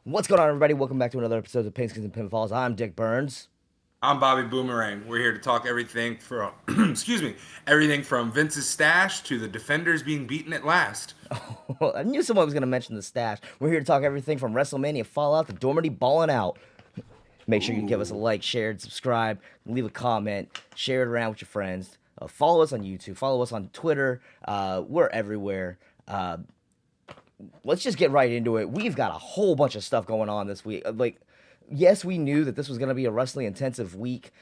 What's going on, everybody? Welcome back to another episode of Pigskins and Pinfalls. I'm Dick Burns. I'm Bobby Boomerang. We're here to talk everything from, excuse me, everything from Vince's stash to the defenders being beaten at last. I knew someone was going to mention the stash. We're here to talk everything from Wrestlemania Fallout to Dormady Ballin out. Make sure you give us a like, share, and subscribe. Leave a comment. Share it around with your friends. Follow us on YouTube. Follow us on Twitter. We're everywhere. Let's just get right into it. We've got a whole bunch of stuff going on this week. Yes, we knew that this was going to be a wrestling intensive week.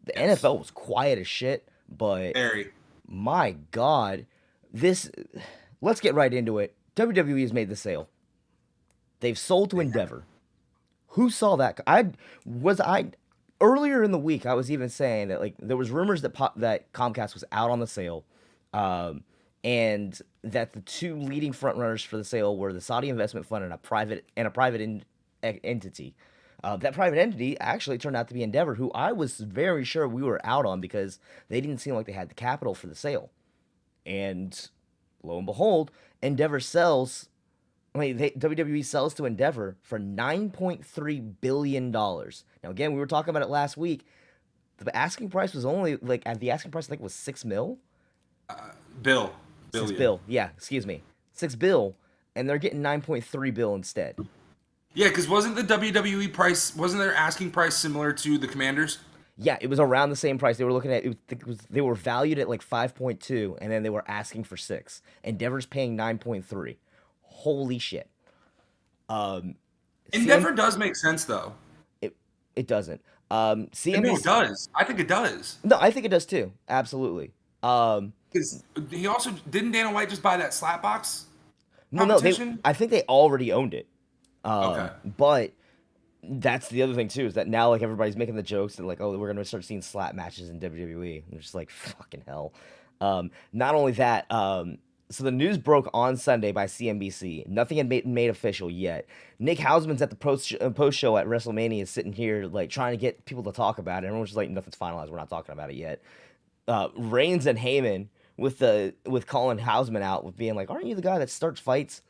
The NFL was quiet as shit, but Very. my God, this. Let's get right into it. WWE has made the sale. They've sold to Endeavor. Who saw that? I earlier in the week. I was even saying that there was rumors that that Comcast was out on the sale, and that the two leading frontrunners for the sale were the Saudi Investment Fund and a private entity. That private entity actually turned out to be Endeavor, who I was very sure we were out on because they didn't seem like they had the capital for the sale. And lo and behold, Endeavor sells. WWE sells to Endeavor for $9.3 billion. Now, again, we were talking about it last week. The asking price was only, at the asking price, I think it was $6 Bill. $6 Billion. bill. Yeah, excuse me. $6 bill, and they're getting $9.3 bill instead. Yeah, because wasn't the WWE price, wasn't their asking price similar to the Commanders? Yeah, it was around the same price. They were looking at they were valued at 5.2, and then they were asking for 6. Endeavor's paying 9.3. Holy shit. Endeavor does make sense, though. It doesn't. No, it does. I think it does. No, I think it does too. Absolutely. Because he also, didn't Dana White just buy that Slapbox Well, no, competition? I think they already owned it. Okay. But that's the other thing too, is that now everybody's making the jokes that oh, we're gonna start seeing slap matches in WWE. And they're just like, fucking hell. Not only that, so the news broke on Sunday by CNBC. Nothing had made official yet. Nick Hausman's at the post show at WrestleMania, sitting here trying to get people to talk about it. Everyone's just like, nothing's finalized. We're not talking about it yet. Reigns and Heyman with calling Hausman out with being like, aren't you the guy that starts fights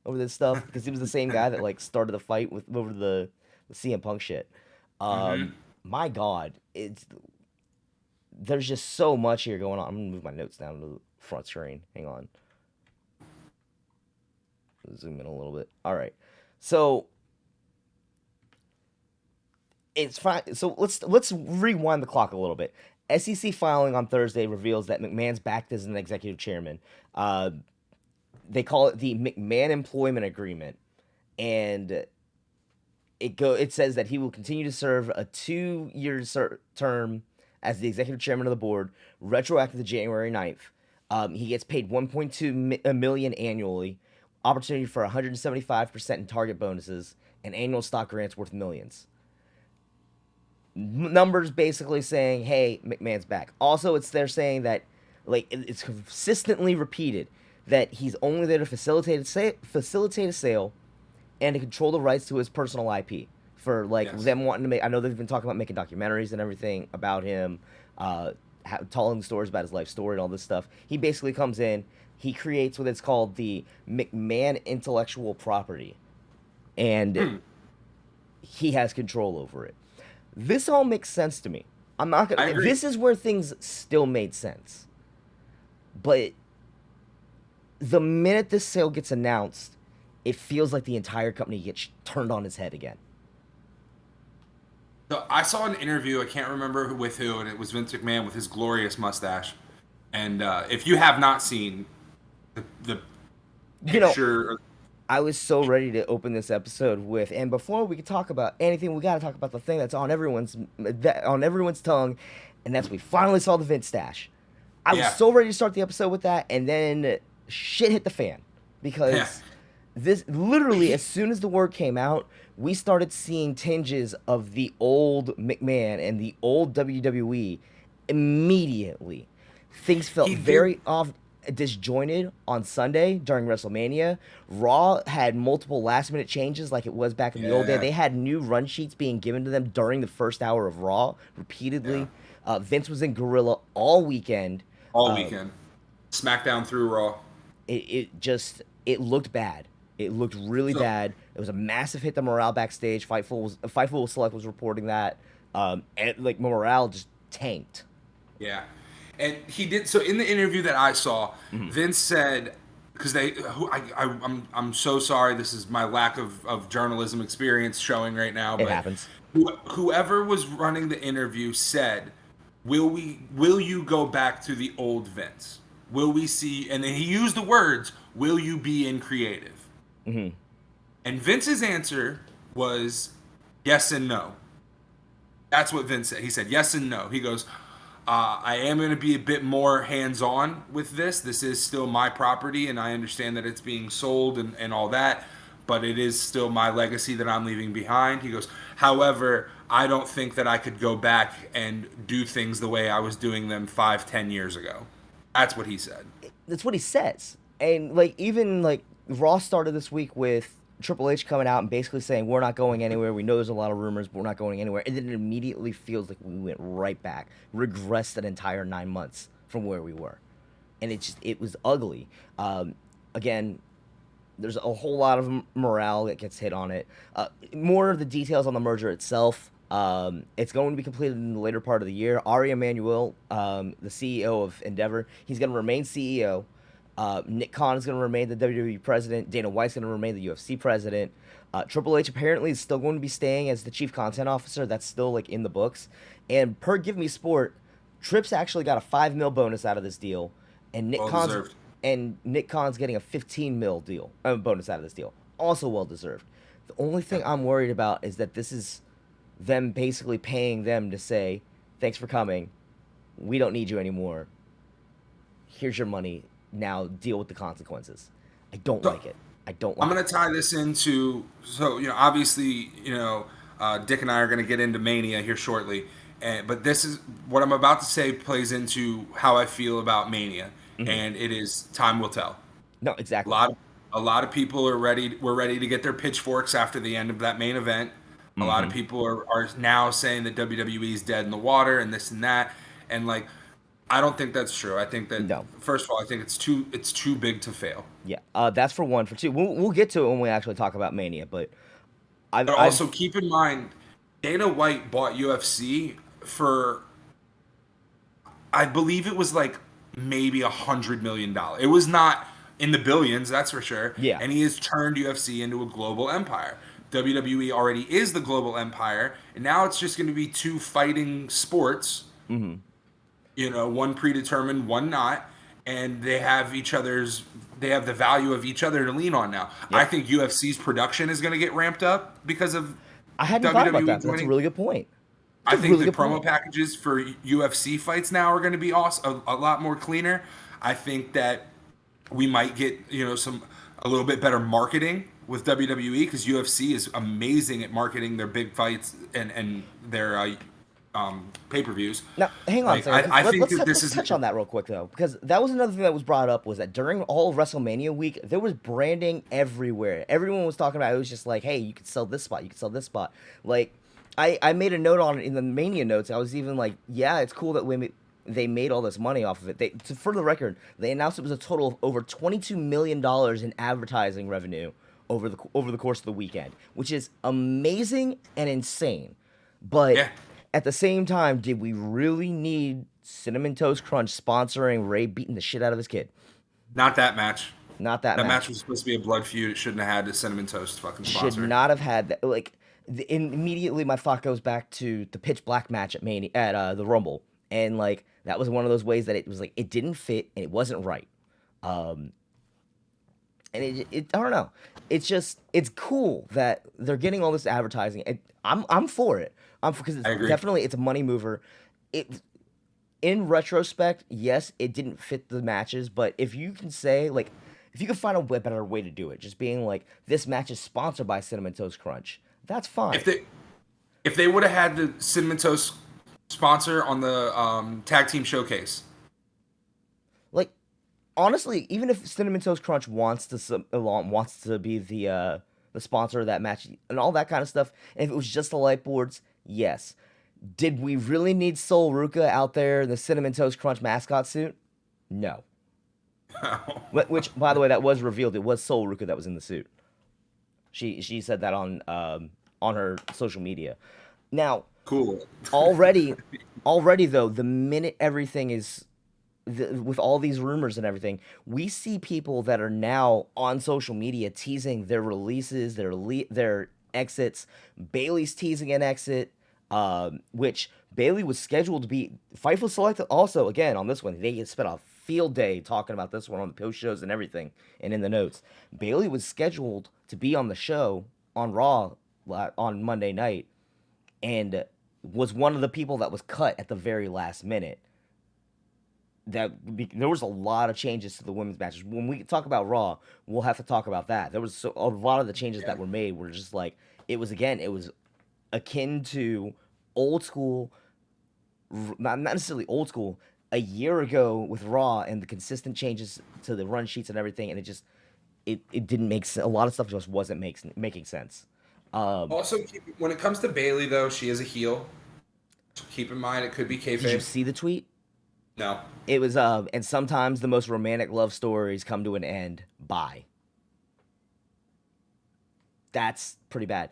over this stuff? Because he was the same guy that started the fight over the CM Punk shit. My God, there's just so much here going on. I'm gonna move my notes down to the front screen. Hang on. Zoom in a little bit. All right. So it's fine. So let's rewind the clock a little bit. SEC filing on Thursday reveals that McMahon's backed as an executive chairman. They call it the McMahon Employment Agreement, and it says that he will continue to serve a 2-year term as the executive chairman of the board, retroactive to January 9th. He gets paid $1.2 million annually, opportunity for 175% in target bonuses, and annual stock grants worth millions. Numbers basically saying, hey, McMahon's back. Also, they're saying that it's consistently repeated that he's only there to facilitate a sale and to control the rights to his personal IP for them wanting to make. I know they've been talking about making documentaries and everything about him, telling stories about his life story and all this stuff. He basically comes in, he creates what is called the McMahon intellectual property, and he has control over it. This all makes sense to me. I'm not gonna. This is where things still made sense, but the minute this sale gets announced, it feels like the entire company gets turned on its head again. So I saw an interview, I can't remember with who, and it was Vince McMahon with his glorious mustache. And if you have not seen the picture... I was so ready to open this episode with, and before we could talk about anything, we got to talk about the thing that's on everyone's tongue, and that's we finally saw the Vince stash. I was so ready to start the episode with that, and then shit hit the fan. Because this, literally, as soon as the word came out, we started seeing tinges of the old McMahon and the old WWE immediately. Things felt very disjointed on Sunday during WrestleMania. Raw had multiple last-minute changes like it was back in the old day. They had new run sheets being given to them during the first hour of Raw repeatedly. Vince was in Gorilla all weekend. All weekend. SmackDown through Raw. It looked bad. It looked really So bad. It was a massive hit to morale backstage. Fightful Select was reporting that, and like morale just tanked. yeah, and he did. So in the interview that I saw, Vince said, because I'm so sorry. This is my lack of journalism experience showing right now, It but happens. whoever was running the interview said, Will you go back to the old Vince? Will we see?" And then he used the words, "Will you be in creative?" Hmm. And Vince's answer was yes and no. That's what Vince said. He said yes and no. He goes, I am going to be a bit more hands-on with this. This is still my property, and I understand that it's being sold and all that, but it is still my legacy that I'm leaving behind. He goes, however, I don't think that I could go back and do things the way I was doing them 5, 10 years ago. That's what he said. That's what he says. And like even like Raw started this week with Triple H coming out and basically saying we're not going anywhere. We know there's a lot of rumors, but we're not going anywhere. And then it immediately feels like we went right back, regressed an entire 9 months from where we were, and it was ugly. Again, there's a whole lot of morale that gets hit on it. More of the details on the merger itself. It's going to be completed in the later part of the year. Ari Emanuel, the CEO of Endeavor, he's going to remain CEO. Nick Khan is going to remain the WWE president. Dana White's going to remain the UFC president. Triple H apparently is still going to be staying as the chief content officer. That's still like in the books. And per Give Me Sport, Trips actually got a $5 million bonus out of this deal, and Nick Khan's getting a $15 million deal bonus out of this deal. Also well deserved. The only thing I'm worried about is that this is them basically paying them to say, "Thanks for coming. We don't need you anymore. Here's your money. Now deal with the consequences." I don't like it. I don't like I'm going it. to tie this into, so, obviously, Dick and I are going to get into Mania here shortly. But this is what I'm about to say plays into how I feel about Mania. Hmm. And it is time will tell. No, A exactly. lot of, a lot of people were ready to get their pitchforks after the end of that main event. A lot of Hmm. people are now saying that WWE is dead in the water and this and that. And like, I don't think that's true. I think that, No. first of all, I think it's too big to fail. Yeah. That's for one. For two, we'll get to it when we actually talk about Mania. But But also I've keep in mind, Dana White bought UFC for, I believe it was like maybe $100 million. It was not in the billions, that's for sure. yeah. And he has turned UFC into a global empire. WWE already is the global empire, and now it's just going to be two fighting sports. Hmm. One predetermined, one not, and they have they have the value of each other to lean on now. I Yep. think UFC's production is going to get ramped up because of I hadn't thought about WWE that, but that's a joining. really good point. I That's a think really the good promo point. packages for UFC fights now are going to be awesome, a lot more cleaner. I think that we might get a little bit better marketing with WWE because UFC is amazing at marketing their big fights and their pay-per-views. Now, hang on a Like second. I think Let's that this let's is touch on that real quick though, because that was another thing that was brought up was that during all of WrestleMania week, there was branding everywhere. Everyone was talking about it. It was just like, hey, you could sell this spot, you could sell this spot. Like, I made a note on it in the Mania notes. I was even like, yeah, it's cool that they made all this money off of it. For the record, they announced it was a total of over $22 million in advertising revenue over the course of the weekend, which is amazing and insane. But yeah, at the same time, did we really need Cinnamon Toast Crunch sponsoring Ray beating the shit out of his kid? not that match. Not that That match match. was supposed to be a blood feud. It shouldn't have had the cinnamon toast fucking Should sponsor. not have had that. Like, immediately my thought goes back to the pitch black match at the Rumble, and like that was one of those ways that it was like it didn't fit and it wasn't right. Um, and I don't know. It's cool that they're getting all this advertising. I'm for it. Because I agree. it's a money mover. It In retrospect, yes, it didn't fit the matches, but if you can say like if you can find a better way to do it, just being like this match is sponsored by Cinnamon Toast Crunch, that's fine. If they would have had the cinnamon toast sponsor on the tag team showcase, Like honestly, even if Cinnamon Toast Crunch wants to be the sponsor of that match and all that kind of stuff, and if it was just the light boards, yes. Did we really need Sol Ruka out there in the Cinnamon Toast Crunch mascot suit? No. Which, by the way, that was revealed. It was Sol Ruka that was in the suit. She said that on her social media. Now, Cool. already already though, the minute everything is with all these rumors and everything, we see people that are now on social media teasing their releases, their exits. Bailey's teasing an exit, which Bailey was scheduled to be. Fife was selected also again on this one. They spent a field day talking about this one on the post shows and everything, and in the notes. Bailey was scheduled to be on the show on Raw on Monday night, and was one of the people that was cut at the very last minute. There was a lot of changes to the women's matches. When we talk about Raw, we'll have to talk about that. There was a lot of the changes Yeah. that were made were just like it was akin to old school, not necessarily old school. A year ago with Raw and the consistent changes to the run sheets and everything, and it didn't make sense. A lot of stuff just wasn't making sense. Um, Also, when it comes to Bailey, though, she is a heel. Keep in mind, it could be did you kayfabe. see the tweet? No. It was and sometimes the most romantic love stories come to an end. Bye. That's pretty bad.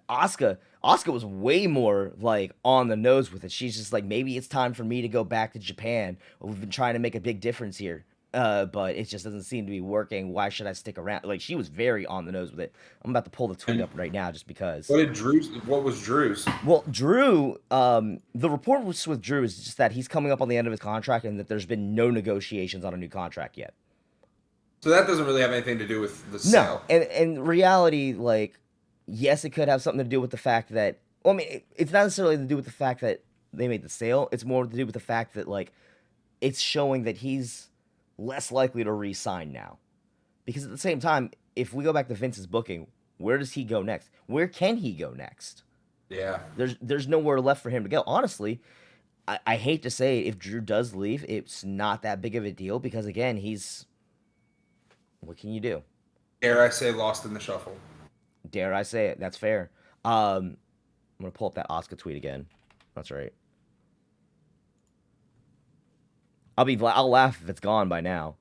Asuka was way more like on the nose with it. She's just like, maybe it's time for me to go back to Japan. We've been trying to make a big difference here, but it just doesn't seem to be working. Why should I stick around? Like, she was very on the nose with it. I'm about to pull the tweet And up right now just because. what did Drew's? What was Drew's? Well, Drew, the report with Drew is just that he's coming up on the end of his contract and that there's been no negotiations on a new contract yet. So that doesn't really have anything to do with the No, sale. and reality, like, yes, it could have something to do with the fact that. Well, I mean, it's not necessarily to do with the fact that they made the sale. It's more to do with the fact that like, it's showing that he's less likely to re-sign now, because at the same time, if we go back to Vince's booking, where does he go next? Where can he go next? Yeah. There's nowhere left for him to go. Honestly, I hate to say it, if Drew does leave, it's not that big of a deal because again, he's what can you do? Dare I say, lost in the shuffle. Dare I say it? That's fair. I'm gonna pull up that Oscar tweet again. That's right. I'll laugh if it's gone by now.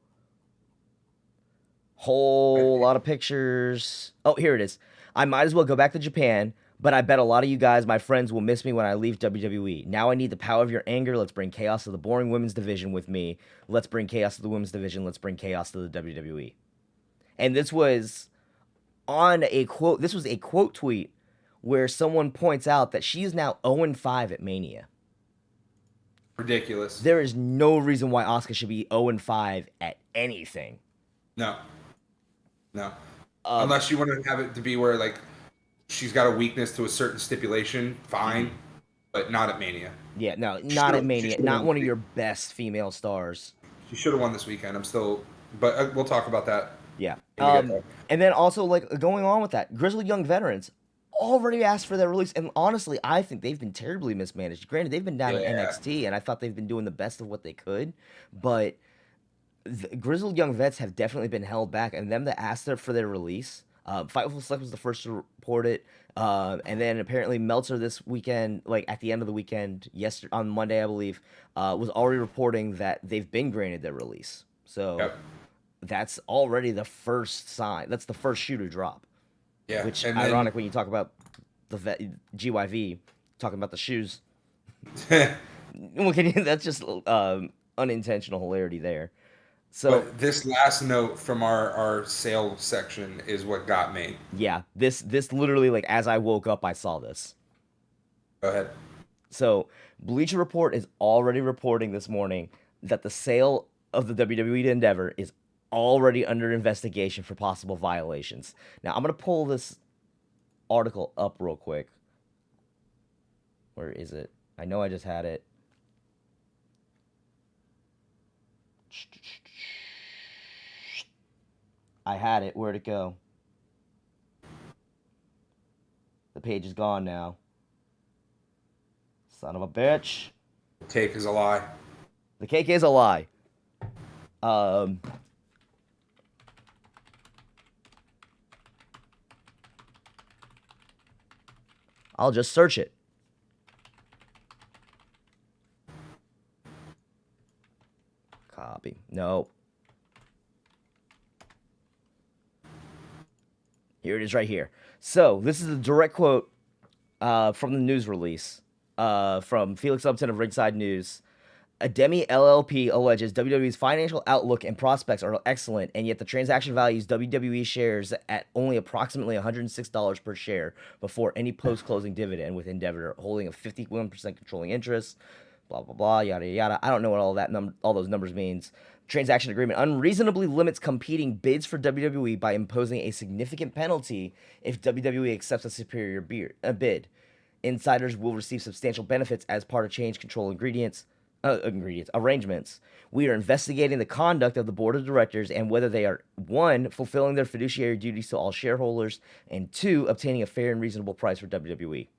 Whole lot of pictures. Oh, here it is. I might as well go back to Japan, but I bet a lot of you guys, my friends, will miss me when I leave WWE. Now I need the power of your anger. Let's bring chaos to the boring women's division with me. Let's bring chaos to the women's division. Let's bring chaos to the WWE. And this was on a quote. This was a quote tweet where someone points out that she is now 0-5 at Mania. Ridiculous. There is no reason why Asuka should be 0-5 at anything. No. No. Unless you want to have it to be where like she's got a weakness to a certain stipulation, fine, but not at Mania. Yeah, no, not at Mania. Not one of your best female stars. She should have won this weekend. I'm still, but we'll talk about that. Yeah. when we get there. And then also like going on with that, Grizzled Young Veterans already asked for their release, and honestly, I think they've been terribly mismanaged. Granted, they've been down in Yeah. NXT, and I thought they've been doing the best of what they could, but the Grizzled Young Vets have definitely been held back, and them that asked for their release. Fightful Select was the first to report it, and then apparently Meltzer this weekend, like at the end of the weekend, yesterday on Monday, I believe, was already reporting that they've been granted their release. So Yep. that's already the first sign. That's the first shoe to drop. Yeah. Which and ironic when you talk about the GYV talking about the shoes. then, Well, that's just unintentional hilarity there. So but this last note from our sale section is what got me. yeah, this literally like as I woke up, I saw this. Go ahead. So Bleacher Report is already reporting this morning that the sale of the WWE to Endeavor is already under investigation for possible violations. Now I'm gonna pull this article up real quick. Where is it? I know I just had it. I had it. Where'd it go? The page is gone now. Son of a bitch. Take is a lie. The cake is a lie. I'll just search it. Copy. No. Here it is right here. So this is a direct quote from the news release from Felix Upton of Ringside News. Ademi LLP alleges WWE's financial outlook and prospects are excellent, and yet the transaction values WWE shares at only approximately $106 per share before any post-closing dividend, with Endeavor holding a 51% controlling interest. Blah blah blah, yada yada. I don't know what all those numbers means. Transaction agreement unreasonably limits competing bids for WWE by imposing a significant penalty if WWE accepts a superior bid. Insiders will receive substantial benefits as part of change control arrangements. We are investigating the conduct of the board of directors and whether they are, one, fulfilling their fiduciary duties to all shareholders, and two, obtaining a fair and reasonable price for WWE.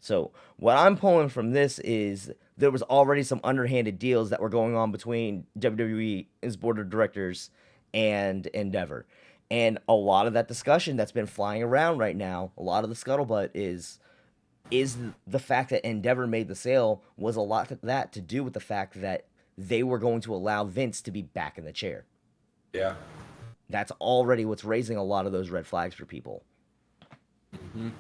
So what I'm pulling from this is there was already some underhanded deals that were going on between WWE's board of directors and Endeavor. And a lot of that discussion that's been flying around right now, a lot of the scuttlebutt is the fact that Endeavor made the sale was a lot of that to do with the fact that they were going to allow Vince to be back in the chair. Yeah. That's already what's raising a lot of those red flags for people. Mm-hmm.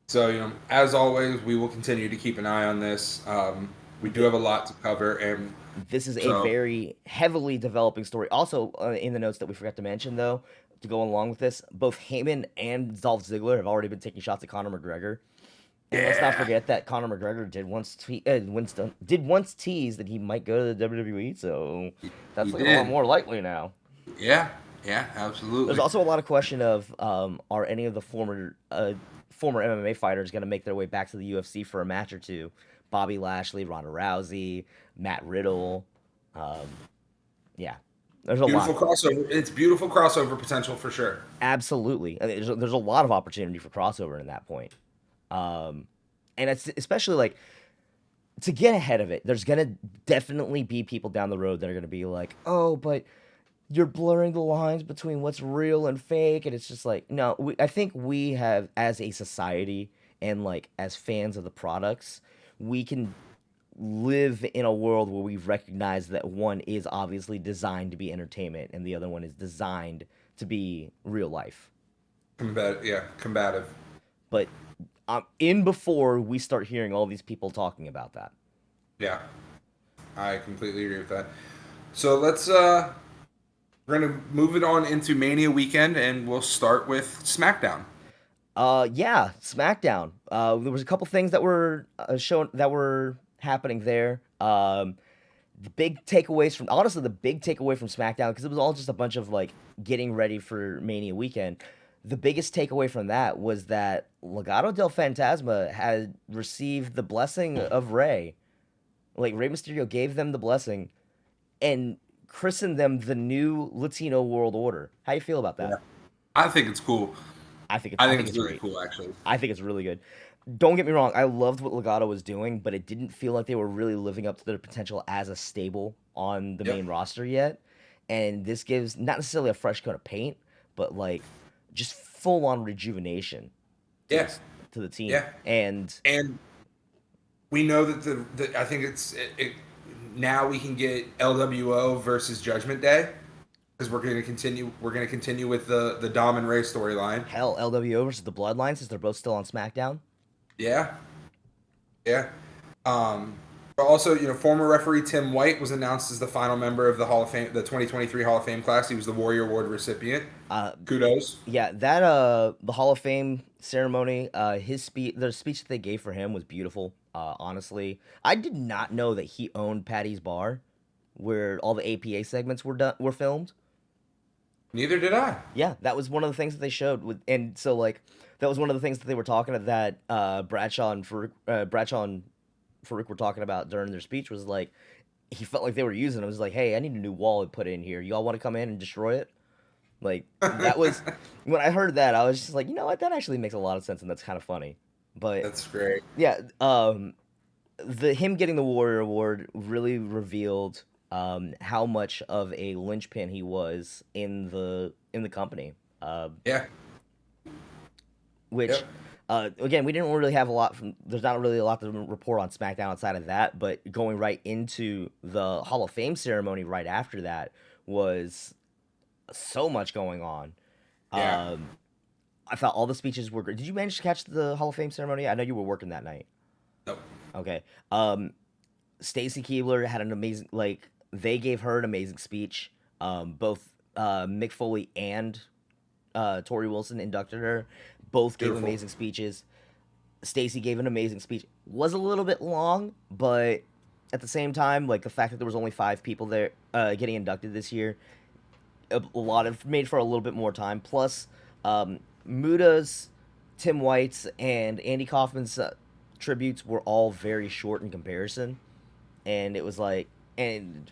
So, as always, we will continue to keep an eye on this. We do have a lot to cover, and this is a very heavily developing story. Also, in the notes that we forgot to mention, though, to go along with this, both Heyman and Dolph Ziggler have already been taking shots at Conor McGregor. And let's not forget that Conor McGregor did once tease that he might go to the WWE, so that's a lot more likely now. Yeah, absolutely. There's also a lot of question of are any of the former MMA fighters going to make their way back to the UFC for a match or two? Bobby Lashley, Ronda Rousey, Matt Riddle. Yeah, there's a beautiful lot. Crossover. It's beautiful crossover potential for sure. Absolutely, I mean, there's a lot of opportunity for crossover in that point. And it's especially like to get ahead of it, there's gonna definitely be people down the road that are gonna be like, oh, but you're blurring the lines between what's real and fake, and it's just like, no, I think we have, as a society and like as fans of the products, we can live in a world where we recognize that one is obviously designed to be entertainment and the other one is designed to be real life. Combative. But in before we start hearing all these people talking about that. Yeah, I completely agree with that. So let's we're gonna move it on into Mania weekend, and we'll start with SmackDown. Yeah, SmackDown. There was a couple things that were shown that were happening there. The big takeaway from SmackDown, because it was all just a bunch of like getting ready for Mania weekend. The biggest takeaway from that was that Legado del Fantasma had received the blessing of Rey. Like, Rey Mysterio gave them the blessing and christened them the new Latino World Order. How you feel about that? Yeah. I think it's cool. I think it's really cool, actually. I think it's really good. Don't get me wrong, I loved what Legado was doing, but it didn't feel like they were really living up to their potential as a stable on the main roster yet. And this gives not necessarily a fresh coat of paint, but like just full on rejuvenation to the team. Yeah. And we know that I think now we can get LWO versus Judgment Day, because we're going to continue with the Dom and Ray storyline. Hell, LWO versus the Bloodline, since they're both still on SmackDown. Yeah. But also, former referee Tim White was announced as the final member of the Hall of Fame, the 2023 Hall of Fame class. He was the Warrior Award recipient. Kudos. Yeah, that the Hall of Fame ceremony, the speech that they gave for him was beautiful. Honestly, I did not know that he owned Patty's Bar, where all the APA segments were filmed. Neither did I. Yeah, that was one of the things that they showed, and so like that was one of the things that they were talking about, that Bradshaw and Farouk were talking about during their speech, was like he felt like they were using it. It was like, hey, I need a new wall to put in here. Y'all want to come in and destroy it? Like, that was when I heard that, I was just like, you know what, that actually makes a lot of sense, and that's kind of funny. But that's great. Yeah, him getting the Warrior Award really revealed how much of a linchpin he was in the company. Which again, we didn't really have a lot from. There's not really a lot to report on SmackDown outside of that. But going right into the Hall of Fame ceremony right after that was so much going on. I thought all the speeches were great. Did you manage to catch the Hall of Fame ceremony? I know you were working that night. Nope. Okay. Stacy Keibler had an amazing, like, they gave her an amazing speech. Both Mick Foley and Tori Wilson inducted her. Both gave Beautiful. amazing speeches. Stacy gave an amazing speech. Was a little bit long, but at the same time, like the fact that there was only 5 people there getting inducted this year, a lot of made for a little bit more time. Plus, Muda's, Tim White's, and Andy Kaufman's tributes were all very short in comparison, and it was like, and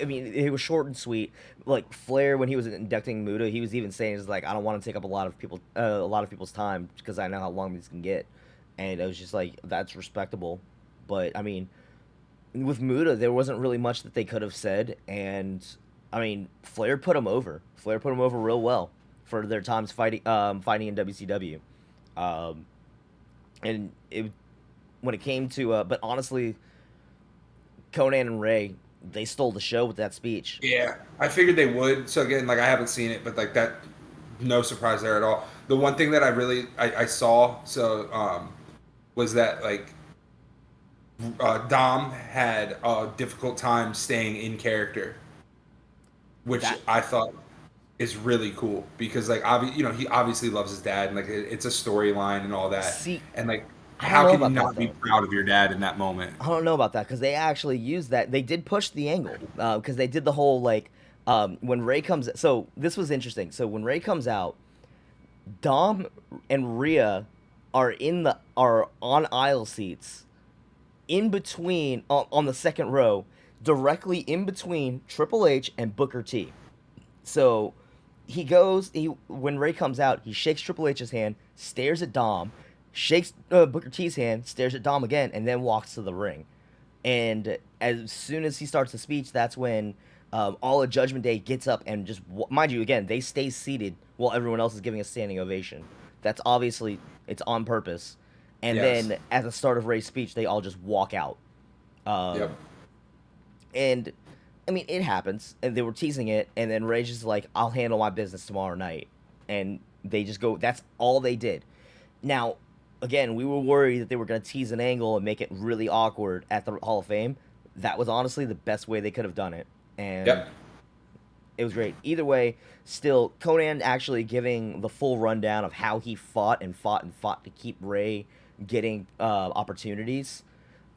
I mean, it was short and sweet. Like Flair, when he was inducting Muda, he was even saying, "Is like I don't want to take up a lot of people's time because I know how long these can get," and I was just like, "That's respectable." But I mean, with Muda, there wasn't really much that they could have said, and I mean, Flair put him over. Flair put him over real well for their times fighting in WCW, um, and it when it came to, but honestly, Conan and Ray, they stole the show with that speech. Yeah, I figured they would. So again, like I haven't seen it, but like that, no surprise there at all. The one thing that I saw was that like Dom had a difficult time staying in character, which That I thought is really cool because like he obviously loves his dad and like it's a storyline and all that, see, and like I don't how know can you about that not be though. proud of your dad in that moment? I don't know about that because they actually used that. They did push the angle because they did the whole like when Ray comes. So this was interesting. So when Ray comes out, Dom and Rhea are on aisle seats in between on the second row, directly in between Triple H and Booker T. So he when Ray comes out, he shakes Triple H's hand, stares at Dom, shakes Booker T's hand, stares at Dom again, and then walks to the ring. And as soon as he starts the speech, that's when all of Judgment Day gets up and just, mind you, again, they stay seated while everyone else is giving a standing ovation. That's obviously, it's on purpose. And Yes. then at the start of Ray's speech, they all just walk out. Yep. Um, and I mean, it happens, and they were teasing it, and then Ray's just like, "I'll handle my business tomorrow night," and they just go. That's all they did. Now, again, we were worried that they were going to tease an angle and make it really awkward at the Hall of Fame. That was honestly the best way they could have done it, and Yep. it was great. Either way, still, Conan actually giving the full rundown of how he fought and fought and fought to keep Ray getting opportunities.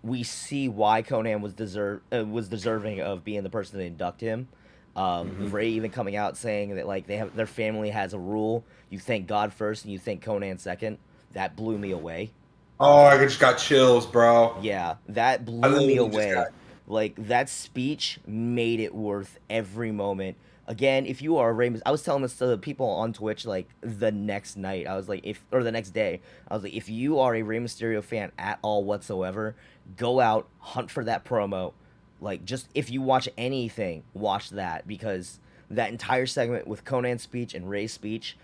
We see why Conan was deserving of being the person to induct him. Hmm. Ray even coming out saying that like their family has a rule: you thank God first and you thank Conan second. That blew me away. Oh, I just got chills, bro. Yeah, that I blew me literally just away. got. Like that speech made it worth every moment. Again, if you are a Rey, I was telling this to the people on Twitch like the next night. I was like, if or the next day, I was like, if you are a Rey Mysterio fan at all whatsoever, go out, hunt for that promo. Like, just if you watch anything, watch that because that entire segment with Conan's speech and Ray's speech,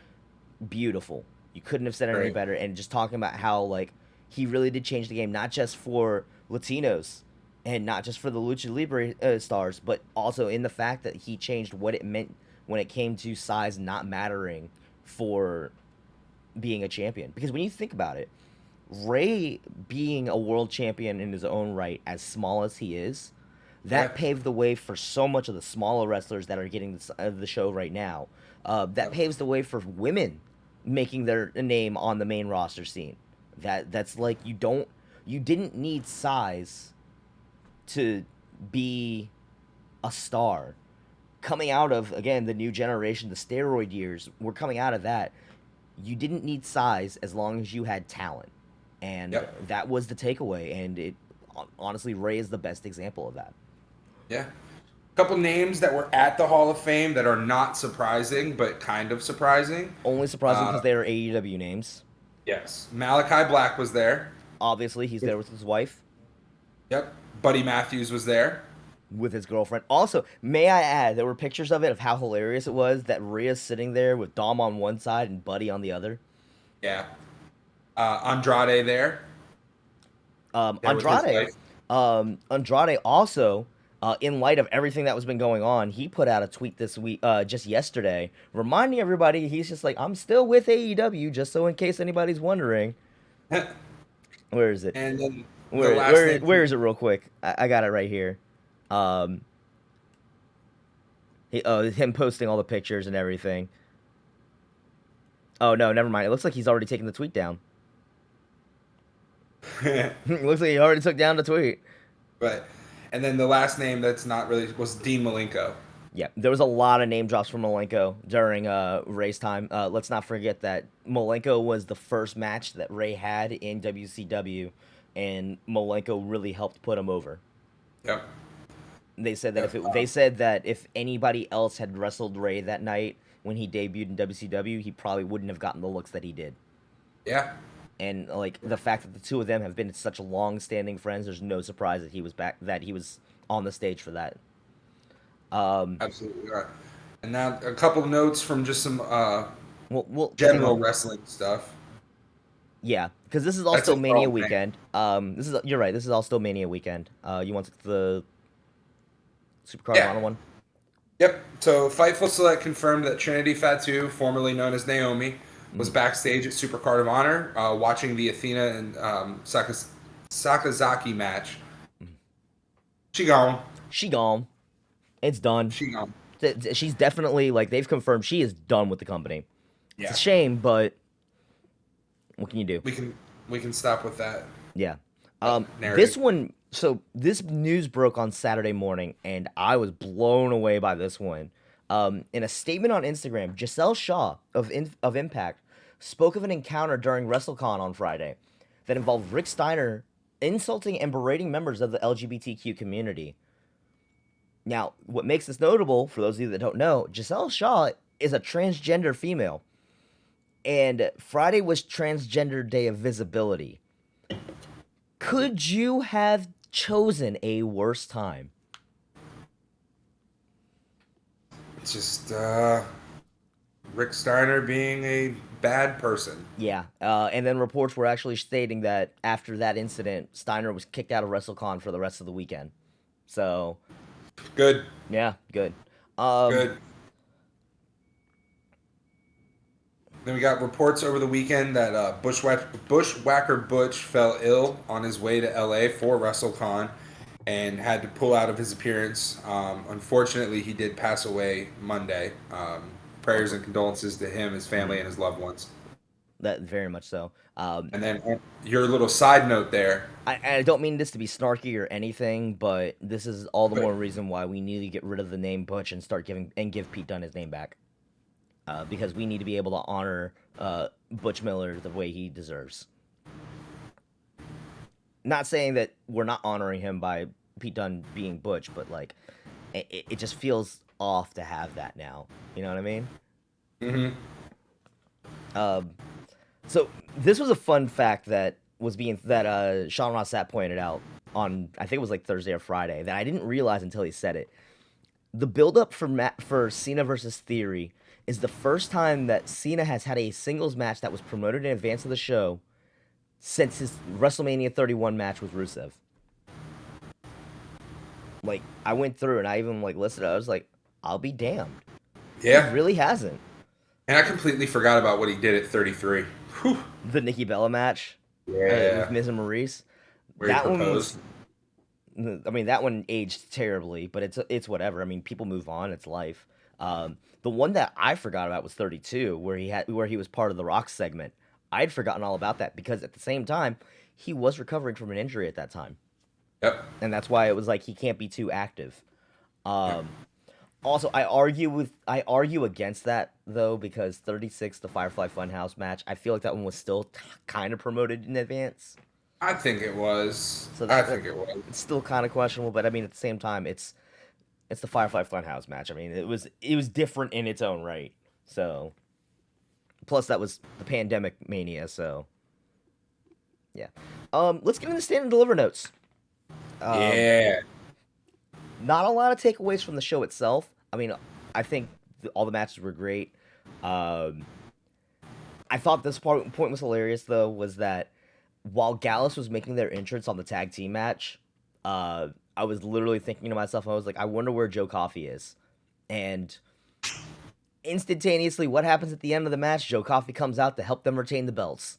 beautiful. You couldn't have said it any Right. better. And just talking about how like he really did change the game, not just for Latinos and not just for the lucha libre stars, but also in the fact that he changed what it meant when it came to size not mattering for being a champion. Because when you think about it, Ray being a world champion in his own right, as small as he is, Yeah. that paved the way for so much of the smaller wrestlers that are getting the show right now. That Yep. paves the way for women making their name on the main roster scene. That's like you didn't need size to be a star. Coming out of again the new generation, the steroid years, we're coming out of that. You didn't need size as long as you had talent, and Yep. that was the takeaway. And it honestly, Ray is the best example of that. Yeah. Couple names that were at the Hall of Fame that are not surprising, but kind of surprising. Only surprising because Uh, they are AEW names. yes. Malachi Black was there. Obviously, he's there with his wife, Yep. Buddy Matthews was there. with his girlfriend. Also, may I add, there were pictures of it of how hilarious it was that Rhea's sitting there with Dom on one side and Buddy on the other. Yeah. Andrade there. There with his Andrade, wife. Andrade also In light of everything that was been going on, he put out a tweet this week, just yesterday, reminding everybody he's just like, I'm still with AEW, just so in case anybody's wondering. Where is it? And then the Where last where name. where is it real quick? I got it right here. Um, him posting all the pictures and everything. Oh no, never mind. It looks like he's already taken the tweet down. Looks like he already took down the tweet. Right. And then the last name that's not really was Dean Malenko. Yeah, there was a lot of name drops from Malenko during Ray's time. Let's not forget that Malenko was the first match that Ray had in WCW, and Malenko really helped put him over. Yep. They said that if anybody else had wrestled Ray that night when he debuted in WCW, he probably wouldn't have gotten the looks that he did. Yeah. And like the fact that the two of them have been such long-standing friends, there's no surprise that he was back, that he was on the stage for that. Absolutely right. And now a couple notes from just some We'll general wrestling stuff. Yeah, because this is all That's still a Mania problem. weekend. You're right. This is all still Mania weekend. You want the Supercard Yeah. Honor one? Yep. So Fightful Select confirmed that Trinity Fatu, formerly known as Naomi, was backstage at Supercard of Honor watching the Athena and Sakazaki match. She gone. She gone. It's done. She gone. She's definitely, like, they've confirmed she is done with the company. Yeah. It's a shame, but what can you do? We can stop with that. Yeah. Narrative. This one. So this news broke on Saturday morning, and I was blown away by this one. In a statement on Instagram, Giselle Shaw of Impact spoke of an encounter during WrestleCon on Friday that involved Rick Steiner insulting and berating members of the LGBTQ community. Now, what makes this notable, for those of you that don't know, Giselle Shaw is a transgender female. And Friday was Transgender Day of Visibility. Could you have chosen a worse time? It's just Rick Steiner being a bad person. Yeah, and then reports were actually stating that after that incident, Steiner was kicked out of WrestleCon for the rest of the weekend. So, Good. yeah, good. Good. Then we got reports over the weekend that Bushwhacker Butch fell ill on his way to LA for WrestleCon and had to pull out of his appearance. Unfortunately, he did pass away Monday. Prayers and condolences to him, his family, and his loved ones. That very much so. And then your little side note there. I don't mean this to be snarky or anything, but this is all the more reason why we need to get rid of the name Butch and give Pete Dunne his name back. Because we need to be able to honor Butch Miller the way he deserves. Not saying that we're not honoring him by Pete Dunne being Butch, but like, it just feels off to have that now. You know what I mean? Mm-hmm. So this was a fun fact that Sean Ross Sapp pointed out on, I think it was like Thursday or Friday, that I didn't realize until he said it. The build-up for Cena versus Theory is the first time that Cena has had a singles match that was promoted in advance of the show since his WrestleMania 31 match with Rusev. Like, I went through and I even like listed it. I was like, I'll be damned. Yeah. He really hasn't. And I completely forgot about what he did at 33. Whew. The Nikki Bella match. Yeah. With Miz and Maurice. Where he That one proposed. was. I mean, that one aged terribly, but it's whatever. I mean, people move on. It's life. The one that I forgot about was 32, where he was part of the Rock segment. I'd forgotten all about that because at the same time, he was recovering from an injury at that time. Yep. And that's why it was like he can't be too active. Also, I argue against that though, because 36, the Firefly Funhouse match, I feel like that one was still kind of promoted in advance. I think it was. So I think it was. It's still kind of questionable, but I mean at the same time, it's the Firefly Funhouse match. I mean, it was different in its own right. So, plus that was the pandemic mania. So, yeah. Let's get into stand and deliver notes. Yeah. Not a lot of takeaways from the show itself. I mean, I think all the matches were great. I thought this point was hilarious, though, was that while Gallus was making their entrance on the tag team match, I I was literally thinking to myself, I was like, I wonder where Joe Coffey is. And instantaneously, what happens at the end of the match? Joe Coffey comes out to help them retain the belts.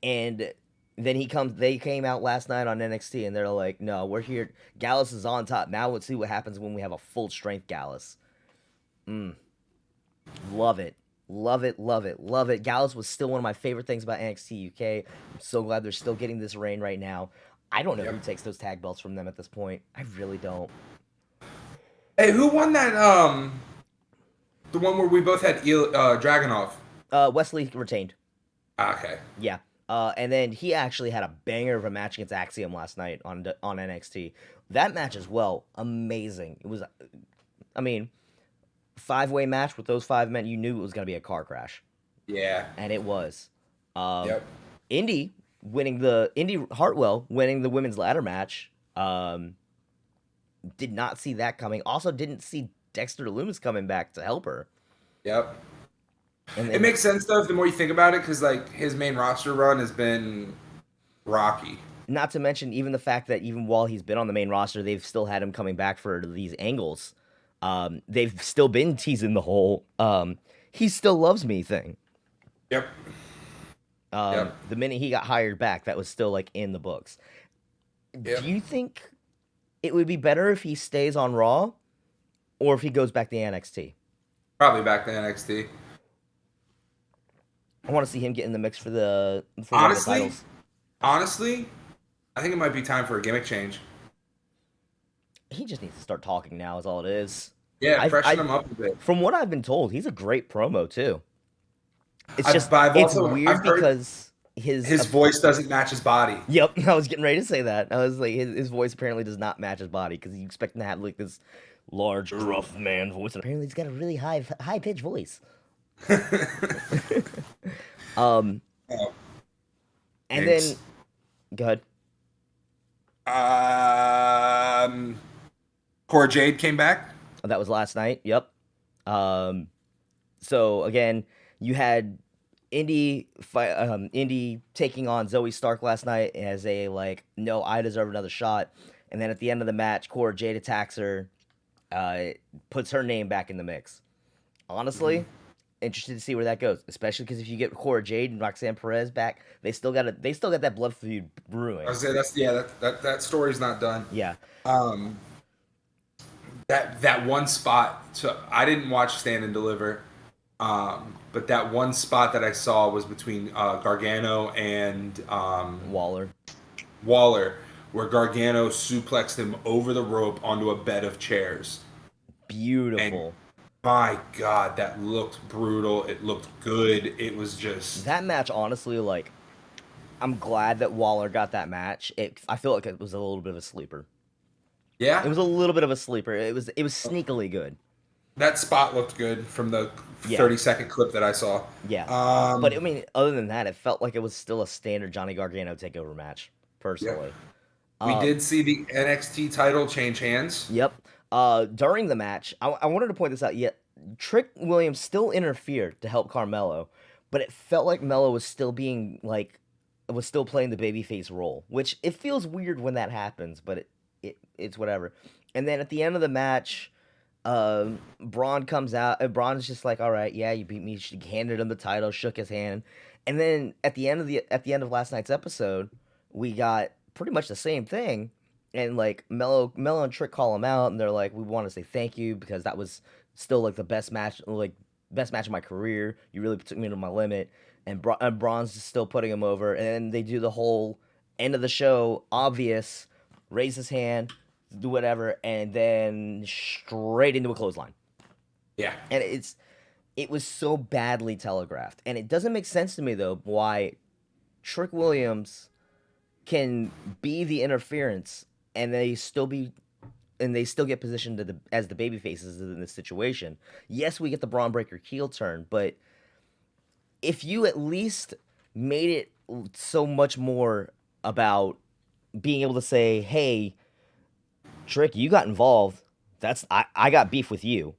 And then they came out last night on NXT and they're like, no, we're here. Gallus is on top. Now let's see what happens when we have a full strength Gallus. Love it. Love it, love it, love it. Gallus was still one of my favorite things about NXT UK. I'm so glad they're still getting this reign right now. I don't know who takes those tag belts from them at this point. I really don't. Hey, who won that? The one where we both had Dragunov. Wesley retained. Okay. Yeah. And then he actually had a banger of a match against Axiom last night on NXT. That match as well, amazing. It was, I mean, 5-way match with those 5 men. You knew it was going to be a car crash. Yeah. And it was. Indy Hartwell winning the women's ladder match. Did not see that coming. Also didn't see Dexter Loomis coming back to help her. Yep. And then, it makes sense though the more you think about it, because like his main roster run has been rocky. Not to mention even the fact that even while he's been on the main roster, they've still had him coming back for these angles. They've still been teasing the whole he still loves me thing. Yep. The minute he got hired back, that was still like in the books. Yep. Do you think it would be better if he stays on Raw or if he goes back to NXT? Probably back to NXT. I want to see him get in the mix for the titles. Honestly, I think it might be time for a gimmick change. He just needs to start talking now is all it is. Yeah, freshen him up a bit. From what I've been told, he's a great promo too. It's weird because his voice doesn't match his body. Yep, I was getting ready to say that. I was like, his voice apparently does not match his body because you expect him to have like this large, gruff man voice, and apparently he's got a really high pitched voice. And then go ahead. Cora Jade came back. That was last night. Yep. So again, you had Indy taking on Zoe Stark last night as a like, no, I deserve another shot. And then at the end of the match, Cora Jade attacks her, puts her name back in the mix. Honestly, interested to see where that goes, especially because if you get Cora Jade and Roxanne Perez back, they still got that blood feud brewing. I was saying that story's not done. Yeah. That one spot. So I didn't watch Stand and Deliver, but that one spot that I saw was between Gargano and Waller, where Gargano suplexed him over the rope onto a bed of chairs. Beautiful. And my God, that looked brutal. It looked good. It was just that match. Honestly, like, I'm glad that Waller got that match. I feel like it was a little bit of a sleeper. Yeah, it was a little bit of a sleeper. It was sneakily good. That spot looked good from the 30-second clip that I saw. Yeah, but I mean, other than that, it felt like it was still a standard Johnny Gargano takeover match. Personally, we did see the NXT title change hands. Yep. During the match, I wanted to point this out. Yeah, Trick Williams still interfered to help Carmelo, but it felt like Melo was still playing the babyface role, which it feels weird when that happens, but it's whatever. And then at the end of the match, Braun comes out, and Braun's just like, "All right, yeah, you beat me." She handed him the title, shook his hand, and then at the end of last night's episode, we got pretty much the same thing. And like Melo and Trick call him out, and they're like, "We want to say thank you because that was still like the best match of my career. You really took me to my limit." And Braun's just still putting him over. And then they do the whole end of the show, obvious, raise his hand, do whatever, and then straight into a clothesline. Yeah, and it was so badly telegraphed, and it doesn't make sense to me though why Trick Williams can be the interference. And they still get positioned as the baby faces in this situation. Yes, we get the Braun Breaker heel turn, but if you at least made it so much more about being able to say, "Hey, Trick, you got involved. I got beef with you."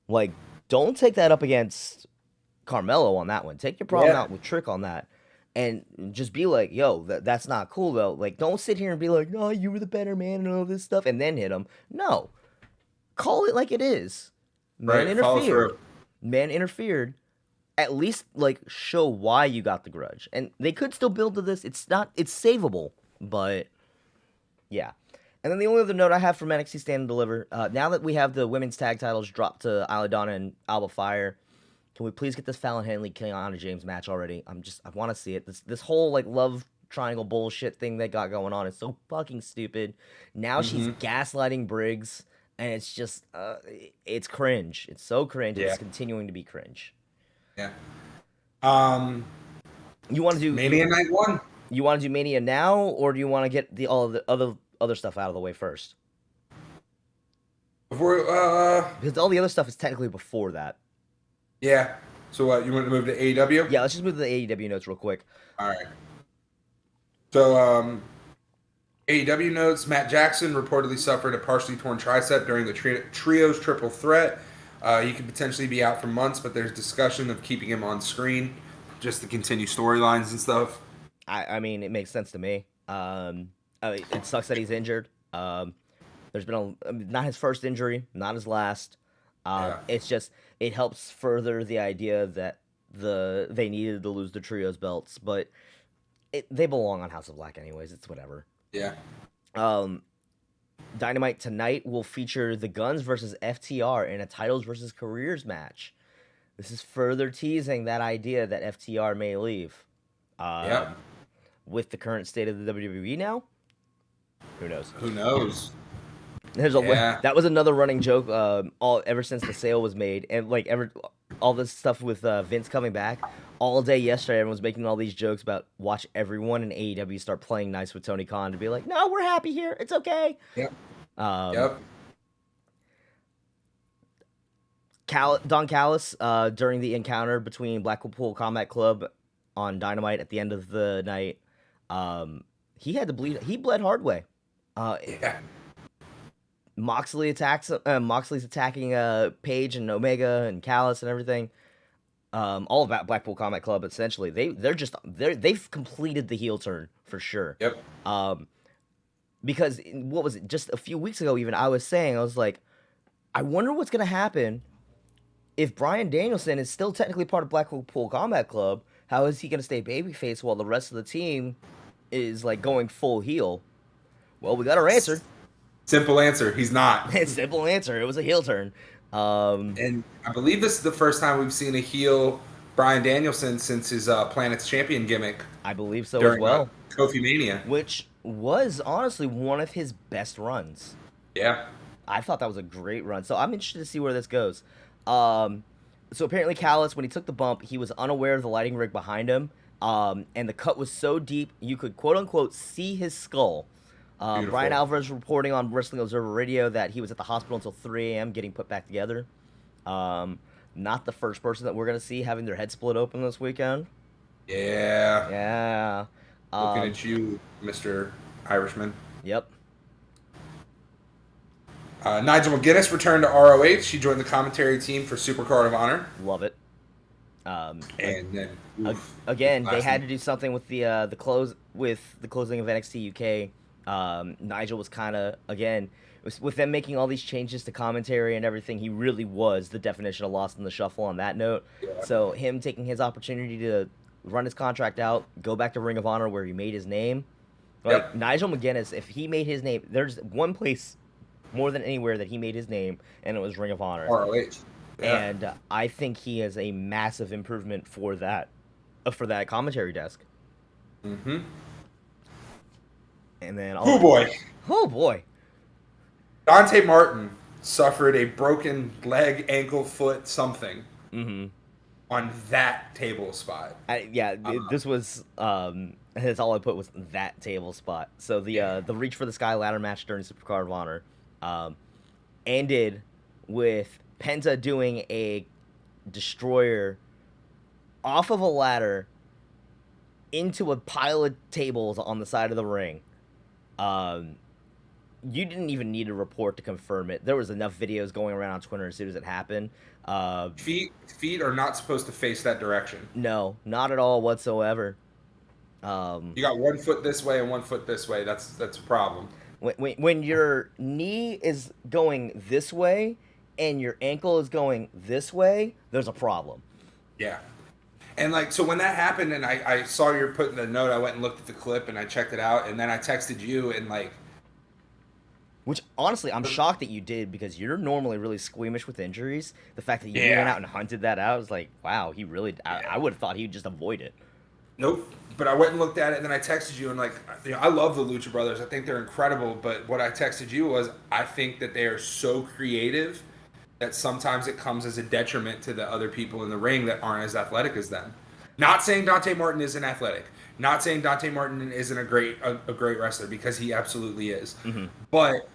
Like, don't take that up against Carmelo on that one. Take your problem out with Trick on that. and just be like, yo, that's not cool though. Like, don't sit here and be like, no, you were the better man and all this stuff, and then hit him. No, call it like it is. Man Right. Follow interfered. through. Man interfered. At least like show why you got the grudge, and they could still build to this. It's savable, but yeah. And then the only other note I have from NXT Stand and Deliver, now that we have the women's tag titles dropped to Isla Dawn and Alba Fire, can we please get this Fallon Henley Kiana James match already? I want to see it. This whole like love triangle bullshit thing they got going on is so fucking stupid. Now she's gaslighting Briggs, and it's just it's cringe. It's so cringe. Yeah. It's continuing to be cringe. Yeah. You want to do Mania Night 1? You want to do Mania now, or do you want to get all the other stuff out of the way first? Because all the other stuff is technically before that. Yeah. So what? You want to move to AEW? Yeah, let's just move to the AEW notes real quick. All right. So AEW notes: Matt Jackson reportedly suffered a partially torn tricep during the Trios Triple Threat. He could potentially be out for months, but there's discussion of keeping him on screen just to continue storylines and stuff. I mean, it makes sense to me. It sucks that he's injured. There's been not his first injury, not his last. It's just it helps further the idea that they needed to lose the trios belts, but they belong on House of Black anyways. It's whatever. Yeah. Dynamite tonight will feature the Guns versus FTR in a titles versus careers match. This is further teasing that idea that FTR may leave. With the current state of the WWE now, who knows? Who knows? That was another running joke. Ever since the sale was made, and like all this stuff with Vince coming back, all day yesterday, everyone was making all these jokes about watch everyone in AEW start playing nice with Tony Khan to be like, no, we're happy here, it's okay. Yep. Don Callis, during the encounter between Blackpool Combat Club on Dynamite at the end of the night, he had to bleed. He bled hard way. Moxley's attacking Page and Omega and Callis and everything. All about Blackpool Combat Club essentially. They've completed the heel turn for sure. Yep. Because what was it? Just a few weeks ago, even I was like, I wonder what's gonna happen if Bryan Danielson is still technically part of Blackpool Combat Club. How is he gonna stay babyface while the rest of the team is like going full heel? Well, we got our answer. Simple answer. He's not. Simple answer. It was a heel turn. And I believe this is the first time we've seen a heel Bryan Danielson since his Planet's Champion gimmick. I believe so as well. Kofi Mania. Which was honestly one of his best runs. Yeah. I thought that was a great run. So I'm interested to see where this goes. So apparently Callis, when he took the bump, he was unaware of the lighting rig behind him. And the cut was so deep, you could quote unquote see his skull. Brian Alvarez reporting on Wrestling Observer Radio that he was at the hospital until 3 a.m. getting put back together. Not the first person that we're going to see having their head split open this weekend. Yeah. Yeah. Looking at you, Mr. Irishman. Yep. Nigel McGuinness returned to ROH. She joined the commentary team for Supercard of Honor. Love it. And then again, they had to do something with the closing of NXT UK. Nigel was kind of, again, with them making all these changes to commentary and everything, he really was the definition of lost in the shuffle on that note. Yeah. So him taking his opportunity to run his contract out, go back to Ring of Honor where he made his name. Like Nigel McGuinness, if he made his name, there's one place more than anywhere that he made his name, and it was Ring of Honor. ROH. Yeah. And I think he is a massive improvement for that commentary desk. Mm-hmm. And then oh boy, Dante Martin suffered a broken leg, ankle, foot, something on that table spot. This was that's all I put was that table spot. So the Reach for the Sky ladder match during Supercard of Honor ended with Penta doing a destroyer off of a ladder into a pile of tables on the side of the ring. You didn't even need a report to confirm it. There was enough videos going around on Twitter as soon as it happened. Feet are not supposed to face that direction. No, not at all whatsoever. You got 1 foot this way and 1 foot this way. That's a problem. When your knee is going this way and your ankle is going this way, there's a problem. Yeah. And like, so when that happened and I saw you putting the note, I went and looked at the clip and I checked it out, and then I texted you and like, Which honestly, I'm shocked that you did, because you're normally really squeamish with injuries. The fact that you Yeah. went out and hunted that out was like, wow, he really. I would have thought he'd just avoid it. nope. But I went and looked at it, and then I texted you, and like, I love the Lucha Brothers. I think they're incredible. But what I texted you was, I think that they are so creative that sometimes it comes as a detriment to the other people in the ring that aren't as athletic as them. Not saying Dante Martin isn't athletic. Not saying Dante Martin isn't a great wrestler, because he absolutely is. Mm-hmm. But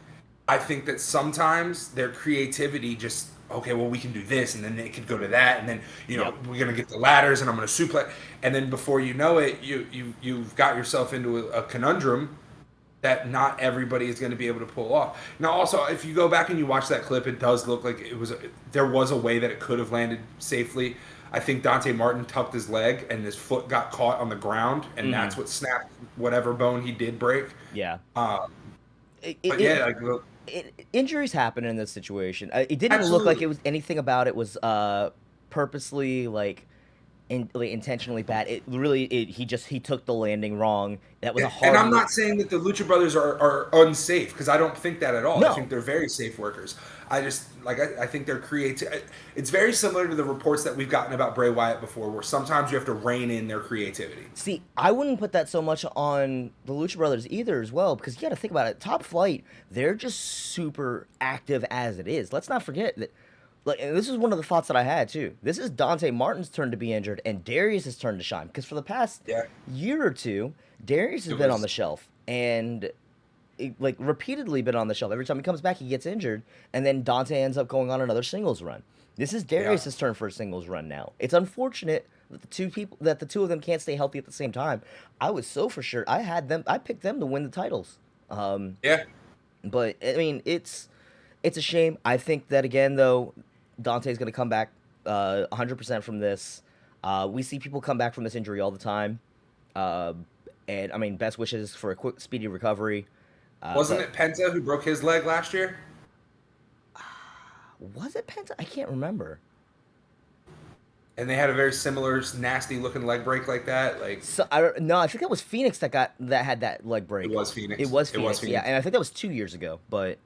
I think that sometimes their creativity just, okay, well, we can do this, and then it could go to that, and then we're gonna get the ladders, and I'm gonna suplex, and then before you know it, you've got yourself into a conundrum that not everybody is going to be able to pull off. Now, also, if you go back and you watch that clip, it does look like there was a way that it could have landed safely. I think Dante Martin tucked his leg and his foot got caught on the ground, and that's what snapped whatever bone he did break. Yeah. Injuries happen in this situation. It didn't Absolutely. look like it was anything about it was purposely intentionally bad. It really he took the landing wrong. That was a hard. And I'm not saying that the Lucha Brothers are unsafe, because I don't think that at all. No. I think they're very safe workers. I just I think they're creative. It's very similar to the reports that we've gotten about Bray Wyatt before, where sometimes you have to rein in their creativity. See, I wouldn't put that so much on the Lucha Brothers either as well, because you got to think about it. Top Flight, they're just super active as it is. Let's not forget that. And this is one of the thoughts that I had too. This is Dante Martin's turn to be injured, and Darius' turn to shine. Because for the past year or two, Darius has been on the shelf, and repeatedly been on the shelf. Every time he comes back, he gets injured, and then Dante ends up going on another singles run. This is Darius' turn for a singles run now. It's unfortunate that the two of them can't stay healthy at the same time. I was so for sure. I picked them to win the titles. But I mean, it's a shame. I think that again, though, Dante's going to come back 100% from this. We see people come back from this injury all the time. And I mean, best wishes for a quick, speedy recovery. Wasn't it Penta who broke his leg last year? Was it Penta? I can't remember. And they had a very similar, nasty-looking leg break like that. I think that was Phoenix that had that leg break. It was Phoenix. It was Phoenix. Yeah, and I think that was 2 years ago. But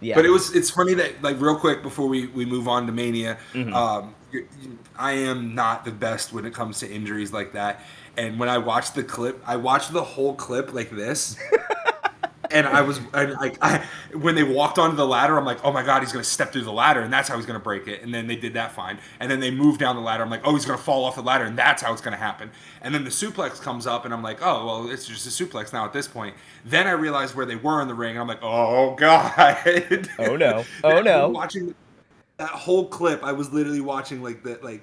yeah. But it's funny that, like, real quick before we move on to Mania, I am not the best when it comes to injuries like that. And when I watched the clip, I watched the whole clip like this. And when they walked onto the ladder, I'm like, oh my God, he's going to step through the ladder, and that's how he's going to break it. And then they did that fine. And then they moved down the ladder. I'm like, oh, he's going to fall off the ladder, and that's how it's going to happen. And then the suplex comes up, and I'm like, oh, well, it's just a suplex now at this point. Then I realized where they were in the ring, and I'm like, oh God. Oh no. Oh no. Watching that whole clip, I was literally watching like that, like.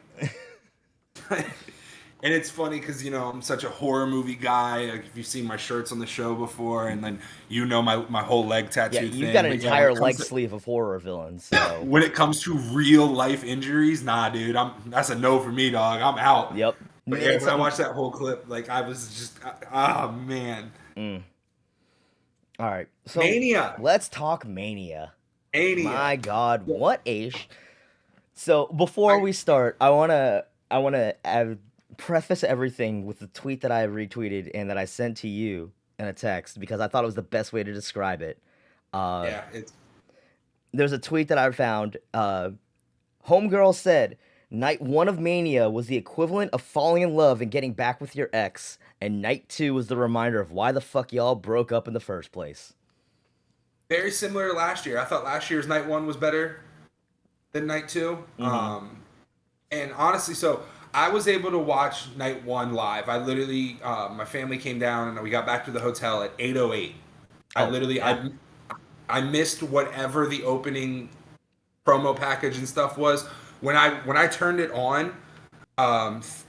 And it's funny because, I'm such a horror movie guy. Like, if you've seen my shirts on the show before, and then my whole leg tattoo thing. You've got an entire leg sleeve of horror villains. So. When it comes to real life injuries, nah, dude, that's a no for me, dog. I'm out. Yep. But yeah, when I watched that whole clip, like, I was just, man. All right. So Mania. Let's talk Mania. Mania. My God, what a... So before we start, I wanna preface everything with the tweet that I retweeted and that I sent to you in a text, because I thought it was the best way to describe it. There's a tweet that I found. Homegirl said, "Night 1 of Mania was the equivalent of falling in love and getting back with your ex, and Night 2 was the reminder of why the fuck y'all broke up in the first place." Very similar to last year. I thought last year's Night 1 was better than Night 2. And honestly, so I was able to watch Night 1 live. I literally, my family came down and we got back to the hotel at 8:08. I missed whatever the opening promo package and stuff was. When I turned it on,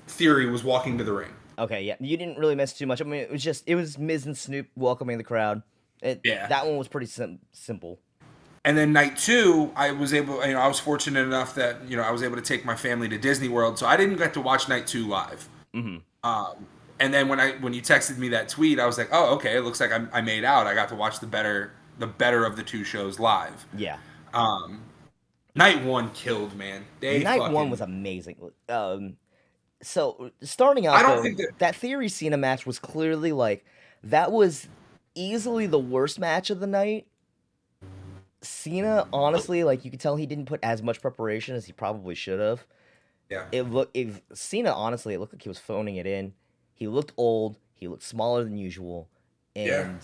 Theory was walking to the ring. Okay, yeah, you didn't really miss too much. I mean, it was Miz and Snoop welcoming the crowd. That one was pretty simple. And then Night 2, I was fortunate enough that, I was able to take my family to Disney World, so I didn't get to watch Night 2 live. And then when you texted me that tweet, I was like, oh, okay, it looks like I made out. I got to watch the better of the two shows live. Yeah. Night one killed, man. Night one was amazing. So starting out I don't though, think that Theory Cena match was clearly like that was easily the worst match of the night. Cena, honestly, like you could tell he didn't put as much preparation as he probably should have. Yeah. If Cena, honestly, it looked like he was phoning it in. He looked old. He looked smaller than usual, and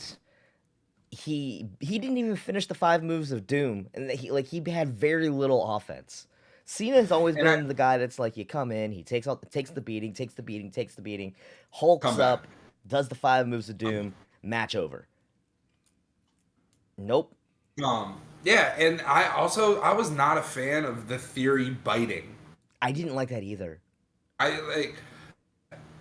he didn't even finish the 5 moves of Doom, and he had very little offense. Cena has always been the guy that's like, you come in, he takes the beating, hulks up, does the 5 moves of Doom, match over. Nope. Yeah, and I was not a fan of the Theory biting. I didn't like that either.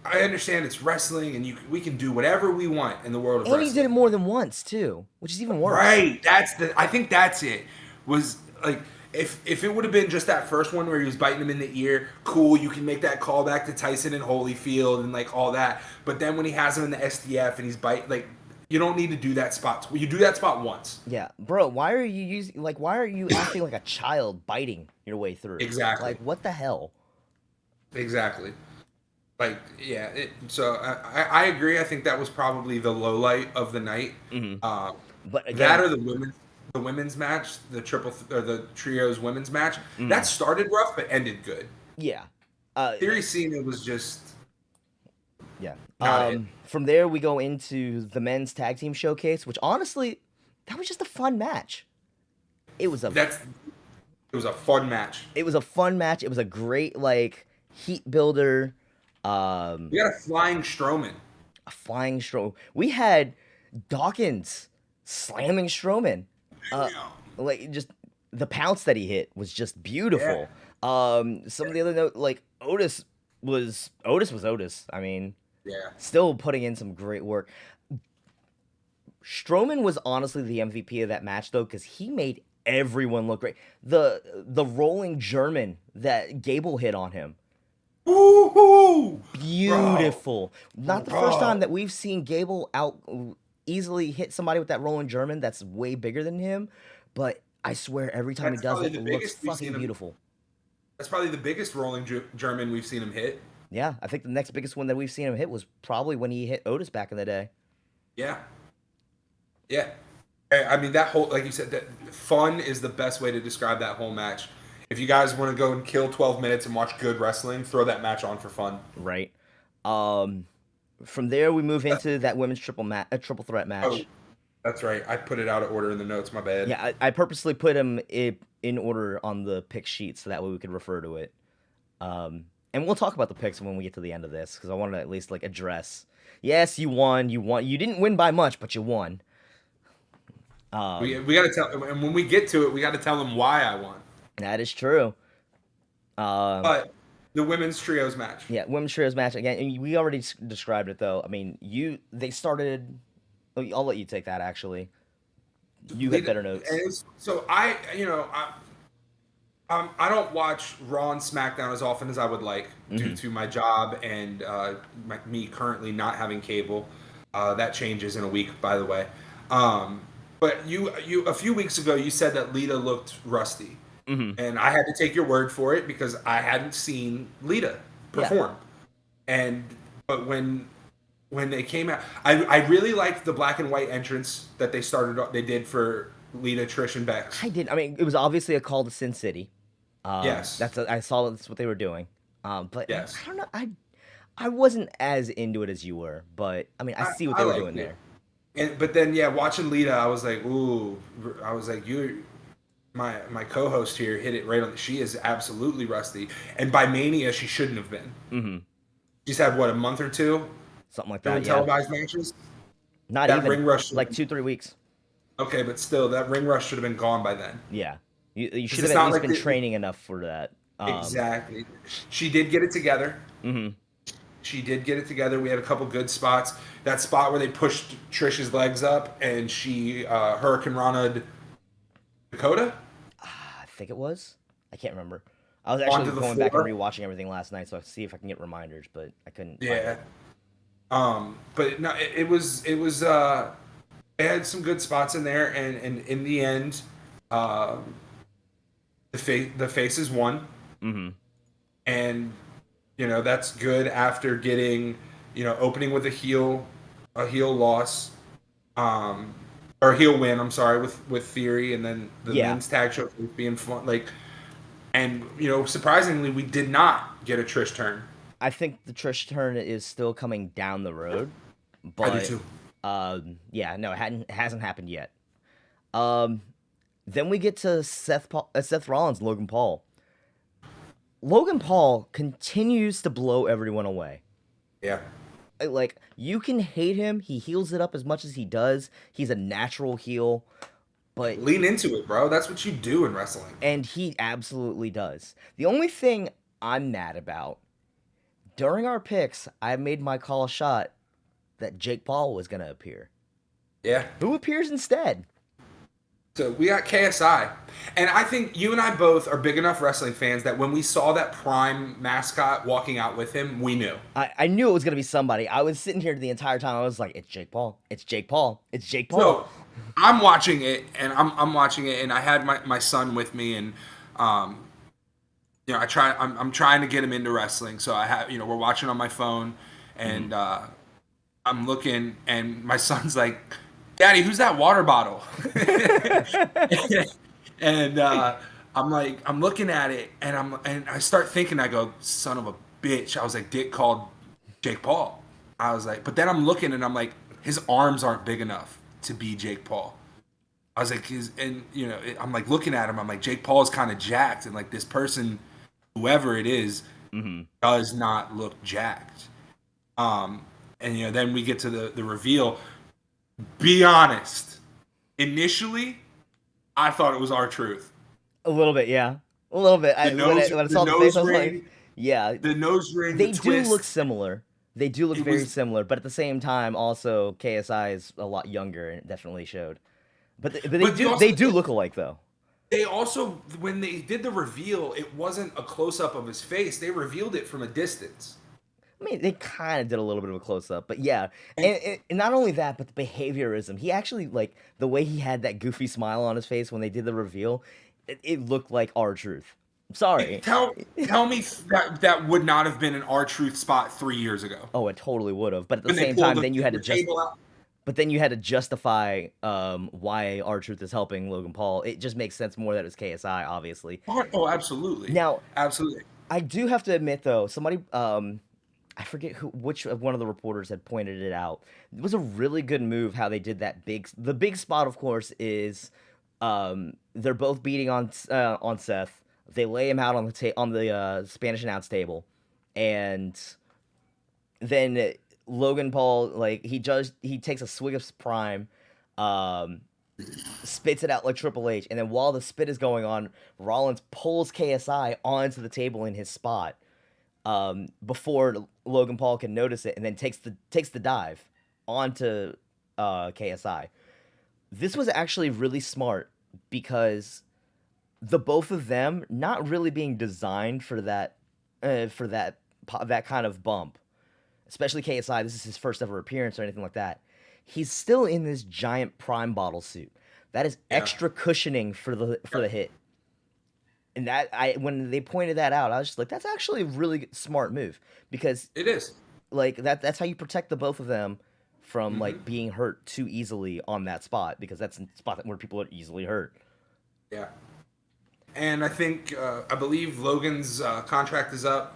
I understand it's wrestling, and we can do whatever we want in the world of wrestling. And he did it more than once too, which is even worse. Right. I think that's it. Was like if it would have been just that first one where he was biting him in the ear, cool, you can make that callback to Tyson and Holyfield and like all that. But then when he has him in the SDF and he's you don't need to do that spot. You do that spot once. Yeah, bro. Why are you acting like a child biting your way through? Exactly. Like, what the hell? Exactly. Like, yeah. So I agree. I think that was probably the low light of the night. Mm-hmm. But again, that or the women's match, the trios women's match, that started rough but ended good. Yeah. Theory Cena was just. Yeah. From there, we go into the men's tag team showcase, which honestly, that was just a fun match. It was a fun match. It was a fun match. It was a great heat builder. We got a flying Strowman. We had Dawkins slamming Strowman. Just the pounce that he hit was just beautiful. Yeah. Some of the other note, Otis was Otis. I mean. Yeah. Still putting in some great work. Strowman was honestly the MVP of that match, though, because he made everyone look great. The rolling German that Gable hit on him. Woo-hoo! Beautiful. Bro. Not the first time that we've seen Gable easily hit somebody with that rolling German that's way bigger than him, but I swear every time he does it, it looks fucking beautiful. That's probably the biggest rolling German we've seen him hit. Yeah, I think the next biggest one that we've seen him hit was probably when he hit Otis back in the day. Yeah. Yeah. I mean, that whole, like you said, that fun is the best way to describe that whole match. If you guys want to go and kill 12 minutes and watch good wrestling, throw that match on for fun. Right. From there, we move into that women's triple threat match. Oh, that's right. I put it out of order in the notes. My bad. Yeah, I purposely put them in order on the pick sheet so that way we could refer to it. And we'll talk about the picks when we get to the end of this, because I want to at least address. Yes, you won. You didn't win by much, but you won. We got to tell, and when we get to it, we got to tell them why I won. That is true. But the women's trios match. Yeah, women's trios match again. We already described it though. I mean, they started. I'll let you take that. Actually, you had better notes. So I don't watch Raw and SmackDown as often as I would like due to my job and me currently not having cable. That changes in a week, by the way. But you a few weeks ago you said that Lita looked rusty, and I had to take your word for it because I hadn't seen Lita perform. Yeah. But when they came out, I really liked the black and white entrance that they did for Lita, Trish, and Bex. I did. I mean, it was obviously a call to Sin City. Yes, I saw that's what they were doing. But yes. I don't know. I wasn't as into it as you were, but I mean, I see what they were doing there. But then, watching Lita, I was like, ooh. I was like, my co-host here hit it right on. She is absolutely rusty, and by Mania, she shouldn't have been. Mm-hmm. She's had a month or two, something like that. Televised matches. Not that even ring rush, 2-3 weeks. Okay, but still, that ring rush should have been gone by then. Yeah. You should have at least been training enough for that. Exactly. She did get it together. Mm-hmm. She did get it together. We had a couple good spots. That spot where they pushed Trish's legs up and she Hurricane Rana'd Dakota? I think it was. I can't remember. I was actually going back and rewatching everything last night so I could see if I can get reminders, but I couldn't. Yeah. But no, it was it had some good spots in there, and in the end, um, the faces won, Mm-hmm. and that's good after getting opening with a heel loss, um, or heel win. I'm sorry, with Theory, and then the Yeah. men's tag show being fun, like, and surprisingly, we did not get a Trish turn. I think the Trish turn is still coming down the road, I do but too. yeah, no, it hasn't happened yet. Um, then we get to Seth Rollins, Logan Paul. Logan Paul continues to blow everyone away. Yeah. Like, you can hate him, he heals it up as much as he does. He's a natural heel, but Lean into it, bro. That's what you do in wrestling. and he absolutely does. The only thing I'm mad about, during our picks, I made my call shot that Jake Paul was going to appear. Yeah. Who appears instead? So we got KSI. And I think you and I both are big enough wrestling fans that when we saw that Prime mascot walking out with him, we knew. I knew it was going to be somebody. I was sitting here the entire time. I was like, it's Jake Paul. It's Jake Paul. It's Jake Paul. So I'm watching it, and I'm watching it, and I had my son with me, and I'm trying to get him into wrestling. So I have we're watching on my phone, and I'm looking, and my son's like, "Daddy, who's that water bottle?" And I'm looking at it, and I start thinking, I go, "Son of a bitch!" I was like, "Dick called Jake Paul." I was like, but then I'm looking, and I'm like, his arms aren't big enough to be Jake Paul. I was like, I'm like looking at him. I'm like, Jake Paul is kind of jacked, and like this person, whoever it is, does not look jacked. And then we get to the reveal. Be honest. Initially, I thought it was R-Truth. A little bit, yeah. A little bit. When I saw the face, I was like, yeah. The nose ring, They the do twist. look similar. They do look very similar, but at the same time, also KSI is a lot younger, and it definitely showed. But they do look alike though. They also, when they did the reveal, it wasn't a close up of his face. They revealed it from a distance. I mean, they kind of did a little bit of a close up, but yeah, and not only that, but the behaviorism. He actually, like, the way he had that goofy smile on his face when they did the reveal, it looked like R-Truth. I'm sorry. Tell me that would not have been an R-Truth spot 3 years ago. Oh, it totally would have. But at the When they same pulled time, the- then you had to the just. table out. But then you had to justify why R-Truth is helping Logan Paul. It just makes sense more that it's KSI, obviously. Oh, absolutely. Now, Absolutely. I do have to admit though, somebody I forget which one of the reporters had pointed it out. It was a really good move how they did the big spot, of course, is they're both beating on Seth. They lay him out on the Spanish announce table, and then Logan Paul, like, he takes a swig of Prime, um, spits it out like Triple H, and then while the spit is going on, Rollins pulls KSI onto the table in his spot, before Logan Paul can notice it, and then takes the dive onto KSI. This was actually really smart because the both of them not really being designed for that kind of bump, especially KSI. This is his first ever appearance or anything like that. He's still in this giant Prime bottle suit. That is extra cushioning for the hit. And when they pointed that out, I was just like, that's actually a really smart move, because It is. like that's how you protect the both of them from like being hurt too easily on that spot, because that's a spot where people are easily hurt. Yeah. And I believe Logan's contract is up.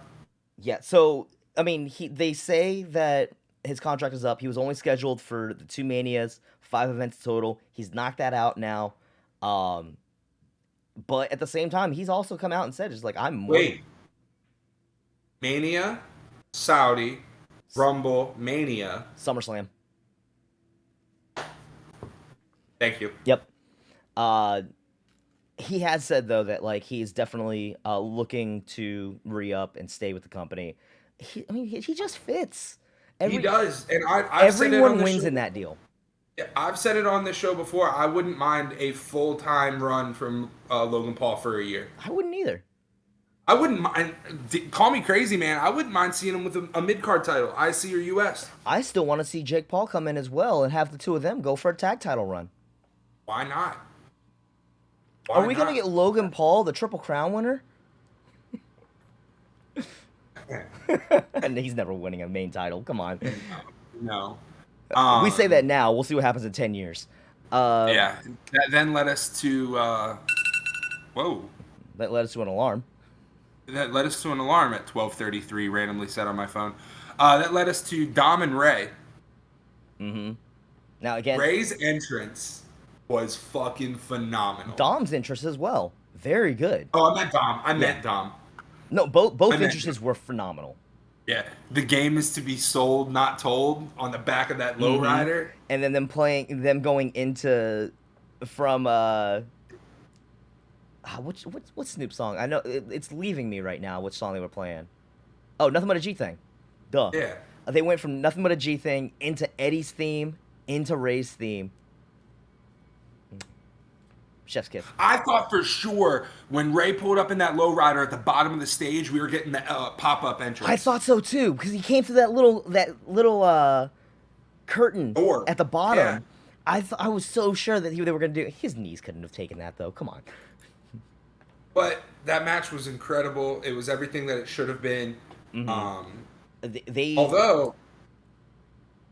Yeah, so I mean, they say that his contract is up. He was only scheduled for the 2 Manias, 5 events total. He's knocked that out now. But at the same time, he's also come out and said, "It's like, I'm Wait. Mania, Saudi, Rumble, Mania. SummerSlam." Thank you. Yep. He has said though that like he's definitely looking to re-up and stay with the company. He just fits. He does, and I've said it on Everyone the wins show. in that deal. I've said it on the show before. I wouldn't mind a full-time run from Logan Paul for a year. I wouldn't either. I wouldn't mind. Call me crazy, man. I wouldn't mind seeing him with a mid card title, IC or US. I still want to see Jake Paul come in as well and have the two of them go for a tag title run. Why not? Are we going to get Logan Paul, the Triple Crown winner? And he's never winning a main title. Come on. No. We say that now. We'll see what happens in 10 years. Yeah. That then led us to. Whoa. That led us to an alarm. That led us to an alarm at 12:33, randomly set on my phone. That led us to Dom and Ray. Mm-hmm. Now again, Ray's entrance was fucking phenomenal. Dom's interest as well, very good. Oh, I meant Dom. No, both entrances were phenomenal. Yeah, the game is to be sold, not told, on the back of that lowrider. And then them going into from what's Snoop's song? I know it's leaving me right now. Which song they were playing? Oh, Nothing But a G Thing. Duh. Yeah. They went from Nothing But a G Thing into Eddie's theme into Ray's theme. Chef's kiss. I thought for sure when Ray pulled up in that lowrider at the bottom of the stage, we were getting the pop-up entrance. I thought so too, because he came through that little curtain door at the bottom. Yeah. I was so sure that they were going to do it. His knees couldn't have taken that though. Come on. But that match was incredible. It was everything that it should have been. They although,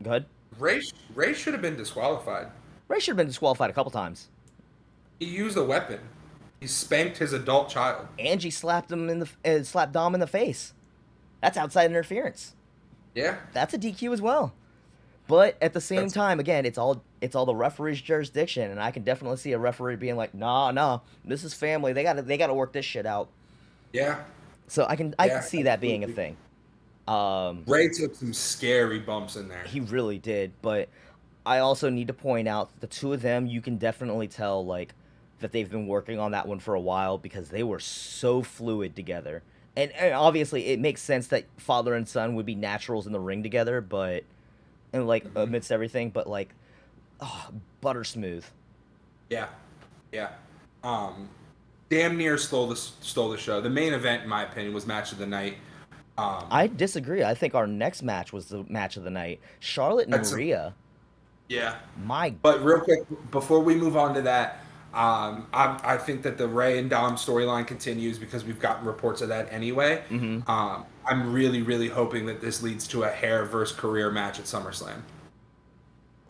go ahead. Ray should have been disqualified. Ray should have been disqualified a couple times. He used a weapon. He spanked his adult child. Angie slapped him slapped Dom in the face. That's outside interference. Yeah. That's a DQ as well. But at the same time, again, it's all the referee's jurisdiction, and I can definitely see a referee being like, nah, this is family. They gotta work this shit out. Yeah. So I can see that being a thing. Ray took some scary bumps in there. He really did, but I also need to point out the two of them, you can definitely tell like that they've been working on that one for a while because they were so fluid together. And obviously it makes sense that father and son would be naturals in the ring together, but and like amidst everything, but like butter smooth. Yeah. Yeah. Damn near stole the show. The main event, in my opinion, was match of the night. I disagree. I think our next match was the match of the night. Charlotte and Rhea. Yeah. But real quick, before we move on to that, I think that the Ray and Dom storyline continues because we've gotten reports of that anyway. I'm really, really hoping that this leads to a hair versus career match at SummerSlam.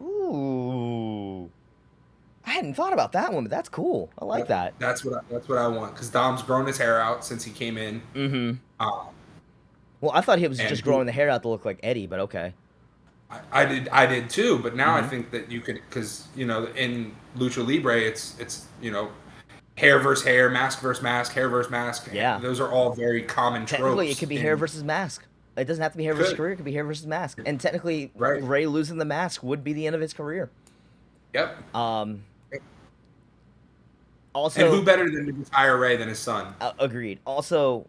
Ooh. I hadn't thought about that one, but that's cool. I like that. That's what I want because Dom's grown his hair out since he came in. Well, I thought he was just growing the hair out to look like Eddie, but okay. I did too, but now I think that you could, because in Lucha Libre it's hair versus hair, mask versus mask, hair versus mask. Yeah, those are all very common tropes. Technically, it could be hair versus mask. It doesn't have to be hair versus career. It could be hair versus mask. And technically, Ray losing the mask would be the end of his career. Yep. Also, and who better than to retire Ray than his son? Agreed. Also,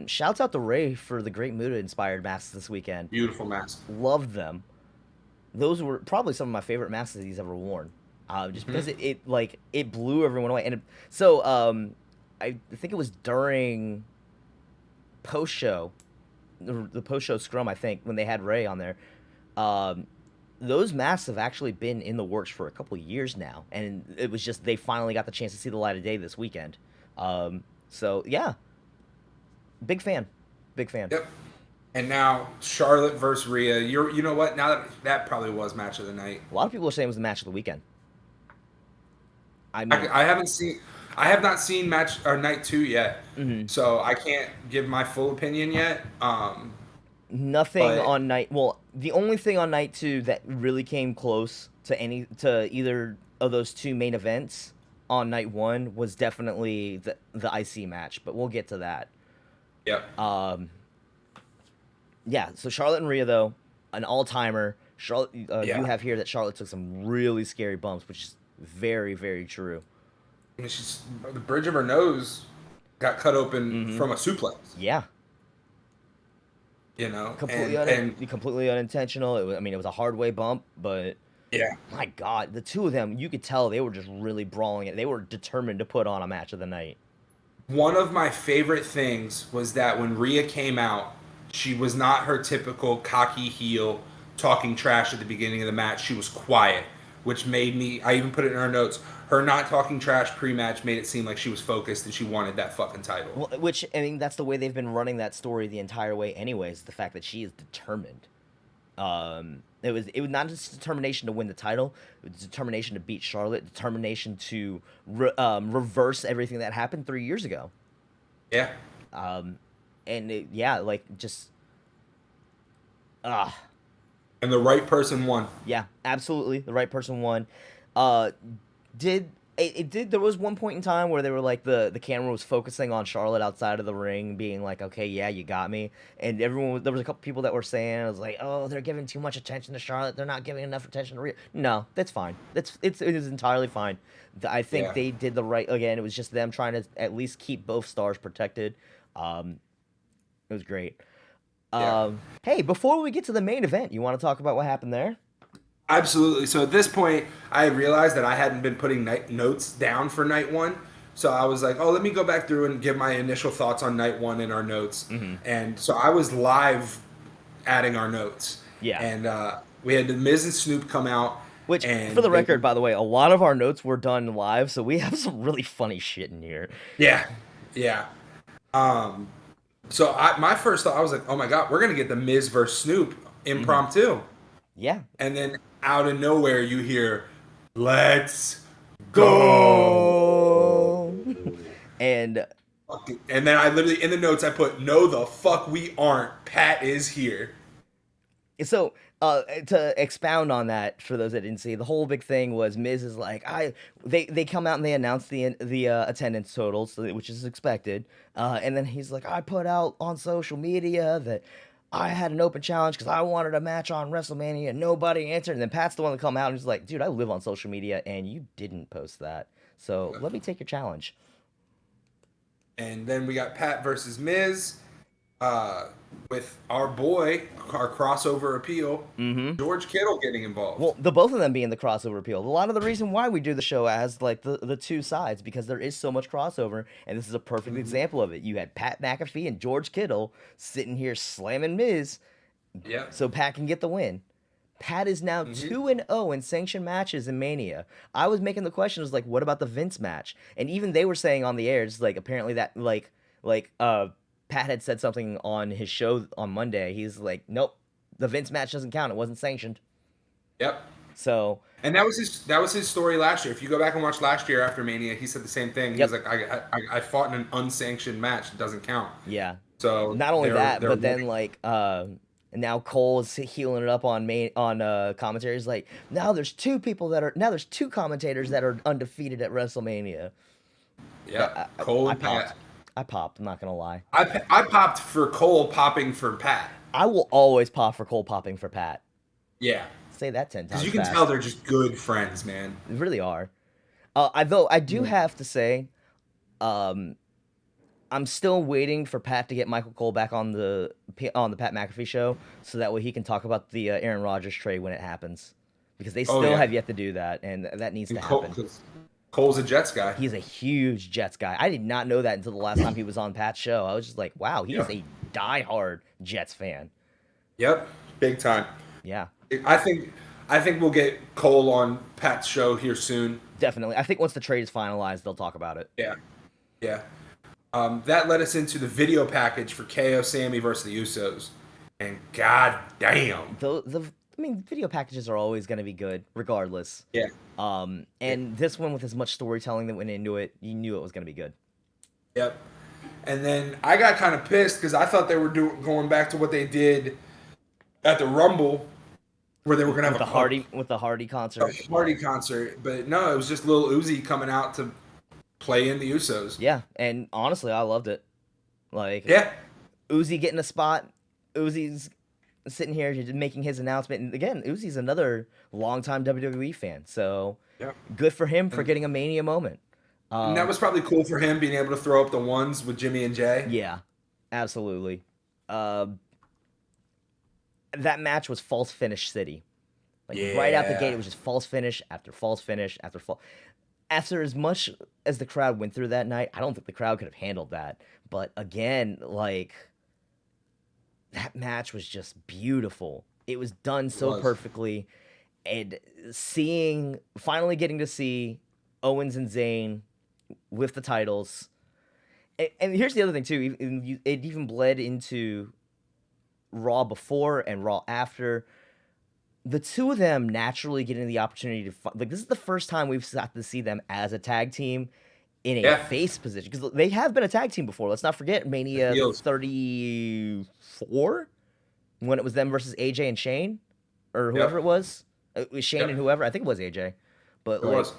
shouts out to Ray for the Great Muta inspired masks this weekend. Beautiful masks. Loved them. Those were probably some of my favorite masks that he's ever worn. Just because it blew everyone away. And I think it was during post show, the post show scrum. I think when they had Ray on there. Those masks have actually been in the works for a couple of years now, and it was just they finally got the chance to see the light of day this weekend. So yeah, big fan. Yep. And now Charlotte versus Rhea. You know what? Now that probably was match of the night. A lot of people are saying it was the match of the weekend. I mean, I have not seen match or night 2 yet, so I can't give my full opinion yet. Nothing on night. Well, the only thing on night 2 that really came close to either of those two main events on night 1 was definitely the IC match, but we'll get to that. Yep. Yeah. So Charlotte and Rhea though, an all-timer. Charlotte, you have here that Charlotte took some really scary bumps, which is very, very true. I mean, the bridge of her nose got cut open from a suplex. Yeah. Completely unintentional. It was a hard way bump, but my God, the two of them, you could tell they were just really brawling it. They were determined to put on a match of the night. one of my favorite things was that when Rhea came out, she was not her typical cocky heel talking trash at the beginning of the match. She was quiet, which made me, I even put it in our notes, her not talking trash pre-match made it seem like she was focused and she wanted that fucking title. Well, which, I mean, that's the way they've been running that story the entire way anyways, the fact that she is determined. It was not just determination to win the title, it was determination to beat Charlotte, determination to reverse everything that happened 3 years ago. Yeah. Yeah, like, just... And the right person won. Yeah, absolutely. The right person won. Did there was one point in time where they were like the camera was focusing on Charlotte outside of the ring, being like, okay, yeah, you got me. And there was a couple people that were saying, it was like, oh, they're giving too much attention to Charlotte. They're not giving enough attention to Rhea. No, that's fine. It is entirely fine. I think they did the right, again, it was just them trying to at least keep both stars protected. It was great. Hey, before we get to the main event, you want to talk about what happened there? Absolutely. So at this point, I had realized that I hadn't been putting notes down for night one. So I was like, oh, let me go back through and give my initial thoughts on night one in our notes. Mm-hmm. And so I was live adding our notes. Yeah. And we had the Miz and Snoop come out. Which, and for the record, by the way, a lot of our notes were done live, so we have some really funny shit in here. Yeah. Yeah. So my first thought, I was like, oh my God, we're going to get the Miz versus Snoop impromptu. Yeah. And then out of nowhere, you hear, let's go. And then I literally, in the notes, I put, no, the fuck we aren't. Pat is here. So, to expound on that, for those that didn't see, the whole big thing was Miz is like, they come out and they announce the attendance totals, which is expected. And then he's like, I put out on social media that I had an open challenge because I wanted a match on WrestleMania and nobody answered. And then Pat's the one that come out and he's like, dude, I live on social media and you didn't post that. So let me take your challenge. And then we got Pat versus Miz with our boy, our crossover appeal, George Kittle getting involved. Well, the both of them being the crossover appeal. A lot of the reason why we do the show as like the two sides, because there is so much crossover, and this is a perfect example of it. You had Pat McAfee and George Kittle sitting here slamming Miz, so Pat can get the win. Pat is now 2-0 in sanctioned matches in Mania. I was making the question, was like, what about the Vince match? And even they were saying on the air, it's like apparently that Pat had said something on his show on Monday. He's like, nope, the Vince match doesn't count. It wasn't sanctioned. Yep. So. And that was his story last year. If you go back and watch last year after Mania, he said the same thing. He was like, I fought in an unsanctioned match. It doesn't count. Yeah. So not only that, but then like now Cole is healing it up on commentary. He's like, now there's two commentators that are undefeated at WrestleMania. Yeah. Cole and Pat. I popped, I'm not going to lie. I popped for Cole popping for Pat. I will always pop for Cole popping for Pat. Yeah. Say that 10 times. Because you can tell they're just good friends, man. They really are. I do have to say, I'm still waiting for Pat to get Michael Cole back on the Pat McAfee show, so that way he can talk about the Aaron Rodgers trade when it happens. Because they still have yet to do that, and that needs to happen. Cole's a Jets guy. He's a huge Jets guy. I did not know that until the last time he was on Pat's show. I was just like, wow, he is a diehard Jets fan. Yep, big time. Yeah. I think we'll get Cole on Pat's show here soon. Definitely. I think once the trade is finalized, they'll talk about it. Yeah. Yeah. That led us into the video package for KO Sammy versus the Usos. And god damn. Video packages are always going to be good, regardless. Yeah. And this one, with as much storytelling that went into it, you knew it was going to be good. Yep. And then I got kind of pissed because I thought they were going back to what they did at the Rumble, where they were going to have the Hardy concert. A Hardy concert, but no, it was just Lil Uzi coming out to play in the Usos. Yeah, and honestly, I loved it. Like, Uzi getting a spot. Uzi's sitting here making his announcement, and again, Uzi's another longtime WWE fan, so good for him for getting a Mania moment. And that was probably cool for him being able to throw up the ones with Jimmy and Jay. Yeah, absolutely. That match was false finish city. Right out the gate, it was just false finish after false finish after false. after as much as the crowd went through that night, I don't think the crowd could have handled that. But again, like, that match was just beautiful. It was done It so was. perfectly, and finally getting to see Owens and Zayn with the titles. And here's the other thing too. It even bled into Raw before and Raw after. The two of them naturally getting the opportunity to like, this is the first time we've got to see them as a tag team in a Yeah, face position, because they have been a tag team before. Let's not forget the Mania heels. 34 when it was them versus AJ and Shane, or whoever it Yep. was. It was Shane and Yep. whoever. I think it was AJ. But It like, was.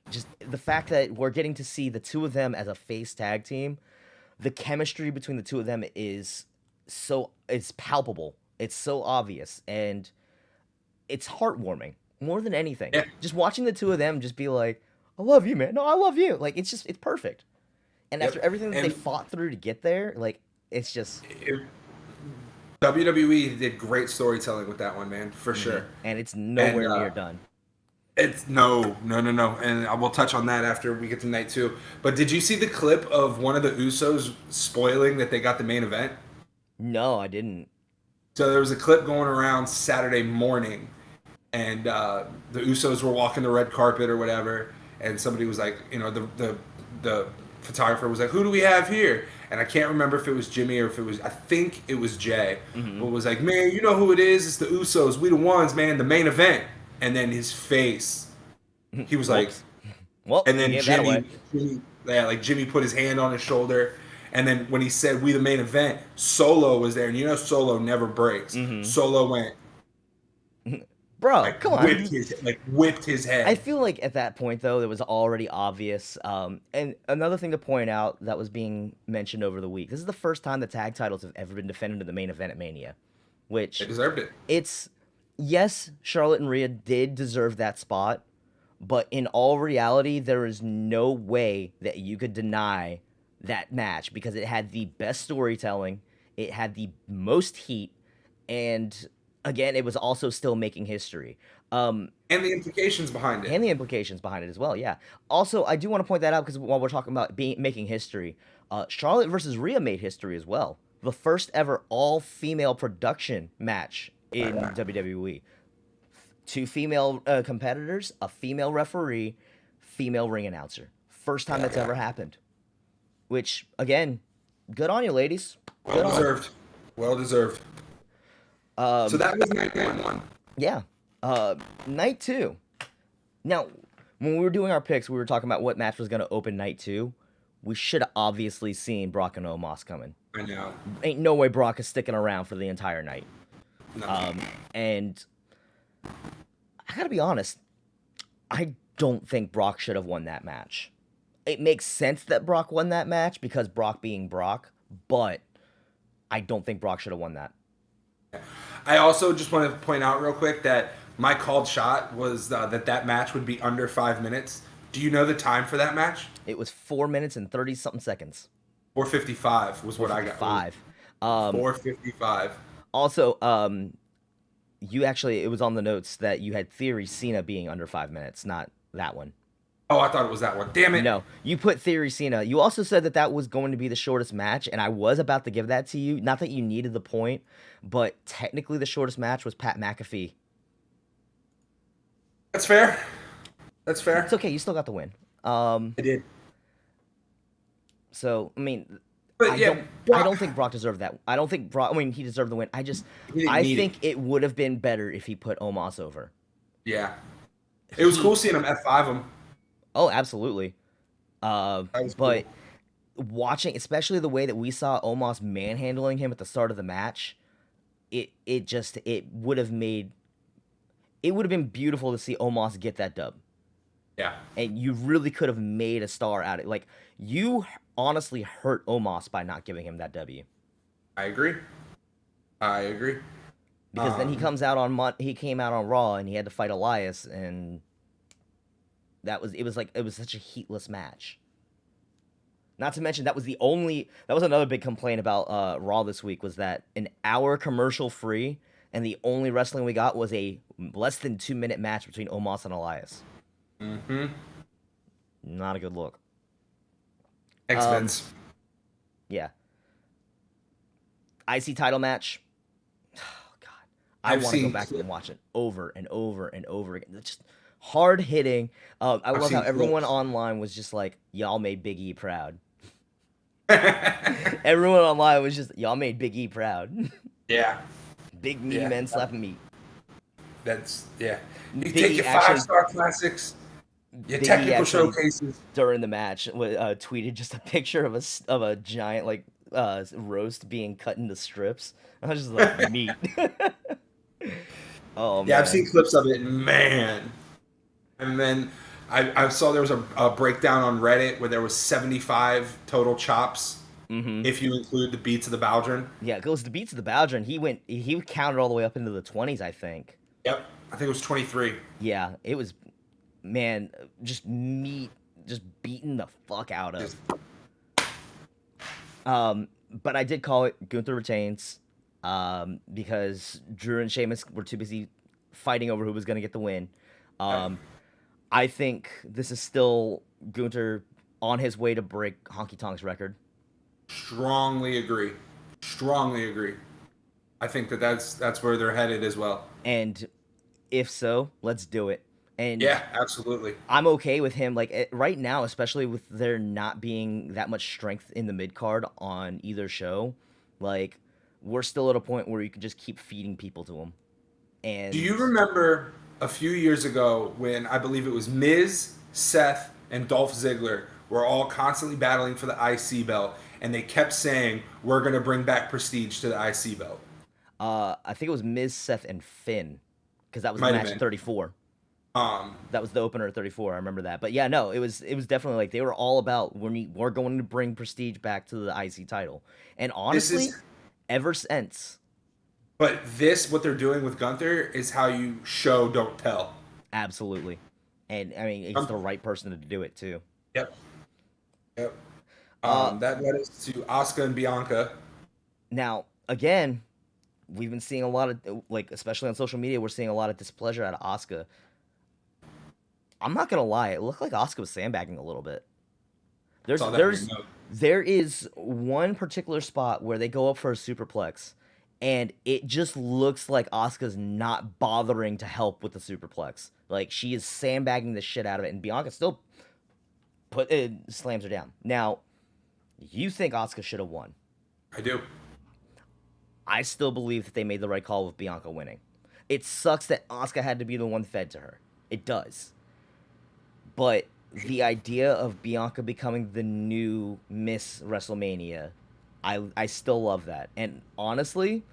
just the fact that we're getting to see the two of them as a face tag team, the chemistry between the two of them is it's palpable. It's so obvious, and it's heartwarming more than anything. Yeah. Just watching the two of them just be like, "I love you, man. No, I love you." Like, it's perfect. And after Yep. everything that they And fought through to get there, like, it's just it, WWE did great storytelling with that one, man, for sure. and it's And nowhere near done. it's no, no, no, no, and I will touch on that after we get to night two. But did you see the clip of one of the Usos spoiling that they got the main event? No, I didn't. So there was a clip going around Saturday morning, and the Usos were walking the red carpet or whatever, and somebody was like, the photographer was like, "Who do we have here?" And I can't remember if it was Jimmy or if it was, I think it was Jay, but was like, "Man, you know who it is? It's the Usos. We the ones, man. The main event." And then his face, he was like, Whoops. Well, and you then gave that away. Jimmy put his hand on his shoulder, and then when he said "we the main event," Solo was there, and you know Solo never breaks. Solo went Bro, come on. whipped his head. I feel like at that point, though, it was already obvious. And another thing to point out that was being mentioned over the week, this is the first time the tag titles have ever been defended in the main event at Mania, which They deserved it. it's, yes, Charlotte and Rhea did deserve that spot, but in all reality, there is no way that you could deny that match, because it had the best storytelling, it had the most heat, and again, it was also still making history. And the implications behind it. And the implications behind it as well, yeah. Also, I do want to point that out, because while we're talking about making history, Charlotte versus Rhea made history as well. The first ever all-female production match in WWE. Two female competitors, a female referee, female ring announcer. First time that's ever happened. Which, again, good on you, ladies. Well Good on you. deserved. Well deserved. So that was night one. Yeah. Night two. Now, when we were doing our picks, we were talking about what match was going to open night two. We should have obviously seen Brock and Omos coming. I know. Ain't no way Brock is sticking around for the entire night. No. And I gotta be honest, I don't think Brock should have won that match. It makes sense that Brock won that match because Brock being Brock, but I don't think Brock should have won that. I also just want to point out real quick that my called shot was that match would be under 5 minutes. Do you know the time for that match? It was 4 minutes and 30 something seconds. 4:55 was what I got. 5. 4:55. Also, it was on the notes that you had Theory Cena being under 5 minutes, not that one. Oh, I thought it was that one. Damn it. No, you put Theory Cena. You also said that was going to be the shortest match, and I was about to give that to you. Not that you needed the point, but technically the shortest match was Pat McAfee. That's fair. That's fair. It's okay. You still got the win. I did. So, I mean, But I don't think Brock deserved that. I don't think Brock. I mean, he deserved the win. He didn't I need think it would have been better if he put Omos over. Yeah. It was cool seeing him F5 him. Oh, absolutely. That was But cool. watching, especially the way that we saw Omos manhandling him at the start of the match, it would have been beautiful to see Omos get that dub. Yeah. And you really could have made a star out of it. Like, you honestly hurt Omos by not giving him that W. I agree. Because then he came out on Raw and he had to fight Elias, and it was such a heatless match. Not to mention that was another big complaint about Raw this week, was that an hour commercial free, and the only wrestling we got was a less than 2 minute match between Omos and Elias. Mm-hmm. Not a good look. X-Men's. Yeah. IC title match. Oh, God. I I've want to go seen back clip- and watch it over and over and over again. It's just hard hitting. I I've love how seen everyone clips. online was just like, y'all made Big E proud. Everyone online was just, y'all made Big E proud. Yeah. Big meaty Yeah. men slapping meat. That's yeah. You Big take E your actually, 5-star classics, your Big E technical actually showcases. during the match tweeted just a picture of a giant like roast being cut into strips. I was just like meat. Oh Yeah, I've seen man. clips of it, man. And then I saw there was a breakdown on Reddit where there was 75 total chops Mm-hmm. if you include the beats of the Baldrin. Yeah, it goes the beats of the Bowdren. He counted all the way up into the 20s, I think. Yep, I think it was 23. Yeah, it was man, just meat just beating the fuck out of. Just But I did call it Gunther retains because Drew and Sheamus were too busy fighting over who was going to get the win. yep. Um, I think this is still Gunther on his way to break Honky Tonk's record. Strongly agree. Strongly agree. I think that's where they're headed as well. And if so, let's do it. And Yeah, absolutely. I'm okay with him. Like right now, especially with there not being that much strength in the mid card on either show, like we're still at a point where you can just keep feeding people to him. Do And you remember a few years ago when I believe it was Miz, Seth, and Dolph Ziggler were all constantly battling for the IC belt, and they kept saying, "We're going to bring back prestige to the IC belt." I think it was Miz, Seth, and Finn, because that was the Might have match at been. 34. Um, That was the opener at 34. I remember that. But yeah, no, it was definitely like they were all about we're going to bring prestige back to the IC title. And this honestly, is, ever since, but this what they're doing with Gunther is how you show, don't tell. absolutely. And I mean, he's Um, the right person to do it too. yep, yep. Uh, That led us to Asuka and Bianca. Now, again, we've been seeing a lot of like, especially on social media, we're seeing a lot of displeasure out of Asuka. I'm not gonna lie, it looked like Asuka was sandbagging a little bit. There's Saw that in your there's note. there is one particular spot where they go up for a superplex, and it just looks like Asuka's not bothering to help with the superplex. Like she is sandbagging the shit out of it, and Bianca still slams her down. Now, you think Asuka should have won? I do. I still believe that they made the right call with Bianca winning. It sucks that Asuka had to be the one fed to her. It does. But the idea of Bianca becoming the new Miss WrestleMania, I still love that. And honestly,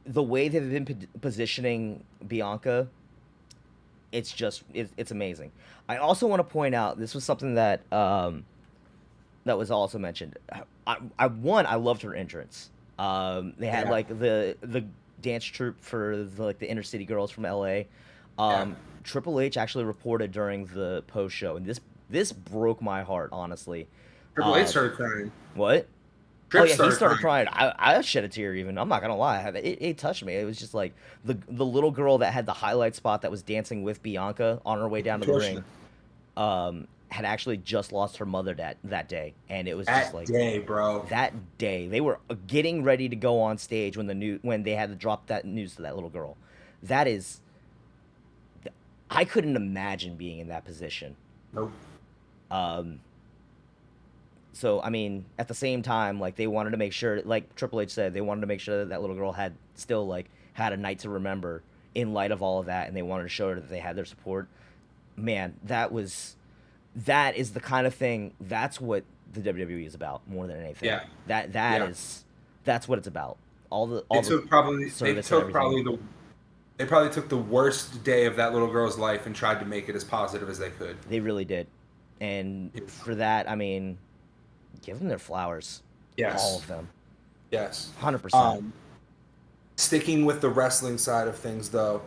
the way they've been positioning Bianca, it's amazing. I also want to point out this was something that that was also mentioned. I loved her entrance. They had Yeah. like the dance troupe for the inner city girls from LA. Yeah. Triple H actually reported during the post show, and this broke my heart, honestly. Triple H started crying. What? Trips Oh yeah, he started started crying. crying. I shed a tear even. I'm not gonna lie, it touched me. It was just like the little girl that had the highlight spot that was dancing with Bianca on her way down to the ring. Had actually just lost her mother that day, and it was just That like day, bro. that day they were getting ready to go on stage when they had to drop that news to that little girl. That is, I couldn't imagine being in that position. Nope. So I mean, at the same time, like they wanted to make sure, like Triple H said, they wanted to make sure that that little girl had still like had a night to remember in light of all of that, and they wanted to show her that they had their support. Man, that is the kind of thing. That's what the WWE is about more than anything. Yeah. That Yeah. is that's what it's about. All the They took probably service and everything. they probably took the worst day of that little girl's life and tried to make it as positive as they could. They really did, and Yeah. for that, I mean, give them their flowers. Yes. All of them. Yes. 100%. Sticking with the wrestling side of things, though,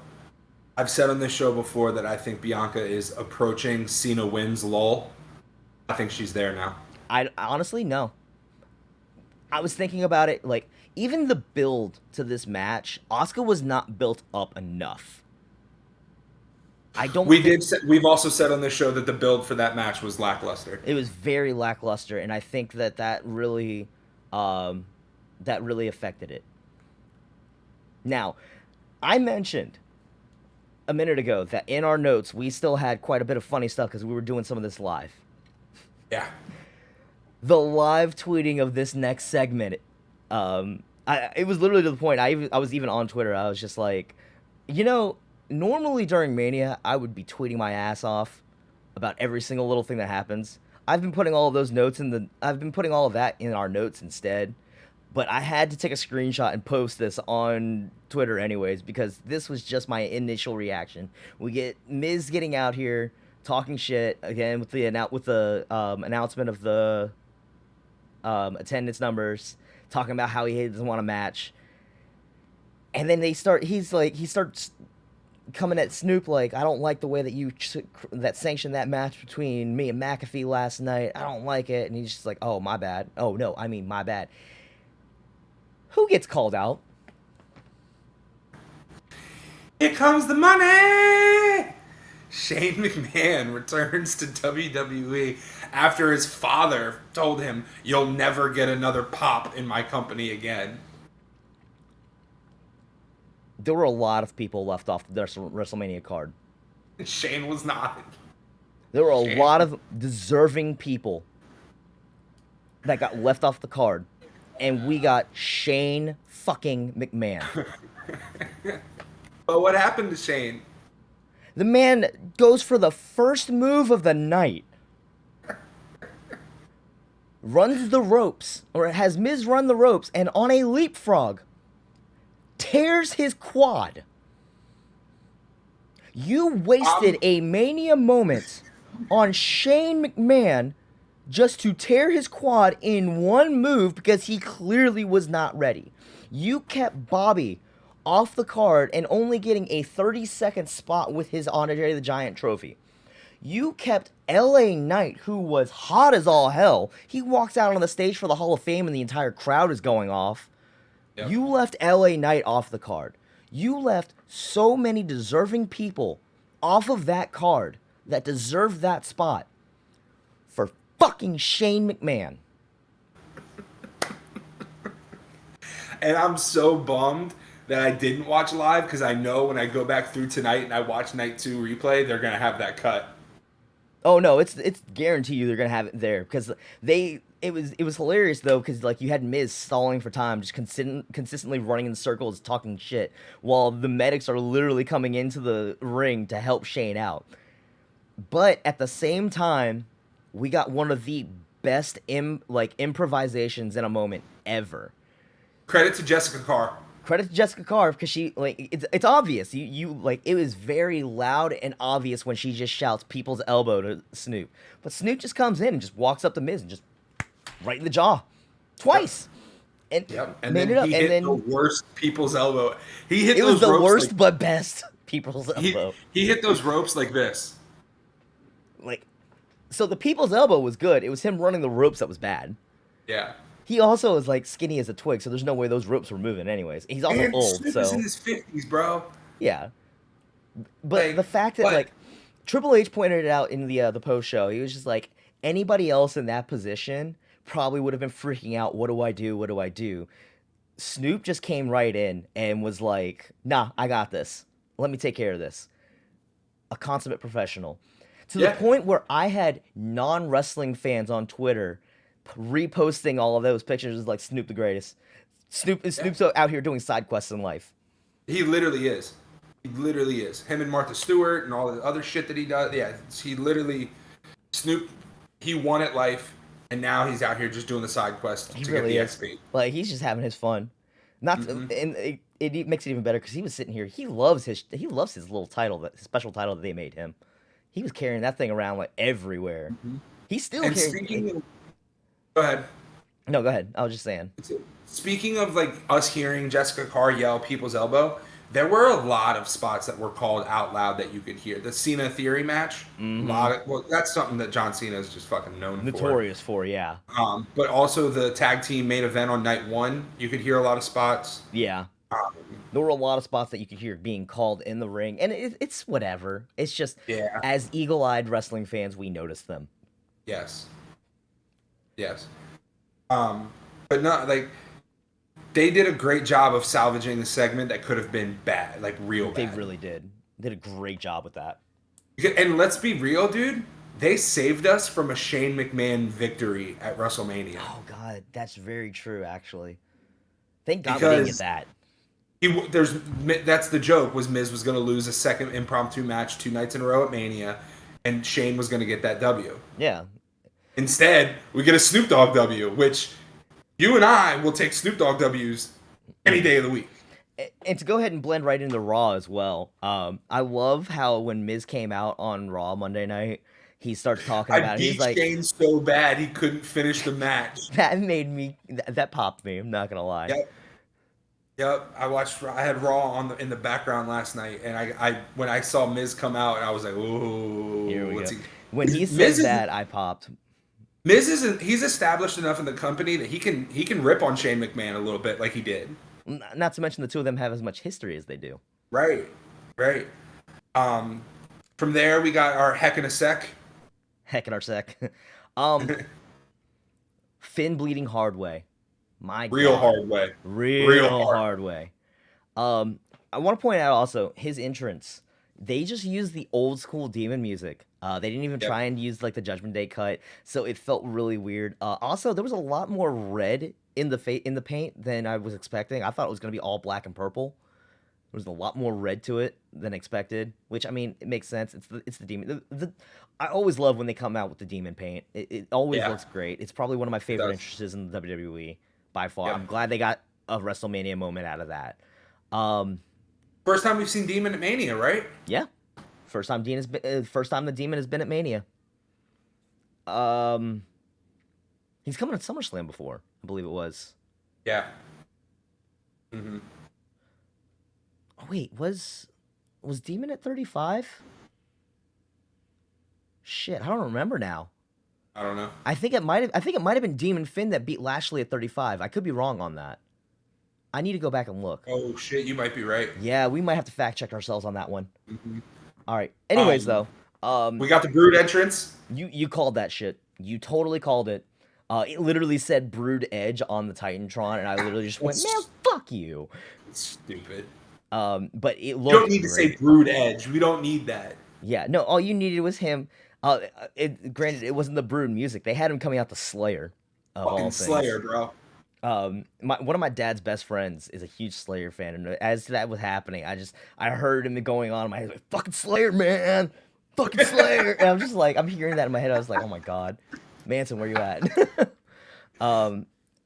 I've said on this show before that I think Bianca is approaching Cena wins lull. I think she's there now. I honestly no. I was thinking about it, like even the build to this match, Asuka was not built up enough. I don't. We've also said on this show that the build for that match was lackluster. It was very lackluster, and I think that really, that really affected it. Now, I mentioned a minute ago that in our notes we still had quite a bit of funny stuff because we were doing some of this live. Yeah. The live tweeting of this next segment, it was literally to the point I was even on Twitter. I was just like, normally during Mania I would be tweeting my ass off about every single little thing that happens. I've been putting all of that in our notes instead. But I had to take a screenshot and post this on Twitter anyways because this was just my initial reaction. We get Miz getting out here talking shit again with the announcement of the attendance numbers, talking about how he doesn't want a match. And then he starts coming at Snoop like, I don't like the way that you sanctioned that match between me and McAfee last night. I don't like it. And he's just like, oh, my bad. Oh, no, I mean, my bad. Who gets called out? Here comes the money! Shane McMahon returns to WWE after his father told him, you'll never get another pop in my company again. There were a lot of people left off the WrestleMania card. Shane was not. There were a lot of deserving people that got left off the card. And we got Shane fucking McMahon. But what happened to Shane? The man goes for the first move of the night. Runs the ropes, or has Miz run the ropes, and on a leapfrog, tears his quad. You wasted a Mania moment on Shane McMahon just to tear his quad in one move because he clearly was not ready. You kept Bobby off the card and only getting a 30-second spot with his Andre the Giant trophy. You kept LA Knight, who was hot as all hell. He walks out on the stage for the Hall of Fame and the entire crowd is going off. Yep. You left LA Knight off the card. You left so many deserving people off of that card that deserved that spot for fucking Shane McMahon. And I'm so bummed that I didn't watch live because I know when I go back through tonight and I watch Night 2 replay, they're going to have that cut. Oh no, it's guaranteed you they're going to have it there because it was hilarious though because like you had Miz stalling for time, just consistently running in circles, talking shit, while the medics are literally coming into the ring to help Shane out. But at the same time, we got one of the best improvisations in a moment ever. Credit to Jessica Carr. Credit to Jessica Carr because she it's obvious. It was very loud and obvious when she just shouts people's elbow to Snoop. But Snoop just comes in and just walks up to Miz and just right in the jaw twice. And then he hit the worst people's elbow. It was the worst but best people's elbow. He hit those ropes like this. So the people's elbow was good. It was him running the ropes that was bad. Yeah. He also is skinny as a twig, so there's no way those ropes were moving anyways. He's also old, Snoop so is in his 50s, bro. Yeah. But the fact that Triple H pointed it out in the post show, he was just like, anybody else in that position probably would have been freaking out. What do I do? What do I do? Snoop just came right in and was like, nah, I got this. Let me take care of this. A consummate professional. To the point where I had non-wrestling fans on Twitter reposting all of those pictures like Snoop the greatest. Snoop's out here doing side quests in life. He literally is. Him and Martha Stewart and all the other shit that he does. Yeah, Snoop, he won at life, and now he's out here just doing the side quest to get the XP. He's just having his fun. And it makes it even better because he was sitting here. He loves his little title, his special title that they made him. He was carrying that thing around everywhere. Mm-hmm. He's still carrying. Go ahead. No, go ahead. I was just saying. Speaking of us hearing Jessica Carr yell people's elbow, there were a lot of spots that were called out loud that you could hear. The Cena Theory match, that's something that John Cena is just fucking notorious for, yeah. But also the tag team main event on night 1, you could hear a lot of spots. Yeah. There were a lot of spots that you could hear being called in the ring, and it's whatever. It's just Yeah. as eagle-eyed wrestling fans, we notice them. Yes. Yes. But not like they did a great job of salvaging the segment that could have been bad, like real bad. They really did. Did a great job with that. And let's be real, dude. They saved us from a Shane McMahon victory at WrestleMania. Oh God, that's very true. Actually, thank God we didn't get that. That's the joke. Was Miz was going to lose a second impromptu match 2 nights in a row at Mania, and Shane was going to get that W. Yeah. Instead, we get a Snoop Dogg W, which you and I will take Snoop Dogg W's any day of the week. And to go ahead and blend right into Raw as well. I love how when Miz came out on Raw Monday night, he starts talking about it. He's like, Shane so bad he couldn't finish the match. That popped me. I'm not gonna lie. Yep. I had Raw in the background last night, and I when I saw Miz come out, I was like, "Ooh, here we go." When he said that, I popped. Miz he's established enough in the company that he can rip on Shane McMahon a little bit, like he did. Not to mention the two of them have as much history as they do. Right. From there, we got our Heck in a Sec. Heck in our sec. Finn bleeding hard way. My real God. hard way. Real hard way. I want to point out also his entrance. They just used the old school demon music. They didn't even try and use like the Judgment Day cut, so it felt really weird. Also, there was a lot more red in the paint than I was expecting. I thought it was gonna be all black and purple. There was a lot more red to it than expected, which I mean it makes sense. It's the demon. I always love when they come out with the demon paint. It always looks great. It's probably one of my favorite entrances in the WWE by far. I'm glad they got a WrestleMania moment out of that. First time we've seen Demon at Mania, right? Yeah. First time the Demon has been at Mania. He's coming at SummerSlam before, I believe it was. Yeah. Mm-hmm. Oh, wait, was Demon at 35? Shit, I don't remember now. I don't know. I think it might have been Demon Finn that beat Lashley at 35. I could be wrong on that. I need to go back and look. Oh shit, you might be right. Yeah, we might have to fact check ourselves on that one. Mm-hmm. All right. Anyways, though, we got the Brood entrance. You called that shit. You totally called it. It literally said Brood Edge on the Titantron, and I literally just went, man, fuck you. Stupid. But it looked. You don't need great. to say Brood Edge. We don't need that. Yeah, no. All you needed was him. Granted, it wasn't the Brood music. They had him coming out the Slayer. Fucking Slayer, bro. One of my dad's best friends is a huge Slayer fan, and as that was happening, I heard him going on in my head, like, fucking Slayer, man, fucking Slayer, and I'm just like, I'm hearing that in my head. I was like, oh my God, Manson, where you at?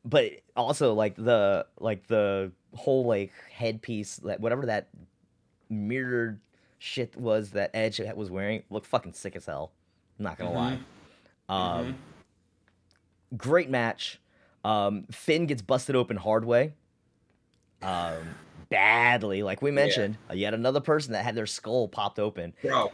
But also like the whole like headpiece, that whatever that mirrored shit was that Edge was wearing, looked fucking sick as hell. I'm not gonna lie. Great match. Finn gets busted open hard way. Badly, like we mentioned. Yet another person that had their skull popped open. Bro,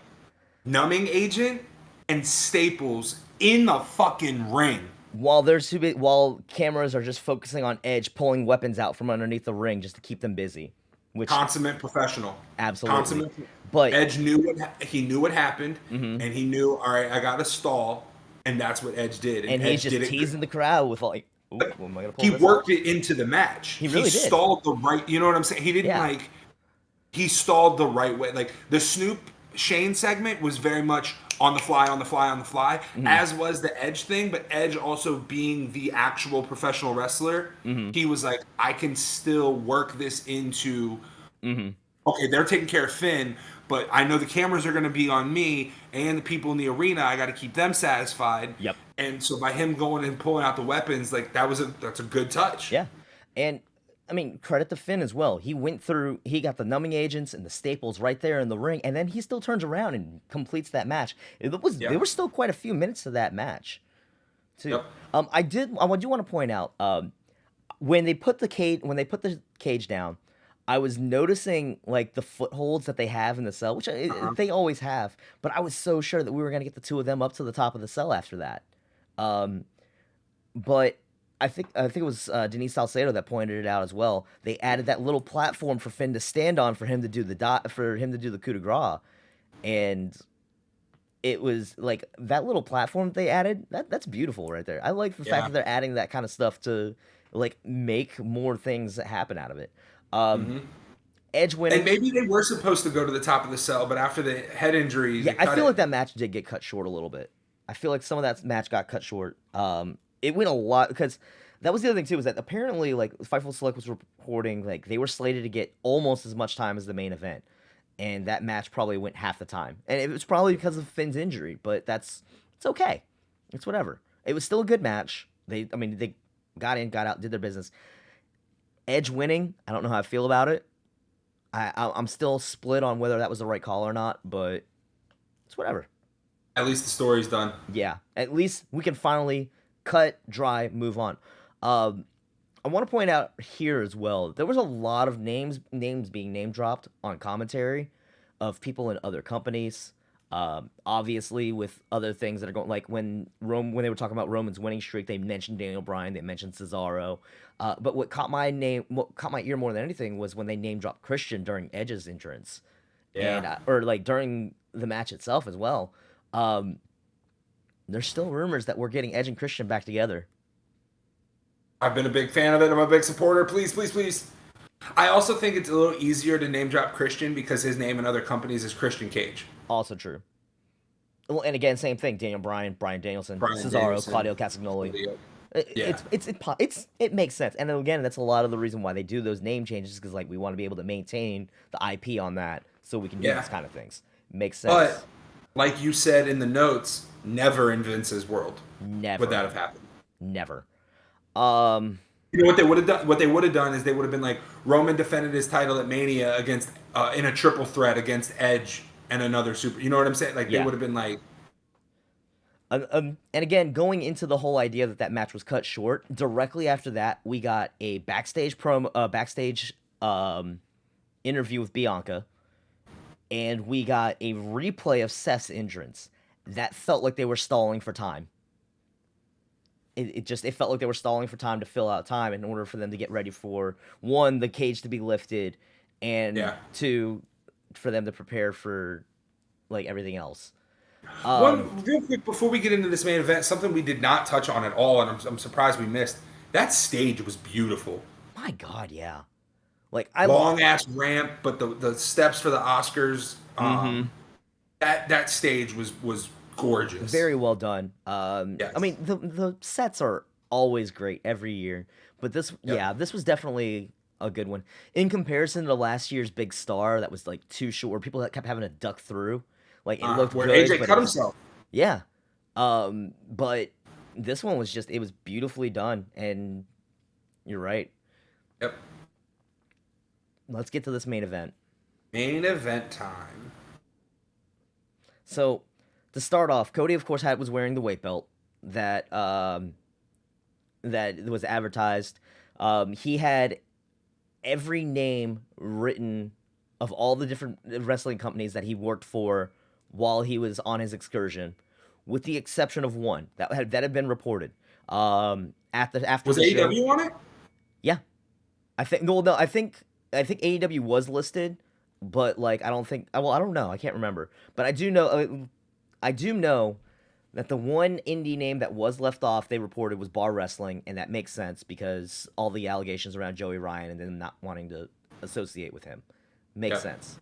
numbing agent and staples in the fucking ring. While cameras are just focusing on Edge pulling weapons out from underneath the ring just to keep them busy. Which consummate professional. Absolutely. But Edge knew what happened, and he knew, all right, I got to stall, and that's what Edge did. And he's just teasing the crowd with like, ooh, what am I gonna pull he this worked off? it into the match. He really did. Stalled the right. You know what I'm saying? He didn't he stalled the right way. Like the Snoop Shane segment was very much on the fly, as was the Edge thing. But Edge also being the actual professional wrestler, he was like, I can still work this into. Okay, they're taking care of Finn, but I know the cameras are going to be on me and the people in the arena. I got to keep them satisfied. Yep. And so by him going and pulling out the weapons, like that's a good touch. Yeah, and I mean credit to Finn as well. He got the numbing agents and the staples right there in the ring, and then he still turns around and completes that match. There were still quite a few minutes to that match, too. Yep. I do want to point out when they put the cage down. I was noticing like the footholds that they have in the cell, which they always have, but I was so sure that we were going to get the two of them up to the top of the cell after that. But I think it was Denise Salcedo that pointed it out as well. They added that little platform for Finn to stand on for him to do the coup de grace, and it was like that little platform they added. That's beautiful right there. I like the fact Yeah. that they're adding that kind of stuff to like make more things happen out of it. Um, hmm Edge And winning. maybe they were supposed to go to the top of the cell, but after the head injury, Yeah, they I cut feel it. like that match did get cut short a little bit. I feel like some of that match got cut short. It went a lot because that was the other thing too, was that apparently like Fightful Select was reporting like they were slated to get almost as much time as the main event, and that match probably went half the time, and it was probably because of Finn's injury. But it's okay, it's whatever. It was still a good match. I mean, they got in, got out, did their business. Edge winning, I don't know how I feel about it. I'm still split on whether that was the right call or not, but it's whatever. At least the story's done. Yeah, at least we can finally cut, dry, move on. Um, I want to point out here as well. There was a lot of names being name dropped on commentary of people in other companies. Obviously, with other things that are going, like when they were talking about Roman's winning streak, they mentioned Daniel Bryan, they mentioned Cesaro. But what caught my ear more than anything was when they name dropped Christian during Edge's entrance, and Yeah. or like during the match itself as well. Um, there's still rumors that we're getting Edge and Christian back together. I've been a big fan of it. I'm a big supporter. Please, please, please. I also think it's a little easier to name drop Christian because his name in other companies is Christian Cage. Also true. Well, and again, same thing. Daniel Bryan, Brian Danielson, Brian Cesaro, Danielson. Claudio Castagnoli. Yeah. It makes sense. And then again, that's a lot of the reason why they do those name changes because like we want to be able to maintain the IP on that so we can do Yeah. these kind of things. Makes sense. But like you said in the notes, never in Vince's world Never, would that have happened. never. Um, You know what they would have done? What they would have done is they would have been like Roman defended his title at Mania against in a triple threat against Edge and another super. You know what I'm saying? Like they yeah. would have been like, And again, going into the whole idea that that match was cut short, directly after that, we got a backstage interview with Bianca, and we got a replay of Seth's entrance. That felt like they were stalling for time. It felt like they were stalling for time to fill out time in order for them to get ready for one, the cage to be lifted, and yeah. two, for them to prepare for like everything else. One real quick before we get into this main event, something we did not touch on at all, and I'm surprised we missed. That stage was beautiful. My God, yeah. Long ass ramp, but the steps for the Oscars, that stage was gorgeous. Very well done. Yes. I mean, the sets are always great every year, but this was definitely a good one in comparison to last year's Big Star. That was like too short. People that kept having to duck through. Like it looked where good, AJ but cut it was, himself. yeah. But this one was it was beautifully done, and you're right. Yep. Let's get to this main event. Main event time. So, to start off, Cody, of course, was wearing the weight belt that that was advertised. He had every name written of all the different wrestling companies that he worked for while he was on his excursion, with the exception of one that had been reported. After Was the show, AEW on it? yeah, I think. No, no, I think AEW was listed, but like I don't think. Well, I don't know. I can't remember, but I do know. I do know that the one indie name that was left off, they reported was Bar Wrestling, and that makes sense because all the allegations around Joey Ryan and them not wanting to associate with him makes Yep. sense.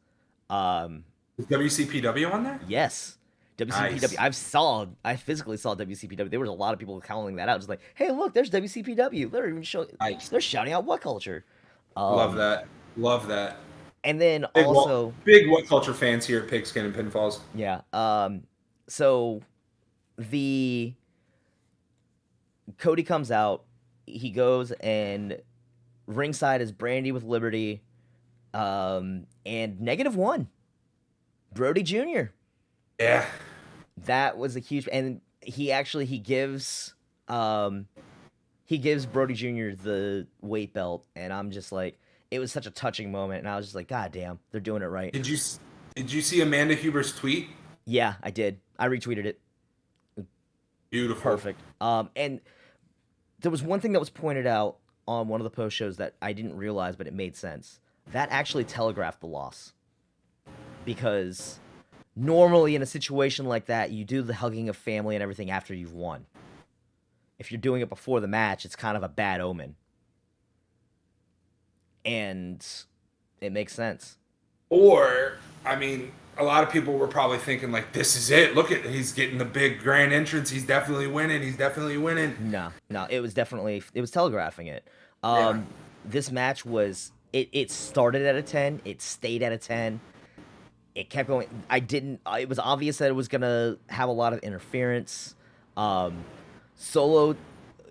Is WCPW on there? Yes. WCPW. Nice. I physically saw WCPW. There was a lot of people calling that out, just like, "Hey, look, there's WCPW." Nice. They're shouting out What Culture. Love that. Love that. And then Big, also, big What Culture fans here at Pigskin and Pinfalls. yeah. So the Cody comes out. He goes and ringside is Brandy with Liberty, and -1, Brody Jr. Yeah. That was a huge, and he gives Brody Jr. the weight belt, and I'm just like, it was such a touching moment, and I was just like, God damn, they're doing it right. Did you see Amanda Huber's tweet? Yeah, I did. I retweeted it. Beautiful. Perfect. And there was one thing that was pointed out on one of the post shows that I didn't realize, but it made sense. That actually telegraphed the loss. Because normally in a situation like that, you do the hugging of family and everything after you've won. If you're doing it before the match, it's kind of a bad omen. And it makes sense. Or, I mean, a lot of people were probably thinking, like, this is it. Look at, he's getting the big grand entrance. He's definitely winning. He's definitely winning. No, it was telegraphing it. This match was, it started at a 10, it stayed at a 10. It kept going. It was obvious that it was going to have a lot of interference. Solo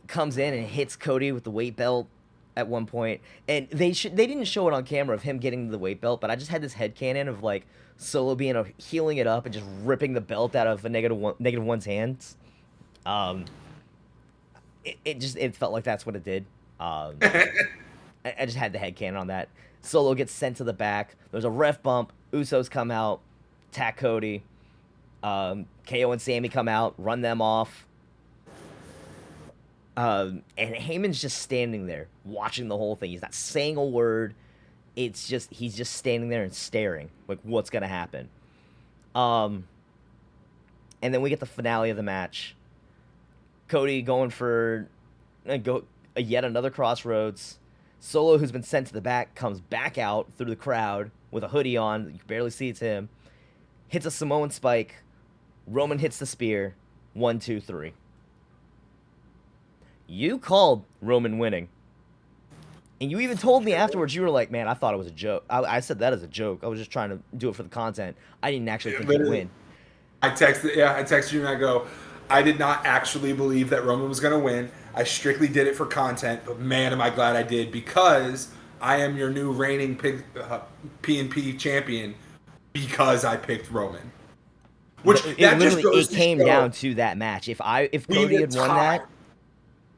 comes in and hits Cody with the weight belt at one point, and they didn't show it on camera of him getting the weight belt, but I just had this headcanon of like Solo healing it up and just ripping the belt out of a negative one's hands. It felt like that's what it did. I just had the headcanon on that. Solo gets sent to the back. There's a ref bump. Usos come out, attack Cody. KO and Sammy come out, run them off. And Heyman's just standing there, watching the whole thing. He's not saying a word. He's just standing there and staring, like what's gonna happen. And then we get the finale of the match. Cody going for yet another crossroads. Solo, who's been sent to the back, comes back out through the crowd with a hoodie on. You can barely see it's him. Hits a Samoan spike. Roman hits the spear. 1, 2, 3. You called Roman winning. And you even told me afterwards, you were like, man, I thought it was a joke. I said that as a joke. I was just trying to do it for the content. I didn't actually think he'd win. I texted you and I go, I did not actually believe that Roman was going to win. I strictly did it for content, but man, am I glad I did, because I am your new reigning P&P champion because I picked Roman. Which it came down to that match. If Cody had won that,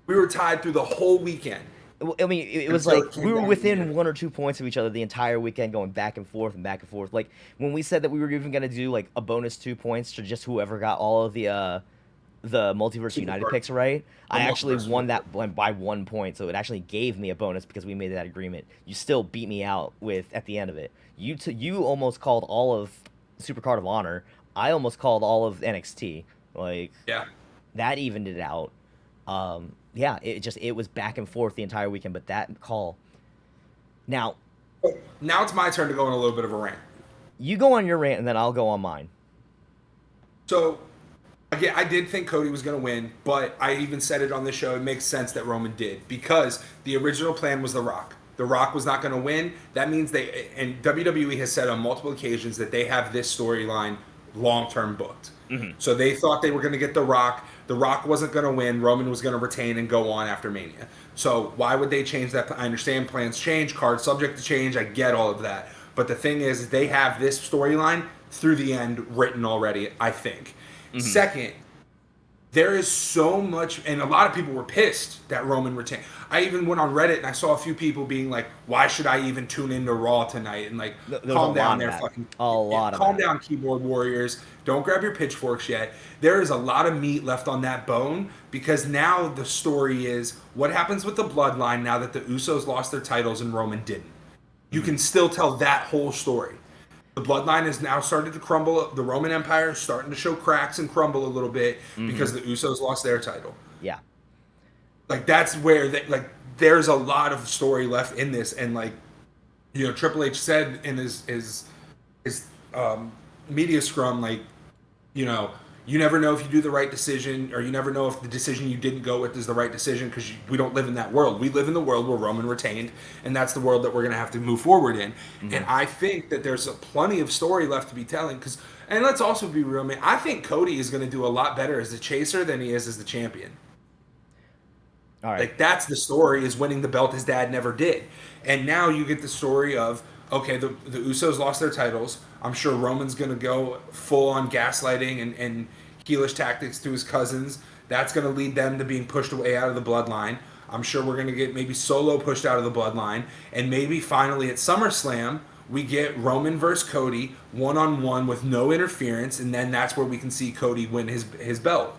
we were tied through the whole weekend. I mean, it was like we were within 1 or 2 points of each other the entire weekend, going back and forth and back and forth. Like when we said that we were even going to do like a bonus 2 points to just whoever got all of the Multiverse United picks right, I actually won that by 1 point, so it actually gave me a bonus because we made that agreement. You still beat me out at the end of it. You almost called all of Supercard of Honor. I almost called all of NXT. Like, yeah, that evened it out. It was back and forth the entire weekend, but that call. Now it's my turn to go on a little bit of a rant. You go on your rant, and then I'll go on mine. So, again, I did think Cody was going to win, but I even said it on the show. It makes sense that Roman did, because the original plan was The Rock. The Rock was not going to win. That means and WWE has said on multiple occasions that they have this storyline long-term booked. Mm-hmm. So they thought they were going to get The Rock. The Rock wasn't going to win. Roman was going to retain and go on after Mania. So why would they change that? I understand plans change, cards subject to change. I get all of that. But the thing is, they have this storyline through the end written already, I think. Mm-hmm. Second, there is so much, and a lot of people were pissed that Roman retained. I even went on Reddit and I saw a few people being like, why should I even tune into Raw tonight? And like, calm down there, calm down, keyboard warriors. Don't grab your pitchforks yet. There is a lot of meat left on that bone, because now the story is what happens with the bloodline now that the Usos lost their titles and Roman didn't. You can still tell that whole story. The bloodline has now started to crumble. The Roman Empire is starting to show cracks and crumble a little bit because the Usos lost their title. Yeah. Like, that's where there's a lot of story left in this. And like, you know, Triple H said in his media scrum, like, you know, you never know if you do the right decision, or you never know if the decision you didn't go with is the right decision, because we don't live in that world. We live in the world where Roman retained, and that's the world that we're going to have to move forward in. Mm-hmm. And I think that there's plenty of story left to be telling. And let's also be real, man. I think Cody is going to do a lot better as the chaser than he is as the champion. All right. Like, that's the story, is winning the belt his dad never did. And now you get the story of, okay, the Usos lost their titles. I'm sure Roman's going to go full on gaslighting and heelish tactics to his cousins. That's going to lead them to being pushed away out of the bloodline. I'm sure we're going to get maybe Solo pushed out of the bloodline. And maybe finally at SummerSlam, we get Roman versus Cody one-on-one with no interference. And then that's where we can see Cody win his belt.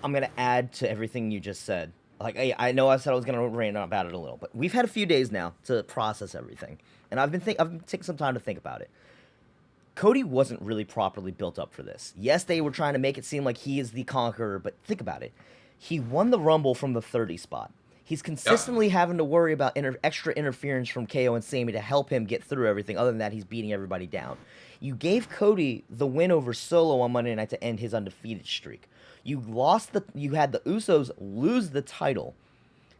I'm gonna add to everything you just said. Like I know I said I was gonna rant about it a little, but we've had a few days now to process everything, and I've been taking some time to think about it. Cody wasn't really properly built up for this. Yes, they were trying to make it seem like he is the conqueror, but think about it. He won the Rumble from the 30 spot. He's consistently having to worry about extra interference from KO and Sami to help him get through everything. Other than that, he's beating everybody down. You gave Cody the win over Solo on Monday Night to end his undefeated streak. You had the Usos lose the title.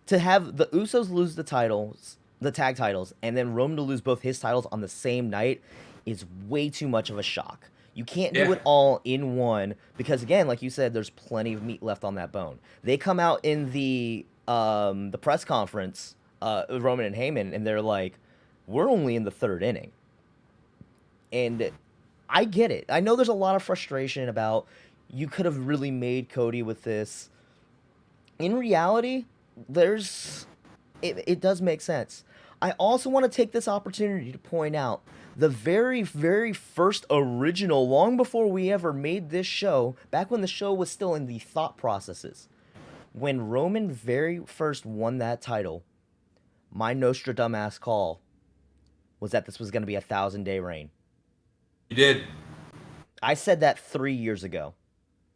To have the Usos lose the titles, the tag titles, and then Roman to lose both his titles on the same night is way too much of a shock. You can't do it all in one because, again, like you said, there's plenty of meat left on that bone. They come out in the press conference, Roman and Heyman, and they're like, "We're only in the third inning," and I get it. I know there's a lot of frustration about you could have really made Cody with this. In reality, it does make sense. I also want to take this opportunity to point out the very, very first original, long before we ever made this show, back when the show was still in the thought processes, when Roman very first won that title, my Nostradamus call was that this was going to be a 1,000-day reign. You did. I said that 3 years ago.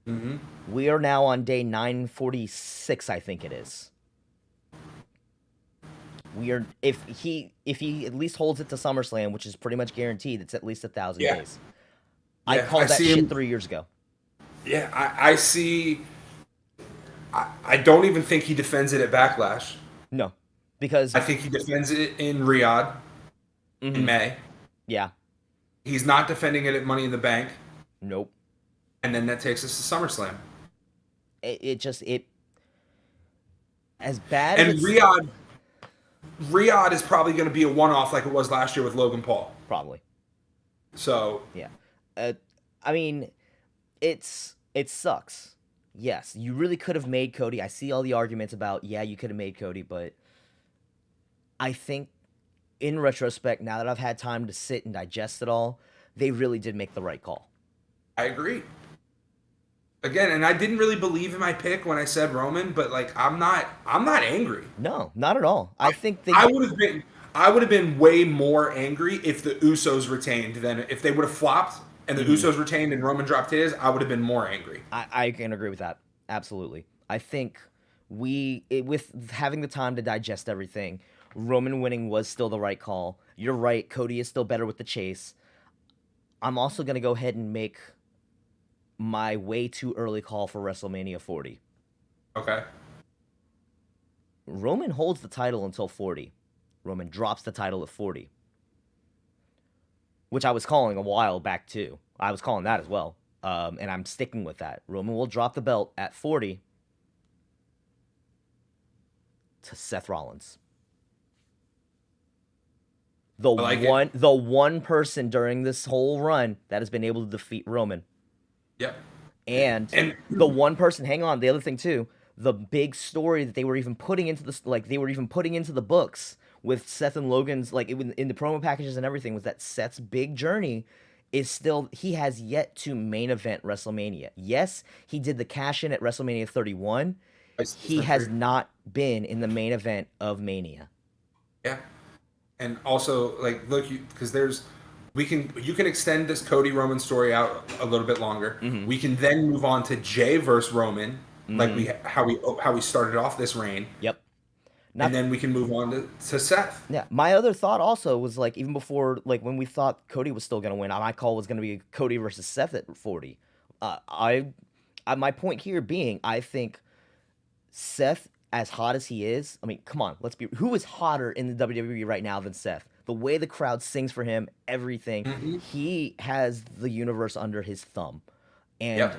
Mm-hmm. We are now on day 946, I think it is. We are if he at least holds it to SummerSlam, which is pretty much guaranteed, it's at least 1,000 days. I called that shit 3 years ago. Yeah, I see. I don't even think he defends it at Backlash. No, because I think he defends it in Riyadh in May. Yeah. He's not defending it at Money in the Bank. Nope. And then that takes us to SummerSlam. It as bad and as Riyadh is probably going to be a one-off like it was last year with Logan Paul. Probably. So yeah, I mean, it sucks. Yes, you really could have made Cody. I see all the arguments about you could have made Cody, but I think in retrospect, now that I've had time to sit and digest it all, they really did make the right call. I agree. Again, and I didn't really believe in my pick when I said Roman, but like I'm not angry. No, not at all. I think I would have been way more angry if the Usos retained than if they would have flopped and the Usos retained and Roman dropped his. I would have been more angry. I can agree with that. Absolutely. I think with having the time to digest everything, Roman winning was still the right call. You're right. Cody is still better with the chase. I'm also going to go ahead and make my way too early call for WrestleMania 40. Okay. Roman holds the title until 40. Roman drops the title at 40. Which I was calling a while back too. I was calling that as well. And I'm sticking with that. Roman will drop the belt at 40 to Seth Rollins. The one person during this whole run that has been able to defeat Roman. Yep. And the one person, hang on, the other thing too, the big story that they were even putting into the books with Seth and Logan's, like in the promo packages and everything, was that Seth's big journey is still, he has yet to main event WrestleMania. Yes, he did the cash in at WrestleMania 31. He has not been in the main event of Mania. Yeah. And also, like, look, because you can extend this Cody Roman story out a little bit longer. Mm-hmm. We can then move on to Jay versus Roman, like how we started off this reign. Yep. And then we can move on to Seth. Yeah. My other thought also was, like, even before, like, when we thought Cody was still gonna win, my call was gonna be Cody versus Seth at 40. My point here being, I think Seth, as hot as he is, I mean, come on, who is hotter in the WWE right now than Seth? The way the crowd sings for him, everything, he has the universe under his thumb. And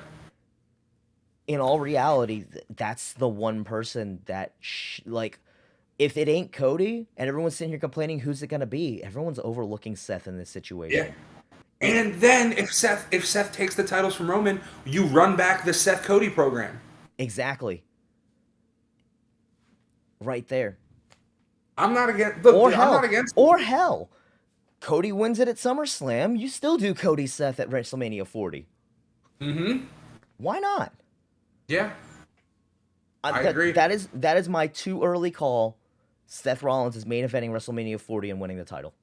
in all reality, that's the one person that, if it ain't Cody and everyone's sitting here complaining, who's it going to be? Everyone's overlooking Seth in this situation. Yeah. And then if Seth takes the titles from Roman, you run back the Seth Cody program. Exactly. Right there. I'm not against. Look, I'm not against. Or hell, Cody wins it at SummerSlam. You still do Cody Seth at WrestleMania 40. Mm-hmm. Why not? Yeah. I agree. That is my too early call. Seth Rollins is main eventing WrestleMania 40 and winning the title.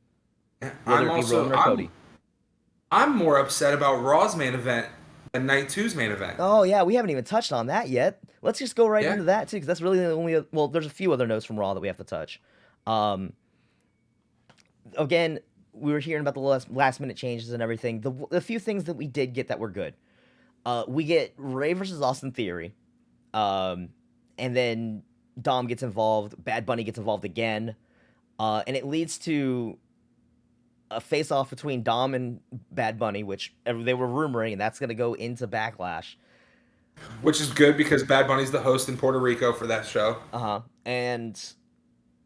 Whether it be Roman or Cody. I'm more upset about Raw's main event than Night 2's main event. Oh yeah, we haven't even touched on that yet. Let's just go right into that too, because that's really the only. Well, there's a few other notes from Raw that we have to touch. Again, we were hearing about the last minute changes and everything. The few things that we did get that were good. We get Ray versus Austin Theory, and then Dom gets involved. Bad Bunny gets involved again, and it leads to a face-off between Dom and Bad Bunny, which they were rumoring, and that's going to go into Backlash. Which is good because Bad Bunny's the host in Puerto Rico for that show. And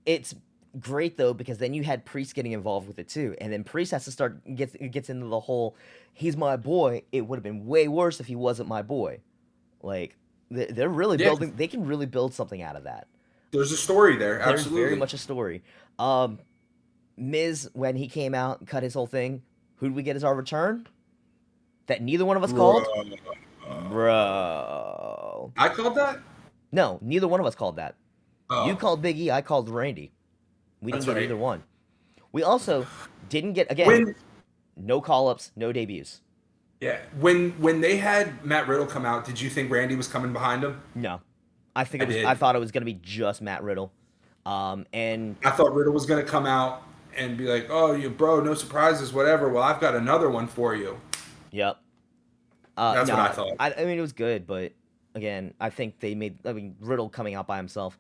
it's great though because then you had Priest getting involved with it too, and then Priest has to gets into the whole he's my boy. It would have been way worse if he wasn't my boy. Like they're really building. They can really build something out of that. There's a story there. Absolutely, there's very much a story. Miz, when he came out and cut his whole thing, who did we get as our return? That neither one of us called. Bro, I called that. No, neither one of us called that. Oh. You called Big E, I called Randy. We didn't get either one. We also didn't get, again, no call-ups, no debuts. Yeah. When they had Matt Riddle come out, did you think Randy was coming behind him? No. I thought it was going to be just Matt Riddle. And I thought Riddle was going to come out and be like, oh, you bro, no surprises, whatever. Well, I've got another one for you. Yep. That's what I thought. I mean, it was good, but again, I think Riddle coming out by himself,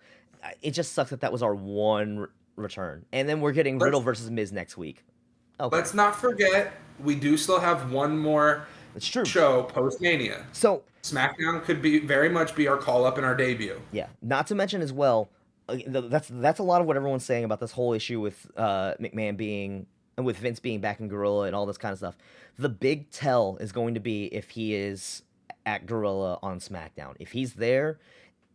it just sucks that was our one return. And then we're getting Riddle versus Miz next week. Okay. Let's not forget, we do still have one more show post-Mania. So SmackDown could very much be our call-up and our debut. Yeah. Not to mention as well, that's a lot of what everyone's saying about this whole issue with McMahon being, and with Vince being back in Gorilla and all this kind of stuff. The big tell is going to be if he is at Gorilla on SmackDown. If he's there,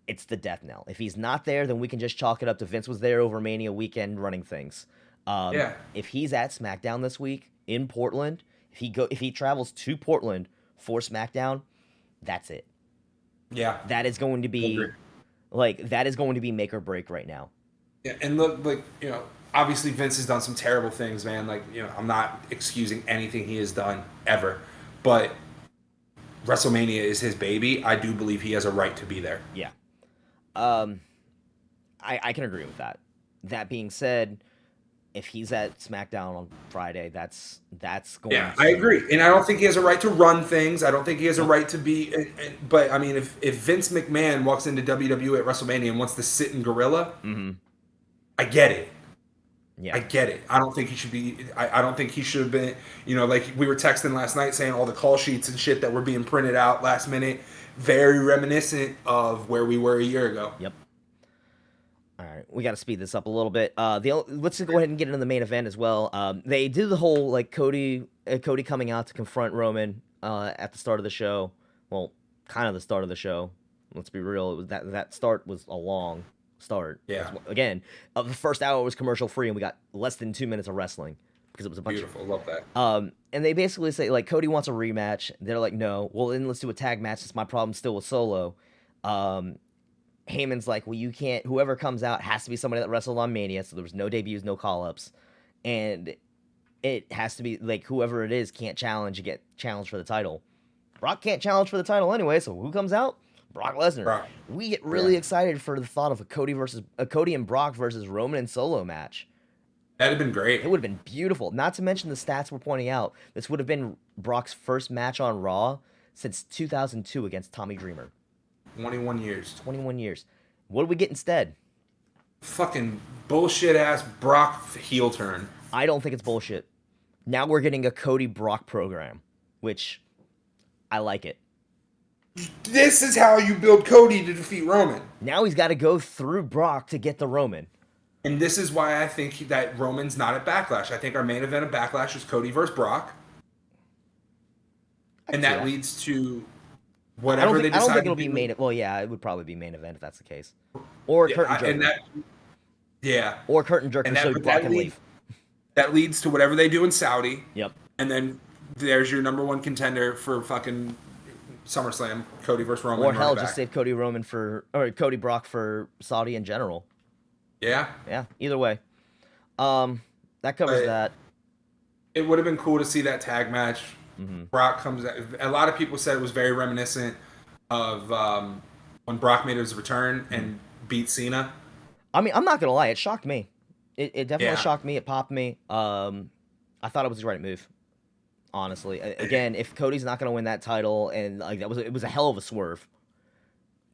it's the death knell. If he's not there, then we can just chalk it up to Vince was there over Mania weekend running things. If he's at SmackDown this week in Portland, if he travels to Portland for SmackDown, that's it. Yeah, that is going to be make or break right now. Yeah, and look, obviously Vince has done some terrible things, man. I'm not excusing anything he has done ever, but WrestleMania is his baby. I do believe he has a right to be there. Yeah. I can agree with that. That being said, if he's at SmackDown on Friday, that's going. Yeah, I agree, and I don't think he has a right to run things. I don't think he has a right to be. But I mean, if Vince McMahon walks into WWE at WrestleMania and wants to sit in Gorilla, I get it. Yeah, I get it. I don't think he should be. I don't think he should have been. Like we were texting last night saying all the call sheets and shit that were being printed out last minute, very reminiscent of where we were a year ago. Yep. All right, we got to speed this up a little bit. Let's go ahead and get into the main event as well. They did the whole Cody coming out to confront Roman at the start of the show. Well, kind of the start of the show. Let's be real. It was that start was a long start. Yeah. Again, the first hour was commercial free, and we got less than 2 minutes of wrestling because it was a bunch. Beautiful, love that. And they basically say Cody wants a rematch. They're like, no. Well, then let's do a tag match. It's my problem still with Solo. Heyman's like, well, you can't. Whoever comes out has to be somebody that wrestled on Mania. So there was no debuts, no call-ups, and it has to be whoever it is can't get challenged for the title. Brock can't challenge for the title anyway. So who comes out? Brock Lesnar. We get really excited for the thought of a Cody and Brock versus Roman and Solo match. That'd have been great. It would have been beautiful. Not to mention the stats we're pointing out. This would have been Brock's first match on Raw since 2002 against Tommy Dreamer. 21 years. 21 years. What do we get instead? Fucking bullshit ass Brock heel turn. I don't think it's bullshit. Now we're getting a Cody Brock program, which I like it. This is how you build Cody to defeat Roman. Now he's got to go through Brock to get the Roman. And this is why I think that Roman's not at Backlash. I think our main event of Backlash is Cody versus Brock. And that leads to whatever they decide. I don't think it'll be main. Well, yeah, it would probably be main event if that's the case. Or curtain jerk. Or curtain jerk so Brock can leave. That leads to whatever they do in Saudi. Yep. And then there's your number one contender for fucking SummerSlam, Cody versus Roman. Or hell, back. just save Cody Brock for Saudi in general. Yeah. Yeah, either way. That covers that. It would have been cool to see that tag match. Mm-hmm. Brock comes out. A lot of people said it was very reminiscent of when Brock made his return and beat Cena. I mean, I'm not gonna lie, it shocked me. It definitely shocked me. It popped me. I thought it was the right move. Honestly, again, if Cody's not gonna win that title, and like it was a hell of a swerve.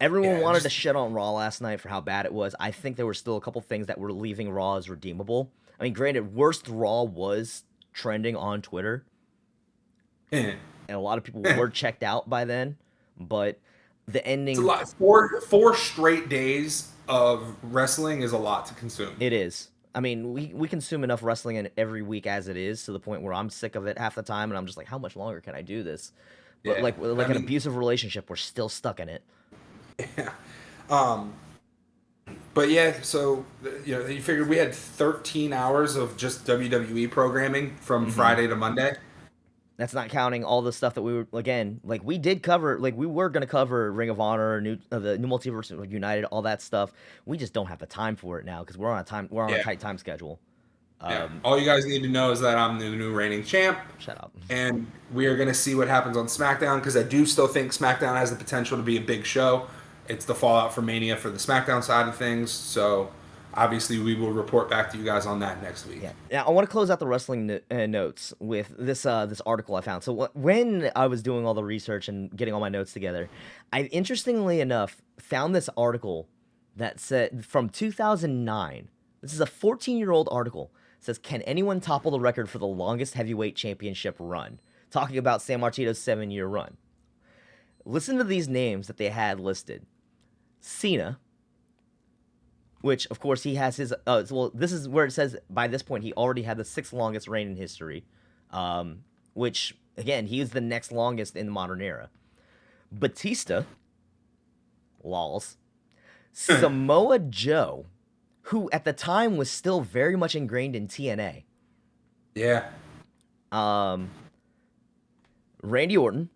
Everyone wanted to shit on Raw last night for how bad it was. I think there were still a couple things that were leaving Raw as redeemable. I mean, granted, worst Raw was trending on Twitter, and a lot of people were checked out by then. But the ending, it's a lot. Four straight days of wrestling is a lot to consume. It is. I mean, we consume enough wrestling in every week as it is, to the point where I'm sick of it half the time, and I'm just like, how much longer can I do this? But like an abusive relationship, we're still stuck in it. Yeah. But yeah, so you figured we had 13 hours of just WWE programming from Friday to Monday. That's not counting all the stuff that we were, again, like we did cover, like we were going to cover Ring of Honor, the New Multiverse of United, all that stuff. We just don't have the time for it now because we're on a tight time schedule. All you guys need to know is that I'm the new reigning champ. Shut up. And we are going to see what happens on SmackDown, because I do still think SmackDown has the potential to be a big show. It's the fallout from Mania for the SmackDown side of things, so obviously we will report back to you guys on that next week. Yeah. Now, I want to close out the wrestling notes with this article I found. So when I was doing all the research and getting all my notes together, I, interestingly enough, found this article that said from 2009. This is a 14-year-old article. It says, can anyone topple the record for the longest heavyweight championship run? Talking about San Martino's 7-year run. Listen to these names that they had listed. Cena, which, of course, he has his... this is where it says, by this point, he already had the 6th longest reign in history, which, again, he is the next longest in the modern era. Batista, lols. Samoa Joe, who at the time was still very much ingrained in TNA. Yeah. Randy Orton.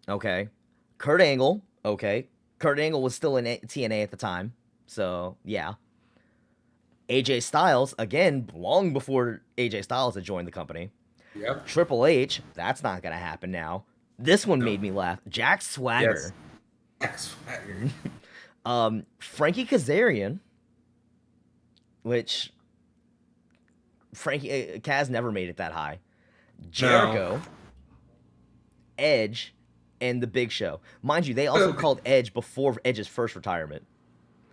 Okay. Kurt Angle. Okay. Kurt Angle was still in TNA at the time. So, yeah. AJ Styles, again, long before AJ Styles had joined the company. Yep. Triple H, that's not going to happen now. This one made me laugh. Jack Swagger. Yes. Jack Swagger. Frankie Kazarian, which Kaz never made it that high. Jericho, Edge, and The Big Show. Mind you, they also called Edge before Edge's first retirement.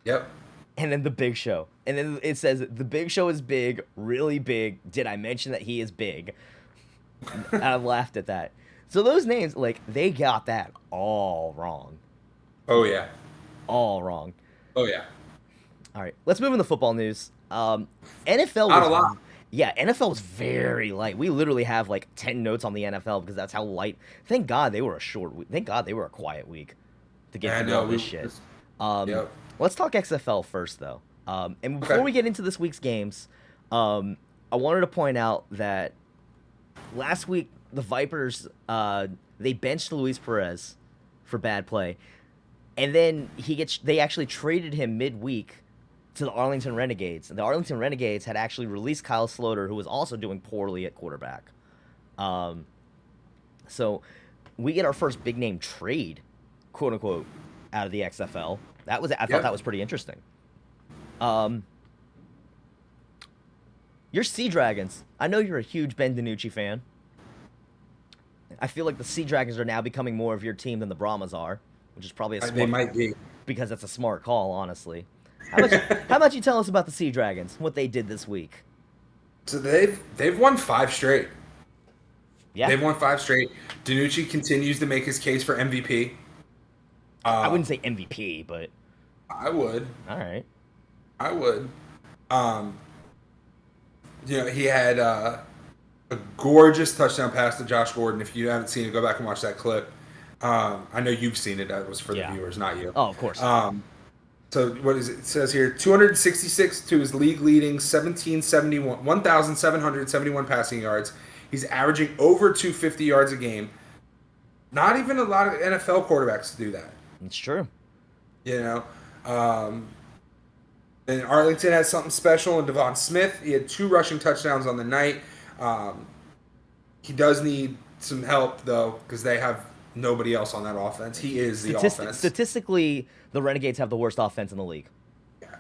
Yep. And then The Big Show. And then it says, The Big Show is big, really big. Did I mention that he is big? And I laughed at that. So those names, like, they got that all wrong. Oh, yeah. All wrong. Oh, yeah. All right, let's move into football news. NFL was... Not a lot. Yeah, NFL was very light. We literally have like 10 notes on the NFL because that's how light. Thank God they were a short week. Thank God they were a quiet week to get through all this shit. Let's talk XFL first, though. And before we get into this week's games, I wanted to point out that last week the Vipers they benched Luis Perez for bad play, and then they actually traded him midweek to the Arlington Renegades. And the Arlington Renegades had actually released Kyle Sloter, who was also doing poorly at quarterback. So we get our first big name trade, quote unquote, out of the XFL. I thought that was pretty interesting. Your Sea Dragons. I know you're a huge Ben DiNucci fan. I feel like the Sea Dragons are now becoming more of your team than the Brahmas are, which is probably They might be. Because that's a smart call, honestly. How about you tell us about the Sea Dragons, what they did this week? So they've won 5 straight. Yeah. They've won 5 straight. DiNucci continues to make his case for MVP. I wouldn't say MVP, but... I would. All right. I would. He had a gorgeous touchdown pass to Josh Gordon. If you haven't seen it, go back and watch that clip. I know you've seen it. That was for the viewers, not you. Oh, of course. So what is it? It says here 266 to his league leading 1,771 passing yards. He's averaging over 250 yards a game. Not even a lot of NFL quarterbacks do that. It's true. You know, um, and Arlington has something special. And Devon Smith, he had 2 rushing touchdowns on the night. Um, he does need some help though, because they have nobody else on that offense. He is the offense. Statistically, the Renegades have the worst offense in the league. Yeah.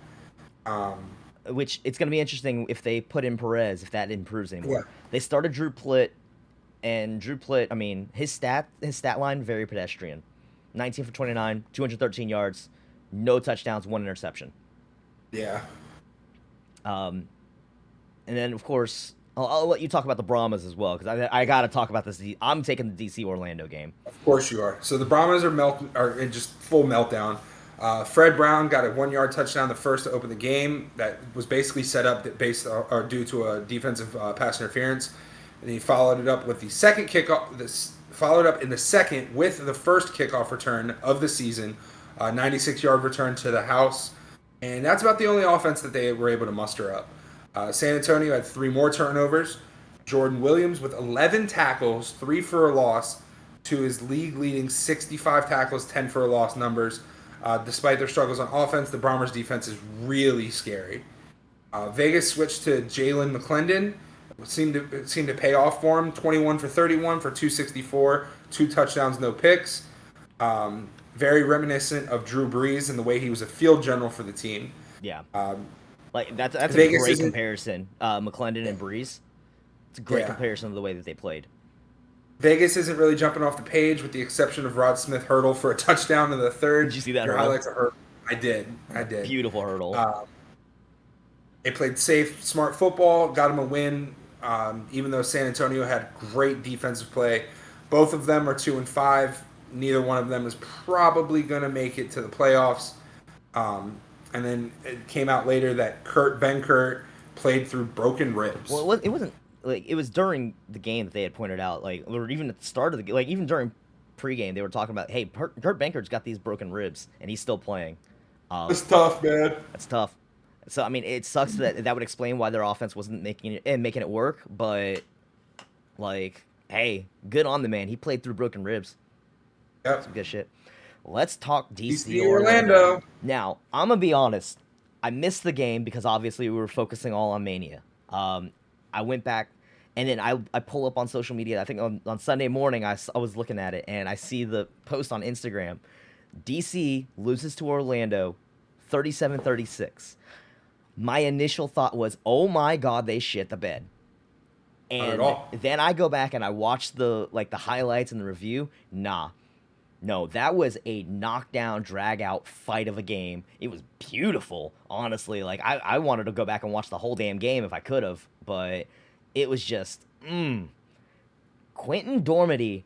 Um, Which it's going to be interesting if they put in Perez, if that improves anymore. Yeah. They started Drew Plitt, and Drew Plitt, I mean, his stat line very pedestrian. 19 for 29, 213 yards, no touchdowns, 1 interception. Yeah. And then of course I'll let you talk about the Brahmas as well, because I got to talk about this. I'm taking the DC Orlando game. Of course you are. So the Brahmas are in just full meltdown. Fred Brown got a 1-yard touchdown, the first to open the game. That was basically set up due to a defensive pass interference, and he followed it up with the second kickoff. Followed up in the second with the first kickoff return of the season, 96-yard return to the house, and that's about the only offense that they were able to muster up. San Antonio had 3 more turnovers. Jordan Williams with 11 tackles, 3 for a loss, to his league-leading 65 tackles, 10 for a loss numbers. Despite their struggles on offense, the Bombers' defense is really scary. Vegas switched to Jalen McClendon. It seemed to pay off for him. 21 for 31 for 264, 2 touchdowns, no picks. Very reminiscent of Drew Brees in the way he was a field general for the team. Yeah. Like that's a Vegas great comparison. McClendon and Breeze. It's a great comparison of the way that they played. Vegas isn't really jumping off the page, with the exception of Rod Smith hurdle for a touchdown in the third. Did you see that Your hurdle? highlights of hurdle. I did. Beautiful hurdle. They played safe, smart football, got them a win. Even though San Antonio had great defensive play, both of them are 2-5. Neither one of them is probably going to make it to the playoffs. And then it came out later that Ben Kurt played through broken ribs. Well, it wasn't like it was during the game that they had pointed out, like, or even at the start of the game, like even during pregame, they were talking about, hey, Kurt Benkert's got these broken ribs and he's still playing. It's tough, man. That's tough. So I mean, it sucks that would explain why their offense wasn't making it work. But like, hey, good on the man. He played through broken ribs. Yep. Some good shit. Let's talk DC Orlando. Now, I'm gonna be honest. I missed the game because obviously we were focusing all on Mania. I went back and then I pull up on social media. I think on Sunday morning I was looking at it and I see the post on Instagram. DC loses to Orlando 37-36. My initial thought was, oh my God, they shit the bed. And then I go back and I watch the highlights and the review. No, that was a knockdown, drag-out fight of a game. It was beautiful, honestly. Like, I wanted to go back and watch the whole damn game if I could have, but it was just, Quentin Dormady,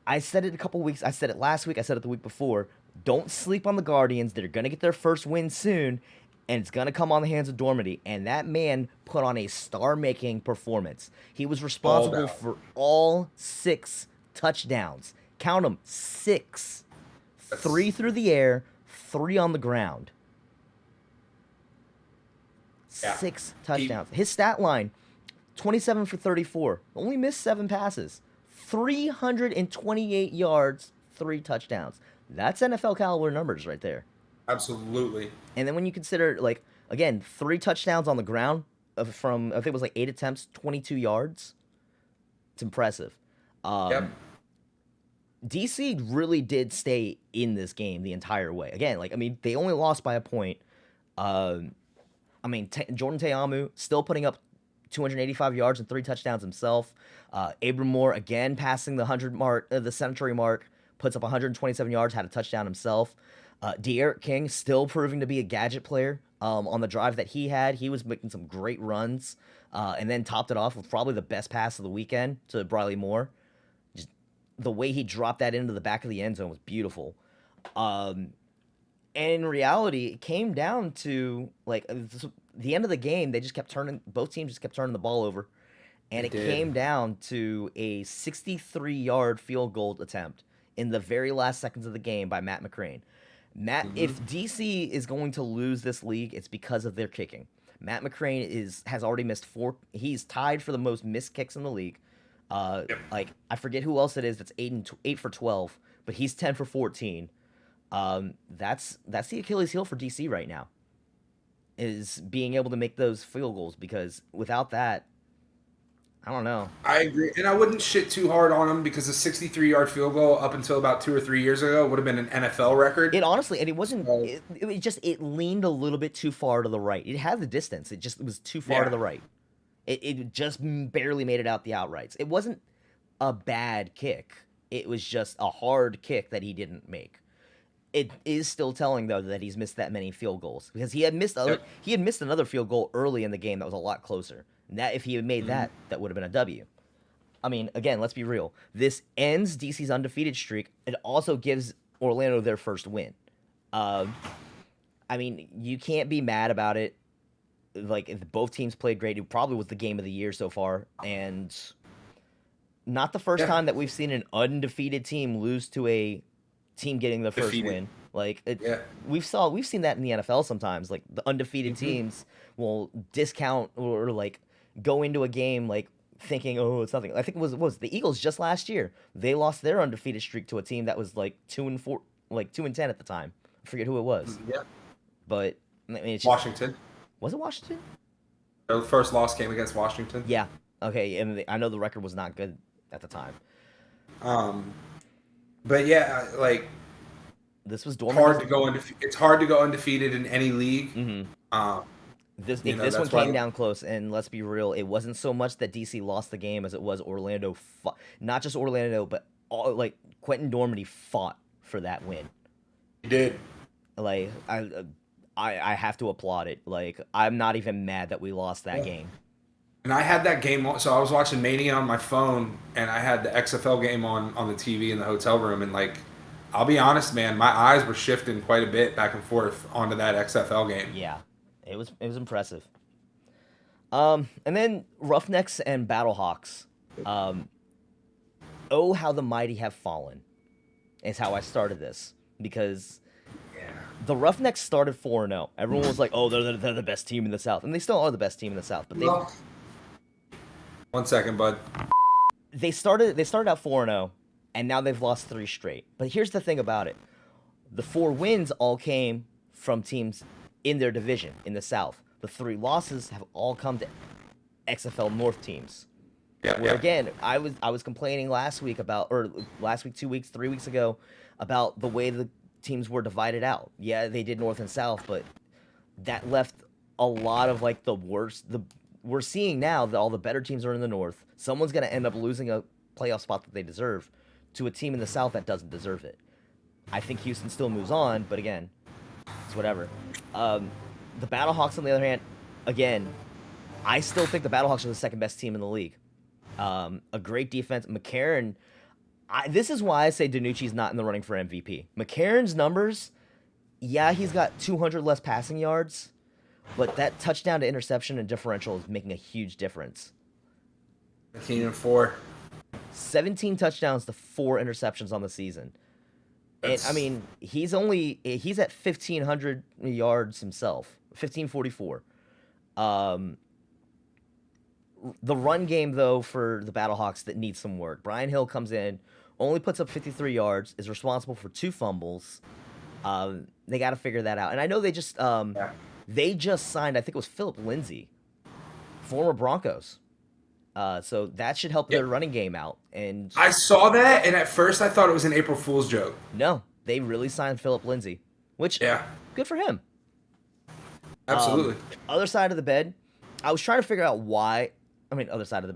I said it I said it last week, I said it the week before, don't sleep on the Guardians. They're going to get their first win soon, and it's going to come on the hands of Dormady. And that man put on a star-making performance. He was responsible for all 6 touchdowns. Count them, 6. 3 through the air, 3 on the ground. 6 touchdowns. His stat line, 27 for 34. Only missed 7 passes. 328 yards, 3 touchdowns. That's NFL caliber numbers right there. Absolutely. And then when you consider, like, again, 3 touchdowns on the ground from, I think it was like 8 attempts, 22 yards. It's impressive. Yep. DC really did stay in this game the entire way. Again, like, I mean, they only lost by a point. I mean, Jordan Teamu still putting up 285 yards and 3 touchdowns himself. Abram Moore again passing the 100 mark, the century mark, puts up 127 yards, had a touchdown himself. De'Aaron King still proving to be a gadget player. On the drive that he had, he was making some great runs, and then topped it off with probably the best pass of the weekend to Briley Moore. Just the way he dropped that into the back of the end zone was beautiful. And in reality, it came down to, like, the end of the game. Both teams just kept turning the ball over, and it came down to a 63-yard field goal attempt in the very last seconds of the game by Matt McCrane. If DC is going to lose this league, it's because of their kicking. Matt McCrane has already missed 4. He's tied for the most missed kicks in the league. Like I forget who else it is that's 8 for 12, but he's 10 for 14. That's the Achilles heel for DC right now, is being able to make those field goals, because without that, I don't know. I agree, and I wouldn't shit too hard on him because a 63-yard field goal up until about 2 or 3 years ago would have been an NFL record. It honestly, and it wasn't. So, It leaned a little bit too far to the right. It had the distance. It was too far to the right. It just barely made it out the outrights. It wasn't a bad kick. It was just a hard kick that he didn't make. It is still telling though that he's missed that many field goals, because he had missed another field goal early in the game that was a lot closer. And that if he had made that would have been a W. I mean, again, let's be real. This ends DC's undefeated streak. It also gives Orlando their first win. I mean, you can't be mad about it. Like, if both teams played great, it probably was the game of the year so far, and not the first time that we've seen an undefeated team lose to a team getting the first win. Like, we've seen that in the NFL sometimes. Like, the undefeated teams will discount or like go into a game like thinking, oh, it's nothing. I think it was the Eagles just last year. They lost their undefeated streak to a team that was like 2-4, like 2-10 at the time. I forget who it was. Yeah, but I mean, it's Washington. Was it Washington? The first loss came against Washington. Yeah. Okay, and I know the record was not good at the time. But yeah, like this was it's hard to go undefeated in any league. Mm-hmm. This one came down close, and let's be real, it wasn't so much that DC lost the game as it was Orlando. Not just Orlando, but like Quentin Dormady fought for that win. He did. Like I have to applaud it. Like, I'm not even mad that we lost that game. And I had that game on, so I was watching Mania on my phone, and I had the XFL game on the TV in the hotel room, and like, I'll be honest, man, my eyes were shifting quite a bit back and forth onto that XFL game. Yeah, it was impressive. And then Roughnecks and Battlehawks. Oh, how the mighty have fallen, is how I started this, because the Roughnecks started 4-0. Everyone was like, "Oh, they're the best team in the South," and they still are the best team in the South. But they 1 second, bud. They started out 4-0, and now they've lost 3 straight. But here's the thing about it: the 4 wins all came from teams in their division in the South. The 3 losses have all come to XFL North teams. Again, I was complaining last week, 2 weeks, 3 weeks ago, about the way the teams were divided out. Yeah, they did North and South, but that left a lot of like the worst. We're seeing now that all the better teams are in the North. Someone's going to end up losing a playoff spot that they deserve to a team in the South that doesn't deserve it. I think Houston still moves on, but again, it's whatever. The Battlehawks, on the other hand, again, I still think the Battlehawks are the second best team in the league. A great defense. McCarron, this is why I say DiNucci's not in the running for MVP. McCarron's numbers, yeah, he's got 200 less passing yards, but that touchdown to interception and differential is making a huge difference. 15-4. 17 touchdowns to 4 interceptions on the season. And I mean, he's at 1,500 yards himself. 1,544. The run game, though, for the Battlehawks that needs some work. Brian Hill comes in, only puts up 53 yards, is responsible for 2 fumbles. They got to figure that out. And I know they just signed, I think it was Philip Lindsay, former Broncos. So that should help their running game out. And I saw that, and at first I thought it was an April Fool's joke. No, they really signed Philip Lindsay, which good for him. Absolutely. Other side of the bed, I was trying to figure out why. I mean, other side of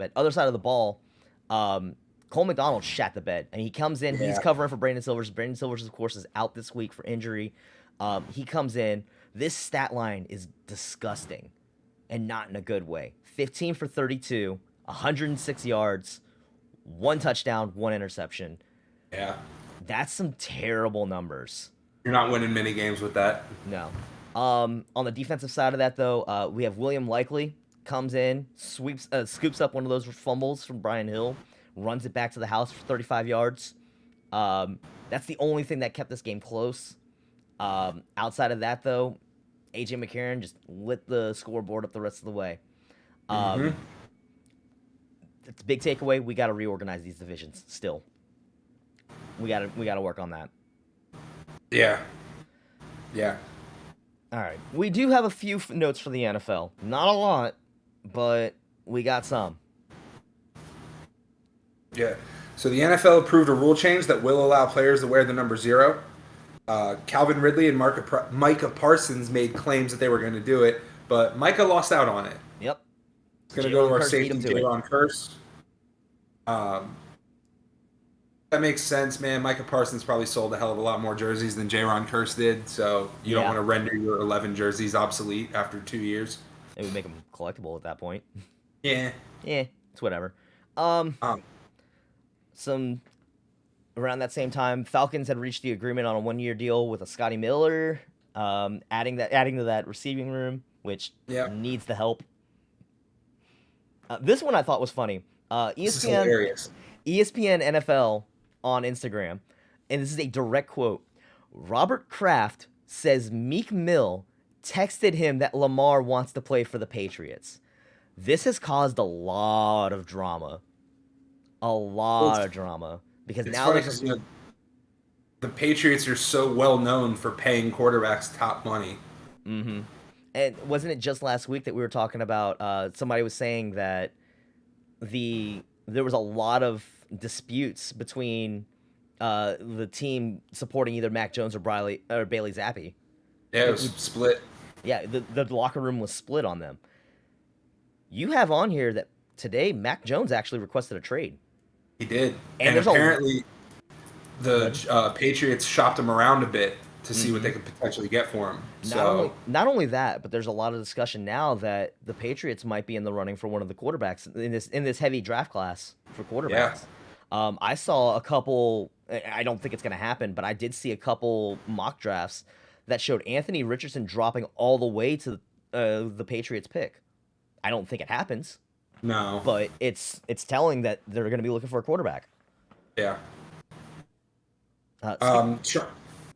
the ball. Cole McDonald shat the bed, and he comes in. He's covering for Brandon Silvers. Brandon Silvers, of course, is out this week for injury. He comes in. This stat line is disgusting, and not in a good way. 15 for 32, 106 yards, 1 touchdown, 1 interception. Yeah. That's some terrible numbers. You're not winning many games with that. No. On the defensive side of that, though, we have William Likely comes in, scoops up one of those fumbles from Brian Hill, runs it back to the house for 35 yards. That's the only thing that kept this game close. Outside of that, though, A.J. McCarron just lit the scoreboard up the rest of the way. it's a big takeaway. We got to reorganize these divisions. Still, we got to work on that. Yeah. Yeah. All right, we do have a few notes for the NFL. Not a lot, but we got some. Yeah. So the NFL approved a rule change that will allow players to wear the number 0. Calvin Ridley and Micah Parsons made claims that they were going to do it, but Micah lost out on it. Yep. It's going to go to our safety, Jaron Kearse. That makes sense, man. Micah Parsons probably sold a hell of a lot more jerseys than Jaron Kearse did, so you don't want to render your 11 jerseys obsolete after 2 years. It would make them collectible at that point. Yeah. Yeah, it's whatever. Some around that same time, Falcons had reached the agreement on a 1-year deal with a Scotty Miller, adding to that receiving room, which needs the help. This one I thought was funny. This is hilarious. ESPN NFL on Instagram, and this is a direct quote. Robert Kraft says Meek Mill texted him that Lamar wants to play for the Patriots. This has caused a lot of drama. Because now the Patriots are so well known for paying quarterbacks top money. Mm-hmm. And wasn't it just last week that we were talking about? Somebody was saying that there was a lot of disputes between the team supporting either Mac Jones or Bailey Zappi. Yeah, it was split. Yeah, the locker room was split on them. You have on here that today Mac Jones actually requested a trade. He did. And apparently the Patriots shopped him around a bit to see what they could potentially get for him. Not only that, but there's a lot of discussion now that the Patriots might be in the running for one of the quarterbacks in this heavy draft class for quarterbacks. Yeah. I saw a couple. I don't think it's going to happen, but I did see a couple mock drafts that showed Anthony Richardson dropping all the way to the Patriots pick. I don't think it happens. No, but it's telling that they're going to be looking for a quarterback. Yeah.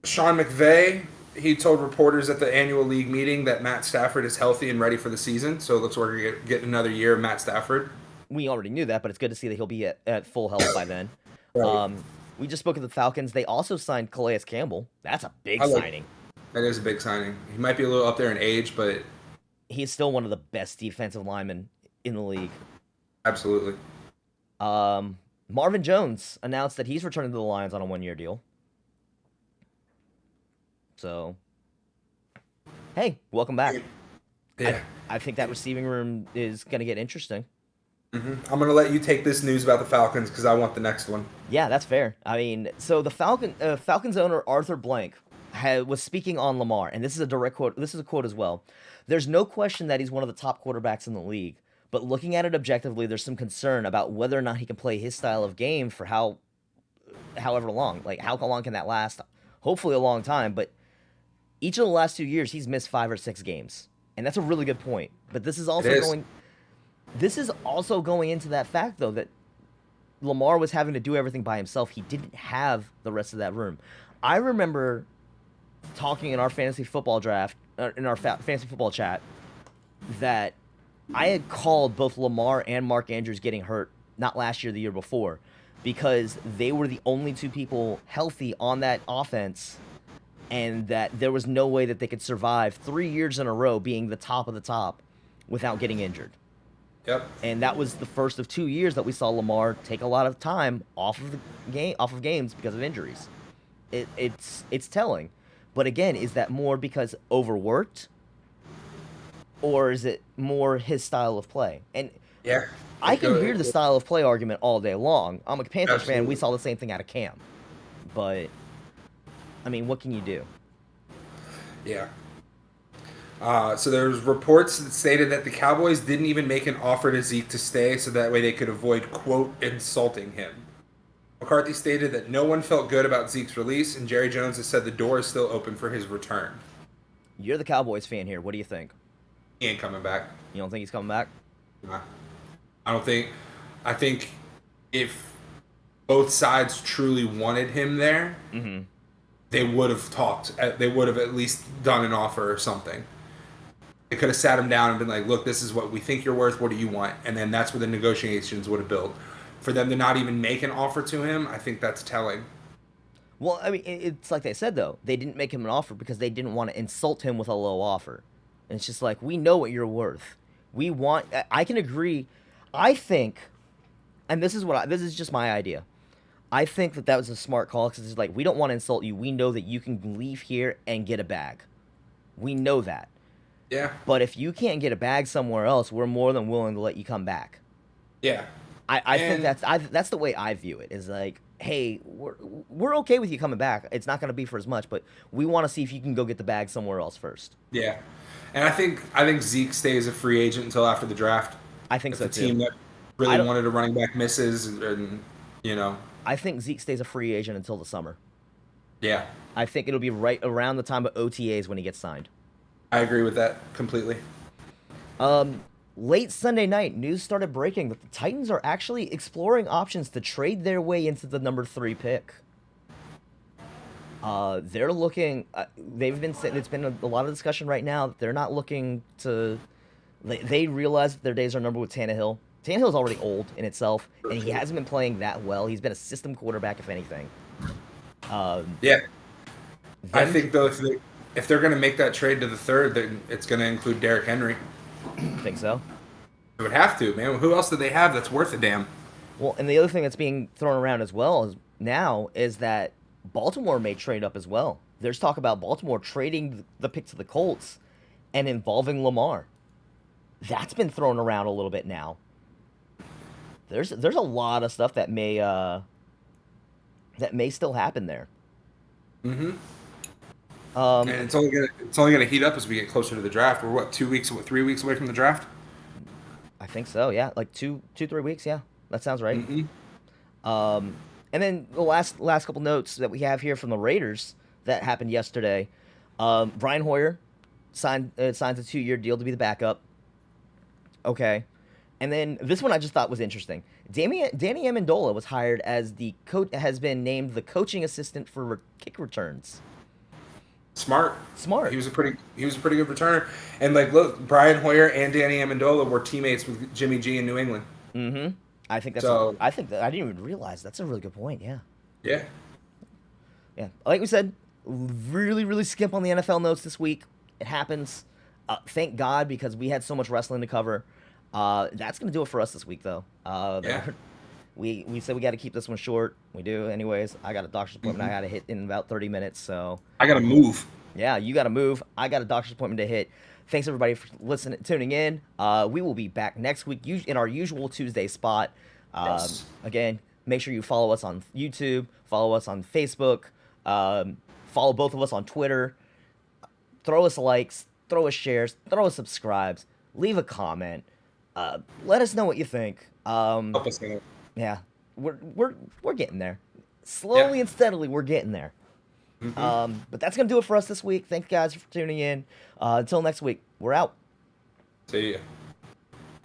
Sean McVay, he told reporters at the annual league meeting that Matt Stafford is healthy and ready for the season. So it looks like we're going to get another year of Matt Stafford. We already knew that, but it's good to see that he'll be at full health by then. Right. We just spoke of the Falcons. They also signed Calais Campbell. That's a big signing. That is a big signing. He might be a little up there in age, but he's still one of the best defensive linemen in the league. Absolutely. Marvin Jones announced that he's returning to the Lions on a 1-year deal. So, hey, welcome back. Yeah. I think that receiving room is going to get interesting. Mm-hmm. I'm going to let you take this news about the Falcons because I want the next one. Yeah, that's fair. I mean, so the Falcons owner, Arthur Blank, was speaking on Lamar, and this is a direct quote. This is a quote as well. There's no question that he's one of the top quarterbacks in the league. But looking at it objectively, there's some concern about whether or not he can play his style of game for however long. Like, how long can that last? Hopefully a long time, but each of the last 2 years, he's missed 5 or 6 games. And that's a really good point. But this is also going into that fact, though, that Lamar was having to do everything by himself. He didn't have the rest of that room. I remember talking in our fantasy football draft, in our fantasy football chat, that I had called both Lamar and Mark Andrews getting hurt, not last year, the year before, because they were the only 2 people healthy on that offense, and that there was no way that they could survive 3 years in a row being the top of the top without getting injured. Yep. And that was the first of 2 years that we saw Lamar take a lot of time off of games because of injuries. It's telling. But again, is that more because overworked? Or is it more his style of play? And yeah, I can hear the style of play argument all day long. I'm a Panthers fan. We saw the same thing out of Cam. But, I mean, what can you do? Yeah. So there's reports that stated that the Cowboys didn't even make an offer to Zeke to stay so that way they could avoid, quote, insulting him. McCarthy stated that no one felt good about Zeke's release, and Jerry Jones has said the door is still open for his return. You're the Cowboys fan here. What do you think? He ain't coming back. You don't think he's coming back? Nah. I think if both sides truly wanted him there, they would have talked. They would have at least done an offer or something. They could have sat him down and been like, look, this is what we think you're worth. What do you want? And then that's where the negotiations would have built. For them to not even make an offer to him, I think that's telling. Well, I mean, it's like they said, though. They didn't make him an offer because they didn't want to insult him with a low offer. And it's just like, we know what you're worth. We want, I can agree. I think, and this is just my idea. I think that was a smart call because it's like, we don't want to insult you. We know that you can leave here and get a bag. We know that. Yeah. But if you can't get a bag somewhere else, we're more than willing to let you come back. Yeah. I think that's the way I view it. Is like, hey, we're okay with you coming back. It's not going to be for as much, but we want to see if you can go get the bag somewhere else first. Yeah. And I think Zeke stays a free agent until after the draft. I think so the too. Team that really wanted a running back misses, and I think Zeke stays a free agent until the summer. Yeah. I think it'll be right around the time of OTAs when he gets signed. I agree with that completely. Late Sunday night, news started breaking that the Titans are actually exploring options to trade their way into the number 3 pick. They're looking. It's been a lot of discussion right now that they're not looking to. They realize that their days are numbered with Tannehill. Tannehill's already old in itself, and he hasn't been playing that well. He's been a system quarterback, if anything. Yeah. I think though, if they're going to make that trade to the 3rd, then it's going to include Derrick Henry. Think so? It would have to, man. Who else do they have that's worth a damn? Well, and the other thing that's being thrown around as well is that Baltimore may trade up as well. There's talk about Baltimore trading the pick to the Colts and involving Lamar. That's been thrown around a little bit now. There's a lot of stuff that may still happen there. Mm-hmm. And it's only gonna heat up as we get closer to the draft. We're 3 weeks away from the draft? I think so. Yeah, like 2-3 weeks. Yeah, that sounds right. Mm-hmm. And then the last couple notes that we have here from the Raiders that happened yesterday. Brian Hoyer signs a 2-year deal to be the backup. Okay. And then this one I just thought was interesting. Danny Amendola was hired as has been named the coaching assistant for kick returns. Smart. He was a pretty good returner. And look, Brian Hoyer and Danny Amendola were teammates with Jimmy G in New England. Mm-hmm. I think that I didn't even realize that's a really good point. Yeah. Yeah. Yeah. Like we said, really, really skimp on the NFL notes this week. It happens. Thank God, because we had so much wrestling to cover. That's gonna do it for us this week, though. Yeah. We said we got to keep this one short. We do, anyways. I got a doctor's appointment I got to hit in about 30 minutes, so I got to move. Yeah, you got to move. I got a doctor's appointment to hit. Thanks everybody for tuning in. We will be back next week in our usual Tuesday spot. Yes. Again, make sure you follow us on YouTube, follow us on Facebook, follow both of us on Twitter. Throw us likes, throw us shares, throw us subscribes, leave a comment. Let us know what you think. Help us out. Yeah, we're getting there. Slowly and steadily, we're getting there. Mm-hmm. But that's gonna do it for us this week. Thanks, guys, for tuning in. Until next week, we're out. See ya.